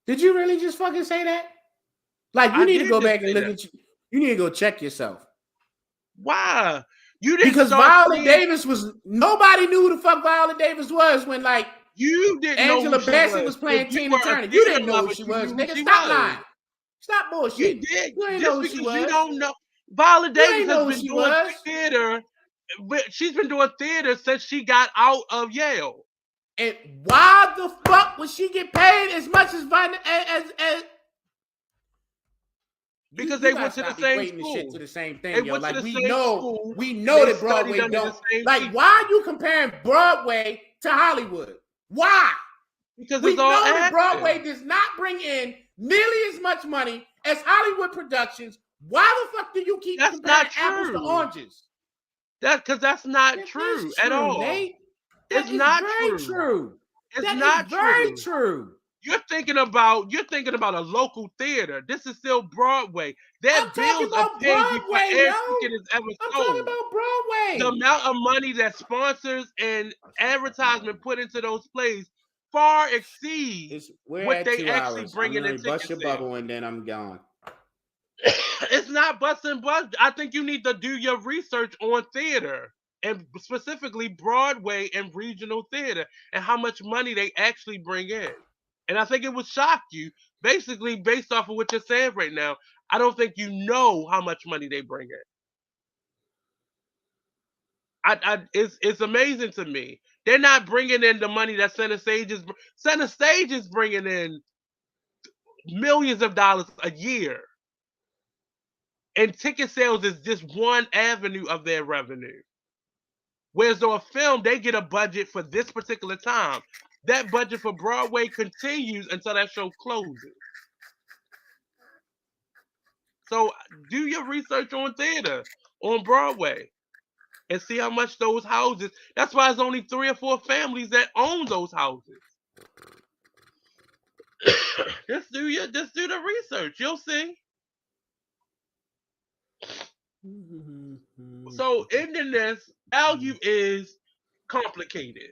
Did you really just fucking say that? Like, you I need to did go just back and say look that. at you. You need to go check yourself. Why? You didn't Because start Viola seeing. Davis was, nobody knew who the fuck Viola Davis was when, like, You didn't know who Angela she Bassett was. was If playing you Tina were a Turner. You theater didn't know who lover, she you was, knew who nigga. she Stop was. lying. Stop You bullshitting. did. You ain't know Just who she because you was. don't know. Viola You Davis ain't has know who been she doing was. theater. But she's been doing theater since she got out of Yale. And why the fuck would she get paid as much as Because you they gotta went to the stop same equating the shit to school. the same They thing, yo. went to Like the same school we and know they that studied Broadway under the don't. same Like, teacher. why are you comparing Broadway to Hollywood? Why? Because We it's all know that Broadway acting. does not bring in nearly as much money as Hollywood productions. Why the fuck do you keep That's comparing not apples to true. oranges? That's not That true is at true, all. Nate. It's That is not very true. true. It's That is not very true. true. You're thinking about a local theater. This is still Broadway. I'm Their talking bills are about paid before Broadway, air yo. ticket is ever I'm talking sold. about The Broadway. amount of money that sponsors and advertisement put into those plays far exceeds We're what at they 2 hours. actually I'm bring in gonna bust ticket your sales. bubble and then I'm gone. It's not busting bust. I think you need to do your research on theater. and specifically Broadway and regional theater, and how much money they actually bring in. And I think it would shock you, basically based off of what you're saying right now. I don't think you know how much money they bring in. It's amazing to me. They're not bringing in the money that Center Stage is bringing in millions of dollars a year, and ticket sales is just one avenue of their revenue. Whereas though a film, they get a budget for this particular time. That budget for Broadway continues until that show closes. So do your research on theater, on Broadway, and see how much those houses. That's why it's only 3 or 4 families that own those houses. Just do the research. You'll see. So ending this, value is complicated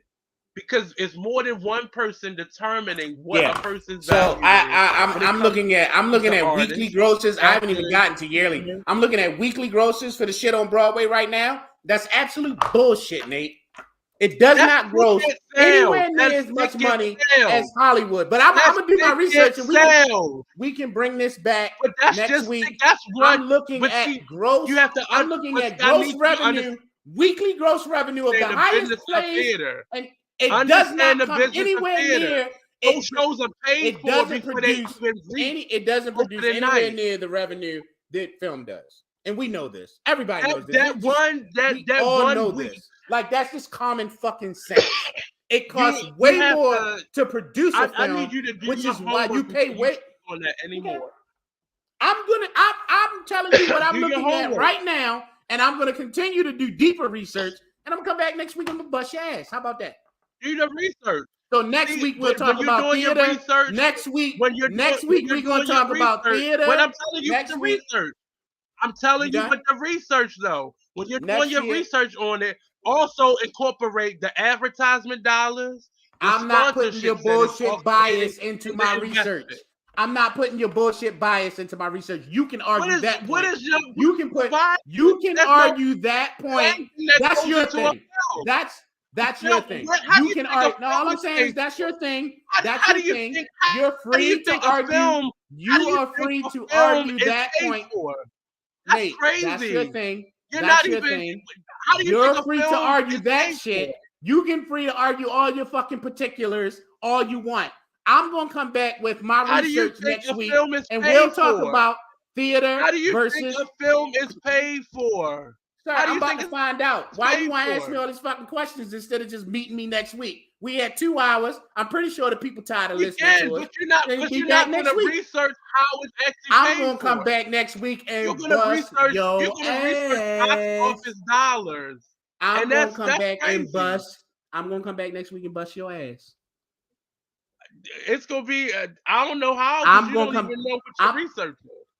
because it's more than one person determining what a person's value is. I'm looking at weekly grosses. I haven't even gotten to yearly. I'm looking at weekly grosses for the shit on Broadway right now. That's absolute bullshit, Nate. It does not gross anywhere near as much money as Hollywood. But I'm gonna do my research and we can bring this back next week. I'm looking at gross. I'm looking at gross revenue, weekly gross revenue of the highest place, and it does not come anywhere near. Those shows are paid for. It doesn't produce anywhere near the revenue that film does, and we know this. Everybody knows this. We all know this. Like, that's just common fucking sense. It costs way more to produce a film, which is why you pay way on that anymore. I'm telling you what I'm looking at right now, and I'm gonna continue to do deeper research, and I'm gonna come back next week and I'm gonna bust your ass. How about that? Do the research. So next week we'll talk about theater. Next week we're gonna talk about theater. But I'm telling you the research. I'm telling you with the research though. When you're doing your research on it, also incorporate the advertisement dollars. I'm not putting your bullshit bias into my research. I'm not putting your bullshit bias into my research. You can argue that point. What is your you can argue that point. That's your thing. That's your thing. You can argue. No, all I'm saying is that's your thing. That's your thing. You're free to argue. You are free to argue that point. Nate, that's your thing. That's your thing. You're free to argue that shit. You can free to argue all your fucking particulars all you want. I'm gonna come back with my research next week, and we'll talk about theater versus a film is paid for. Sir, I'm about to find out. Why you want to ask me all these fucking questions instead of just meeting me next week? We had 2 hours. I'm pretty sure the people tired of listening to it. But you're not going to research how it's actually I'm going to come back next week and bust your ass. You're going to research box office dollars. I'm going to come back and bust. I'm going to come back next week and bust your ass. It's going to be, I don't know how, because you don't even know what you're researching.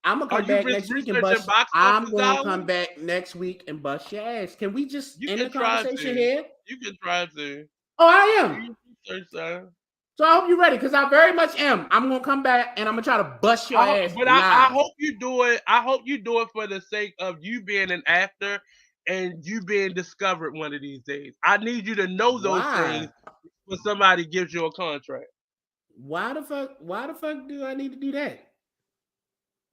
I'm gonna come back next week and bust. I'm gonna come back next week and bust your ass. Can we just end the conversation here? You can try to. Oh, I am. So I hope you're ready, because I very much am. I'm gonna come back and I'm gonna try to bust your ass. But I hope you do it. I hope you do it for the sake of you being an actor and you being discovered one of these days. I need you to know those things when somebody gives you a contract. Why the fuck do I need to do that?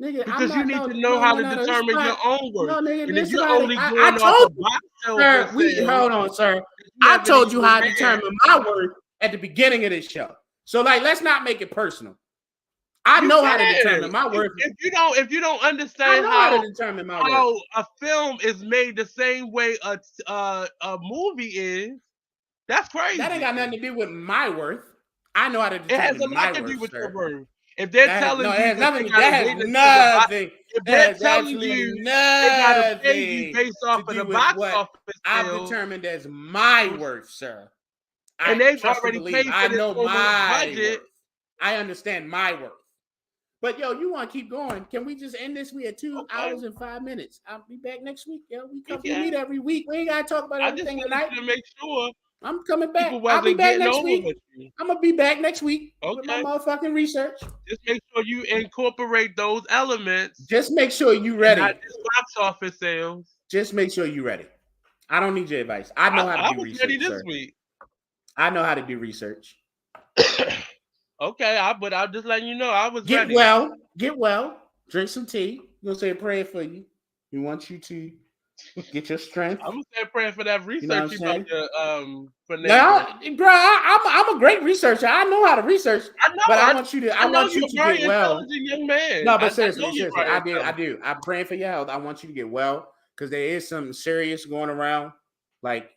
Nigga, because you need to know how to determine your own worth. No, nigga, and if you're only going off of box sales, hold on, sir. I told you how to determine my worth at the beginning of this show. So, like, let's not make it personal. I know how to determine my worth. If you don't understand how to determine my worth, a film is made the same way a movie is, that's crazy. That ain't got nothing to do with my worth. I know how to determine my worth. It has a lot to do with your worth. If they're telling you that has nothing. If they're telling you they gotta pay you based off of the box office I've determined as my worth, sir. And they've already paid for I know my budget. Worth. I understand my worth. But yo, you want to keep going? Can we just end this? We had 2 hours and 5 minutes. I'll be back next week. Yo, we meet every week. We ain't gotta talk about everything tonight. To make sure. I'm coming back. I'll be back next week. I'm gonna be back next week with my motherfucking research. Just make sure you incorporate those elements. Just make sure you ready. Not just box office sales. Just make sure you ready. I don't need your advice. I know how to I do was research, ready this sir. week. I know how to do research. Okay, but I'm just letting you know I was Get ready. Get well. Drink some tea. We're gonna say a prayer for you. We want you to get your strength. I'm gonna say a prayer for that research You know about your now, bro, I'm a great researcher. I know how to research. I know, But I want you to you're a very get well. intelligent young man. No, but I know seriously, I do. I'm praying for your health. I want you to get well because there is something serious going around. Like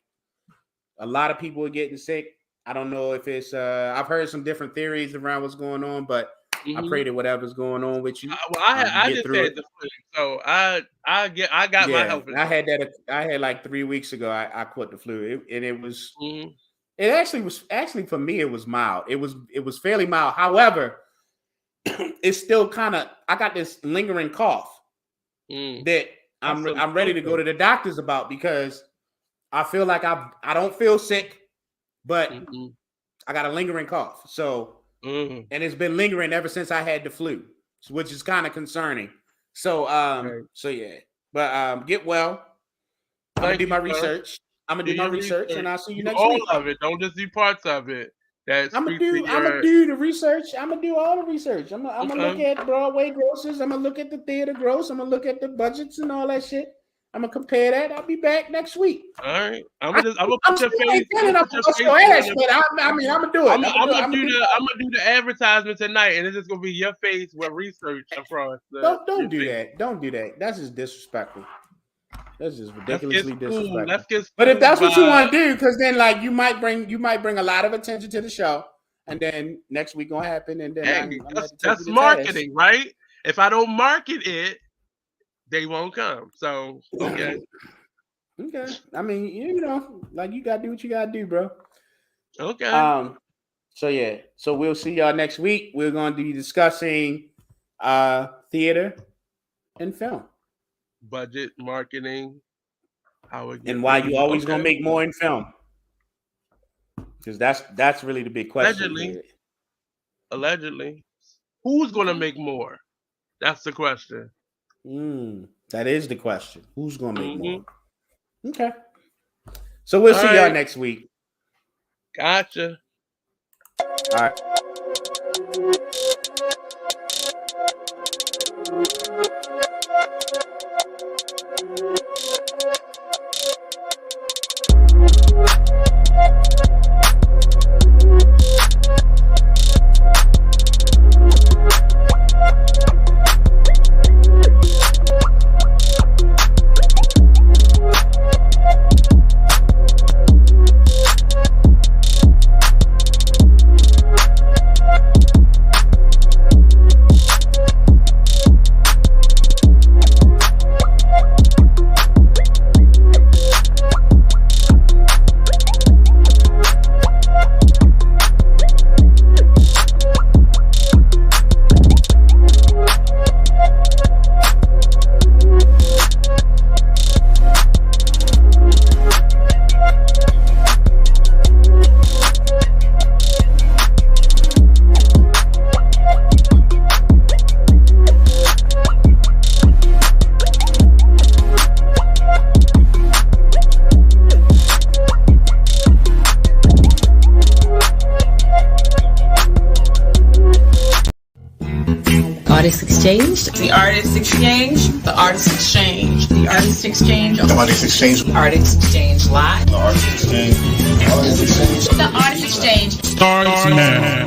a lot of people are getting sick. I don't know if it's I've heard some different theories around what's going on, but I pray that whatever's going on with you. I just had the flu, so I got my health. I had that. I had like 3 weeks ago. I caught the flu, and it was. It actually for me. It was mild. It was fairly mild. However, it's still kind of. I got this lingering cough that I'm ready to go to the doctors about because I feel like I don't feel sick, but I got a lingering cough. So. And it's been lingering ever since I had the flu, which is kind of concerning. So, so yeah. But get well. I'm gonna do my research. I'm gonna do my research, and I'll see you next week. All of it. Don't just do parts of it. I'm gonna do the research. I'm gonna do all the research. I'm gonna look at Broadway grosses. I'm gonna look at the theater gross. I'm gonna look at the budgets and all that shit. I'm gonna compare that. I'll be back next week. All right. I'm gonna put your face. I'm gonna do it. I'm gonna do the advertisement tonight, and it's just gonna be your face with research across. Don't do that. Don't do that. That's just disrespectful. That's just ridiculously disrespectful. But if that's what you want to do, because then like you might bring a lot of attention to the show, and then next week gonna happen, and then that's marketing, right? If I don't market it, they won't come. So okay. I mean, you know, like you gotta do what you gotta do, bro. Okay. So yeah. So we'll see y'all next week. We're gonna be discussing theater and film. Budget, marketing, and why you always gonna make more in film. Because that's really the big question. Allegedly. Who's gonna make more? That's the question. That is the question. Who's gonna make more? Okay. So we'll see y'all next week. Gotcha. All right. Artist Exchange. The Artist Exchange. The Artist Exchange. The Artist Exchange. The Artist Exchange. Artist Exchange Live. The Artist Exchange. The Artist Exchange. Starts now.